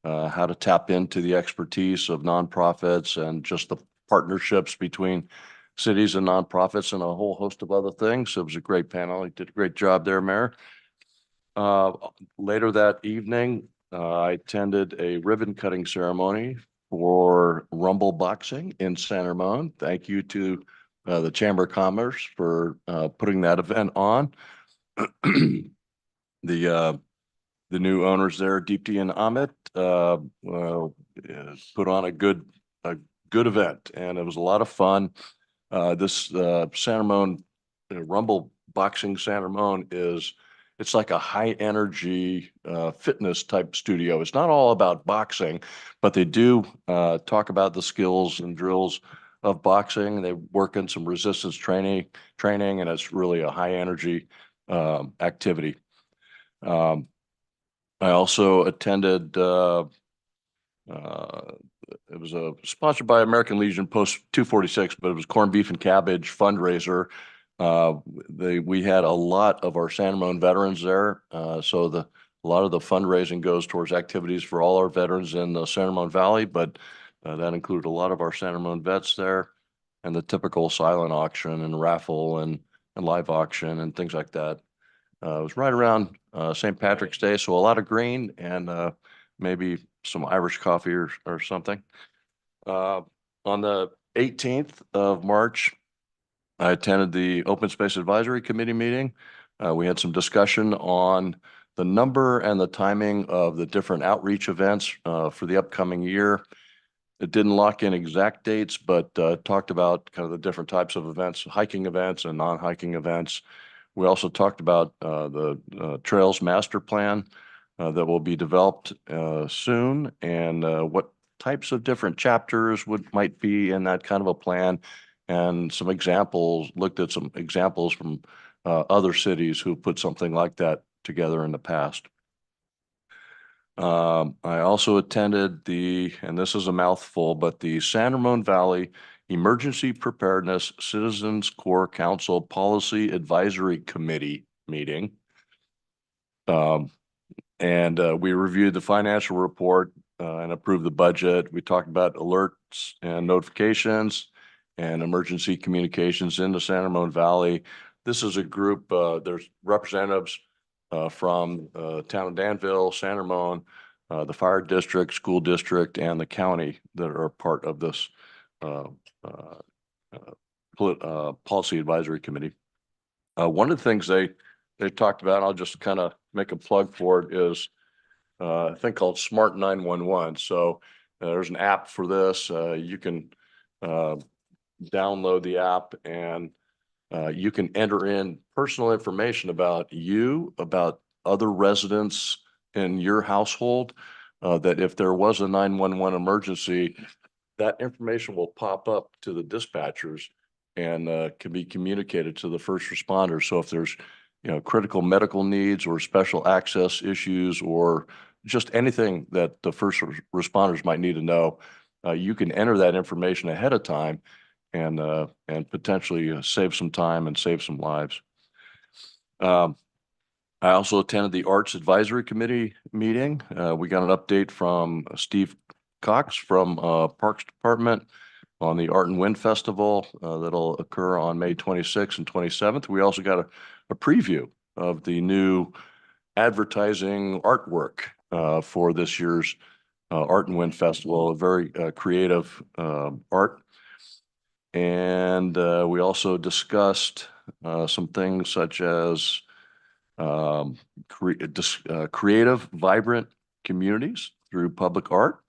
how to tap into the expertise of nonprofits and just the partnerships between cities and nonprofits and a whole host of other things. It was a great panel. You did a great job there, Mayor. Later that evening, I attended a ribbon cutting ceremony for Rumble Boxing in San Ramon. Thank you to the Chamber of Commerce for putting that event on. The new owners there, Deepti and Amit, put on a good event, and it was a lot of fun. This San Ramon Rumble Boxing San Ramon it's like a high energy fitness type studio. It's not all about boxing, but they do talk about the skills and drills of boxing. They work in some resistance training, and it's really a high energy activity. I also attended, it was sponsored by American Legion Post 246, but it was corned beef and cabbage fundraiser. We had a lot of our San Ramon veterans there. So a lot of the fundraising goes towards activities for all our veterans in the San Ramon Valley, but that included a lot of our San Ramon vets there, and the typical silent auction and raffle and live auction and things like that. It was right around St. Patrick's Day, so a lot of green and maybe some Irish coffee or something. On the 18th of March, I attended the Open Space Advisory Committee meeting. We had some discussion on the number and the timing of the different outreach events for the upcoming year. It didn't lock in exact dates, but talked about kind of the different types of events, hiking events and non-hiking events. We also talked about the Trails Master Plan that will be developed soon, and what types of different chapters might be in that kind of a plan, and some examples, looked at some examples from other cities who put something like that together in the past. I also attended and this is a mouthful, but the San Ramon Valley Emergency Preparedness Citizens Corps Council Policy Advisory Committee meeting. And we reviewed the financial report and approved the budget. We talked about alerts and notifications and emergency communications in the San Ramon Valley. this is a group, there's representatives from town of Danville, San Ramon, the fire district, school district, and the county that are part of this policy advisory committee. One of the things they talked about, I'll just kind of make a plug for it, is a thing called Smart 911. So there's an app for this. You can download the app, and you can enter in personal information about you, about other residents in your household, that if there was a 911 emergency, that information will pop up to the dispatchers and can be communicated to the first responders. So if there's, critical medical needs or special access issues or just anything that the first responders might need to know, you can enter that information ahead of time and potentially save some time and save some lives. I also attended the Arts Advisory Committee meeting. We got an update from Steve Cox from Parks Department on the Art and Wind Festival that'll occur on May 26th and 27th. We also got a preview of the new advertising artwork for this year's Art and Wind Festival, a very creative art. And we also discussed some things such as creative, vibrant communities through public art.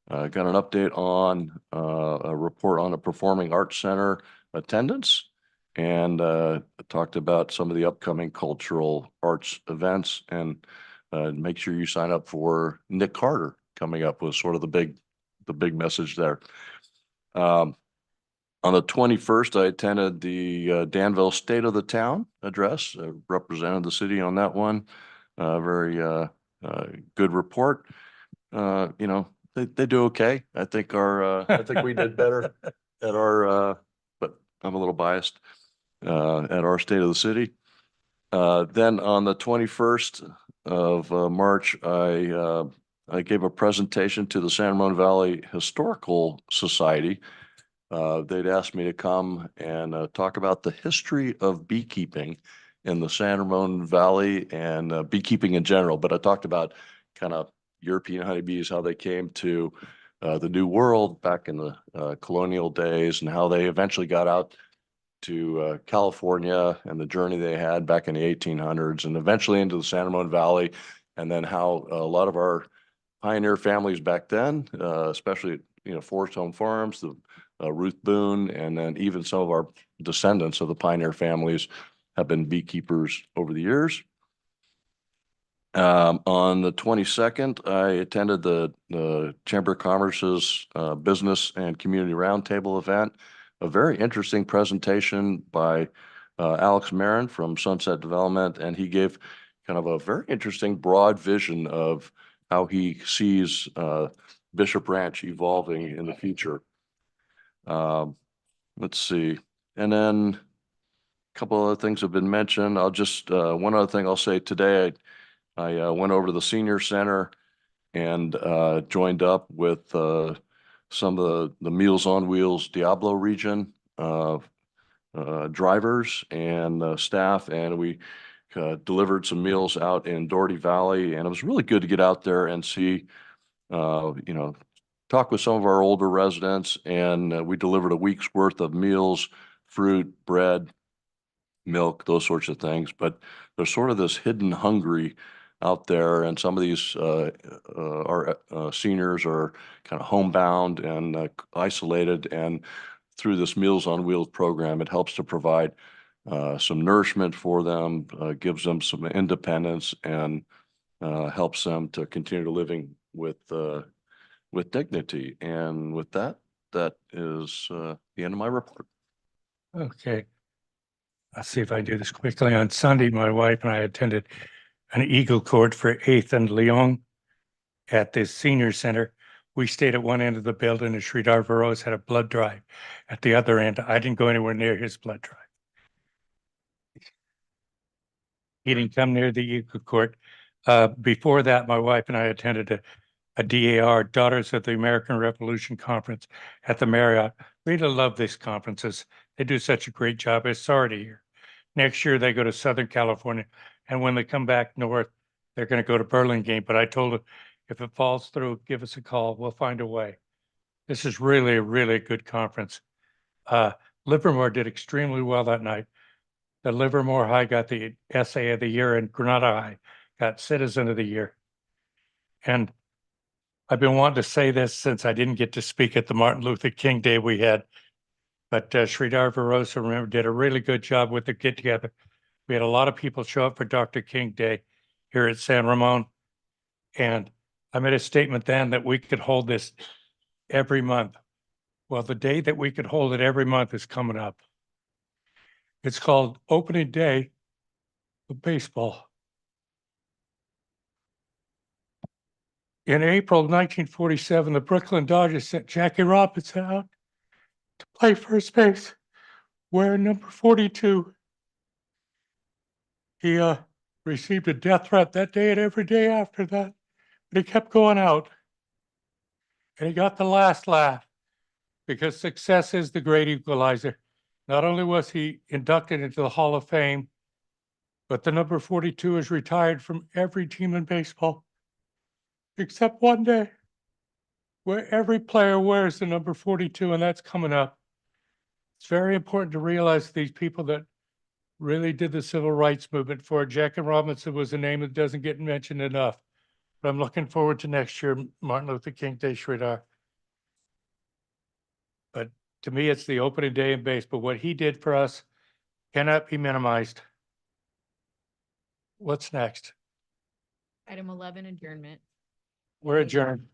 Got an update on a report on a performing arts center attendance, and talked about some of the upcoming cultural arts events, and make sure you sign up for Nick Carter coming up was sort of the big message there. On the 21st, I attended the Danville State of the Town address, represented the city on that one. Very good report. They do okay. I think I think we did better at our, but I'm a little biased, at our State of the City. Then on the 21st of March, I gave a presentation to the San Ramon Valley Historical Society. They'd asked me to come and talk about the history of beekeeping in the San Ramon Valley and beekeeping in general. But I talked about kind of European honeybees, how they came to the New World back in the colonial days, and how they eventually got out to California and the journey they had back in the 1800s and eventually into the San Ramon Valley. And then how a lot of our pioneer families back then, especially, Forest Home Farms, the Ruth Boone, and then even some of our descendants of the pioneer families have been beekeepers over the years. On the 22nd, I attended the Chamber of Commerce's Business and Community Roundtable event. A very interesting presentation by Alex Marin from Sunset Development, and he gave kind of a very interesting broad vision of how he sees Bishop Ranch evolving in the future. Let's see. And then a couple other things have been mentioned. I'll just, one other thing I'll say today, I went over to the senior center and joined up with some of the Meals on Wheels Diablo region drivers and staff, and we delivered some meals out in Doherty Valley, and it was really good to get out there and see, talk with some of our older residents, and we delivered a week's worth of meals, fruit, bread, milk, those sorts of things. But there's sort of this hidden hungry out there, and some of these our seniors are kind of homebound and isolated, and through this Meals on Wheels program, it helps to provide some nourishment for them, gives them some independence, and helps them to continue living with dignity. And with that, that is the end of my report. Okay. I'll see if I do this quickly. On Sunday, my wife and I attended an Eagle Court for 8th and Lyon at the senior center. We stayed at one end of the building, and Sridhar Varos had a blood drive at the other end. I didn't go anywhere near his blood drive. He didn't come near the Eagle Court. Before that, my wife and I attended a DAR, Daughters of the American Revolution conference at the Marriott. Really love these conferences. They do such a great job. It's sorry to hear Next year, they go to Southern California. And when they come back north, they're going to go to Burlingame. But I told them, if it falls through, give us a call. We'll find a way. This is really a really good conference. Livermore did extremely well that night. The Livermore High got the Essay of the Year, and Granada High got Citizen of the Year. And I've been wanting to say this since I didn't get to speak at the Martin Luther King Day we had. But Sridhar Varosa, remember, did a really good job with the get together. We had a lot of people show up for Dr. King Day here at San Ramon. And I made a statement then that we could hold this every month. Well, the day that we could hold it every month is coming up. It's called Opening Day of Baseball. In April 1947, the Brooklyn Dodgers sent Jackie Robinson out to play first base, wearing number 42. He received a death threat that day and every day after that, but he kept going out. And he got the last laugh because success is the great equalizer. Not only was he inducted into the Hall of Fame, but the number 42 is retired from every team in baseball, except one day where every player wears the number 42, and that's coming up. It's very important to realize these people that really did the civil rights movement for it. Jackie Robinson was a name that doesn't get mentioned enough. But I'm looking forward to next year, Martin Luther King Day, Sridhar. But to me, it's the opening day in baseball. What he did for us cannot be minimized. What's next? Item 11, adjournment. We're adjourned.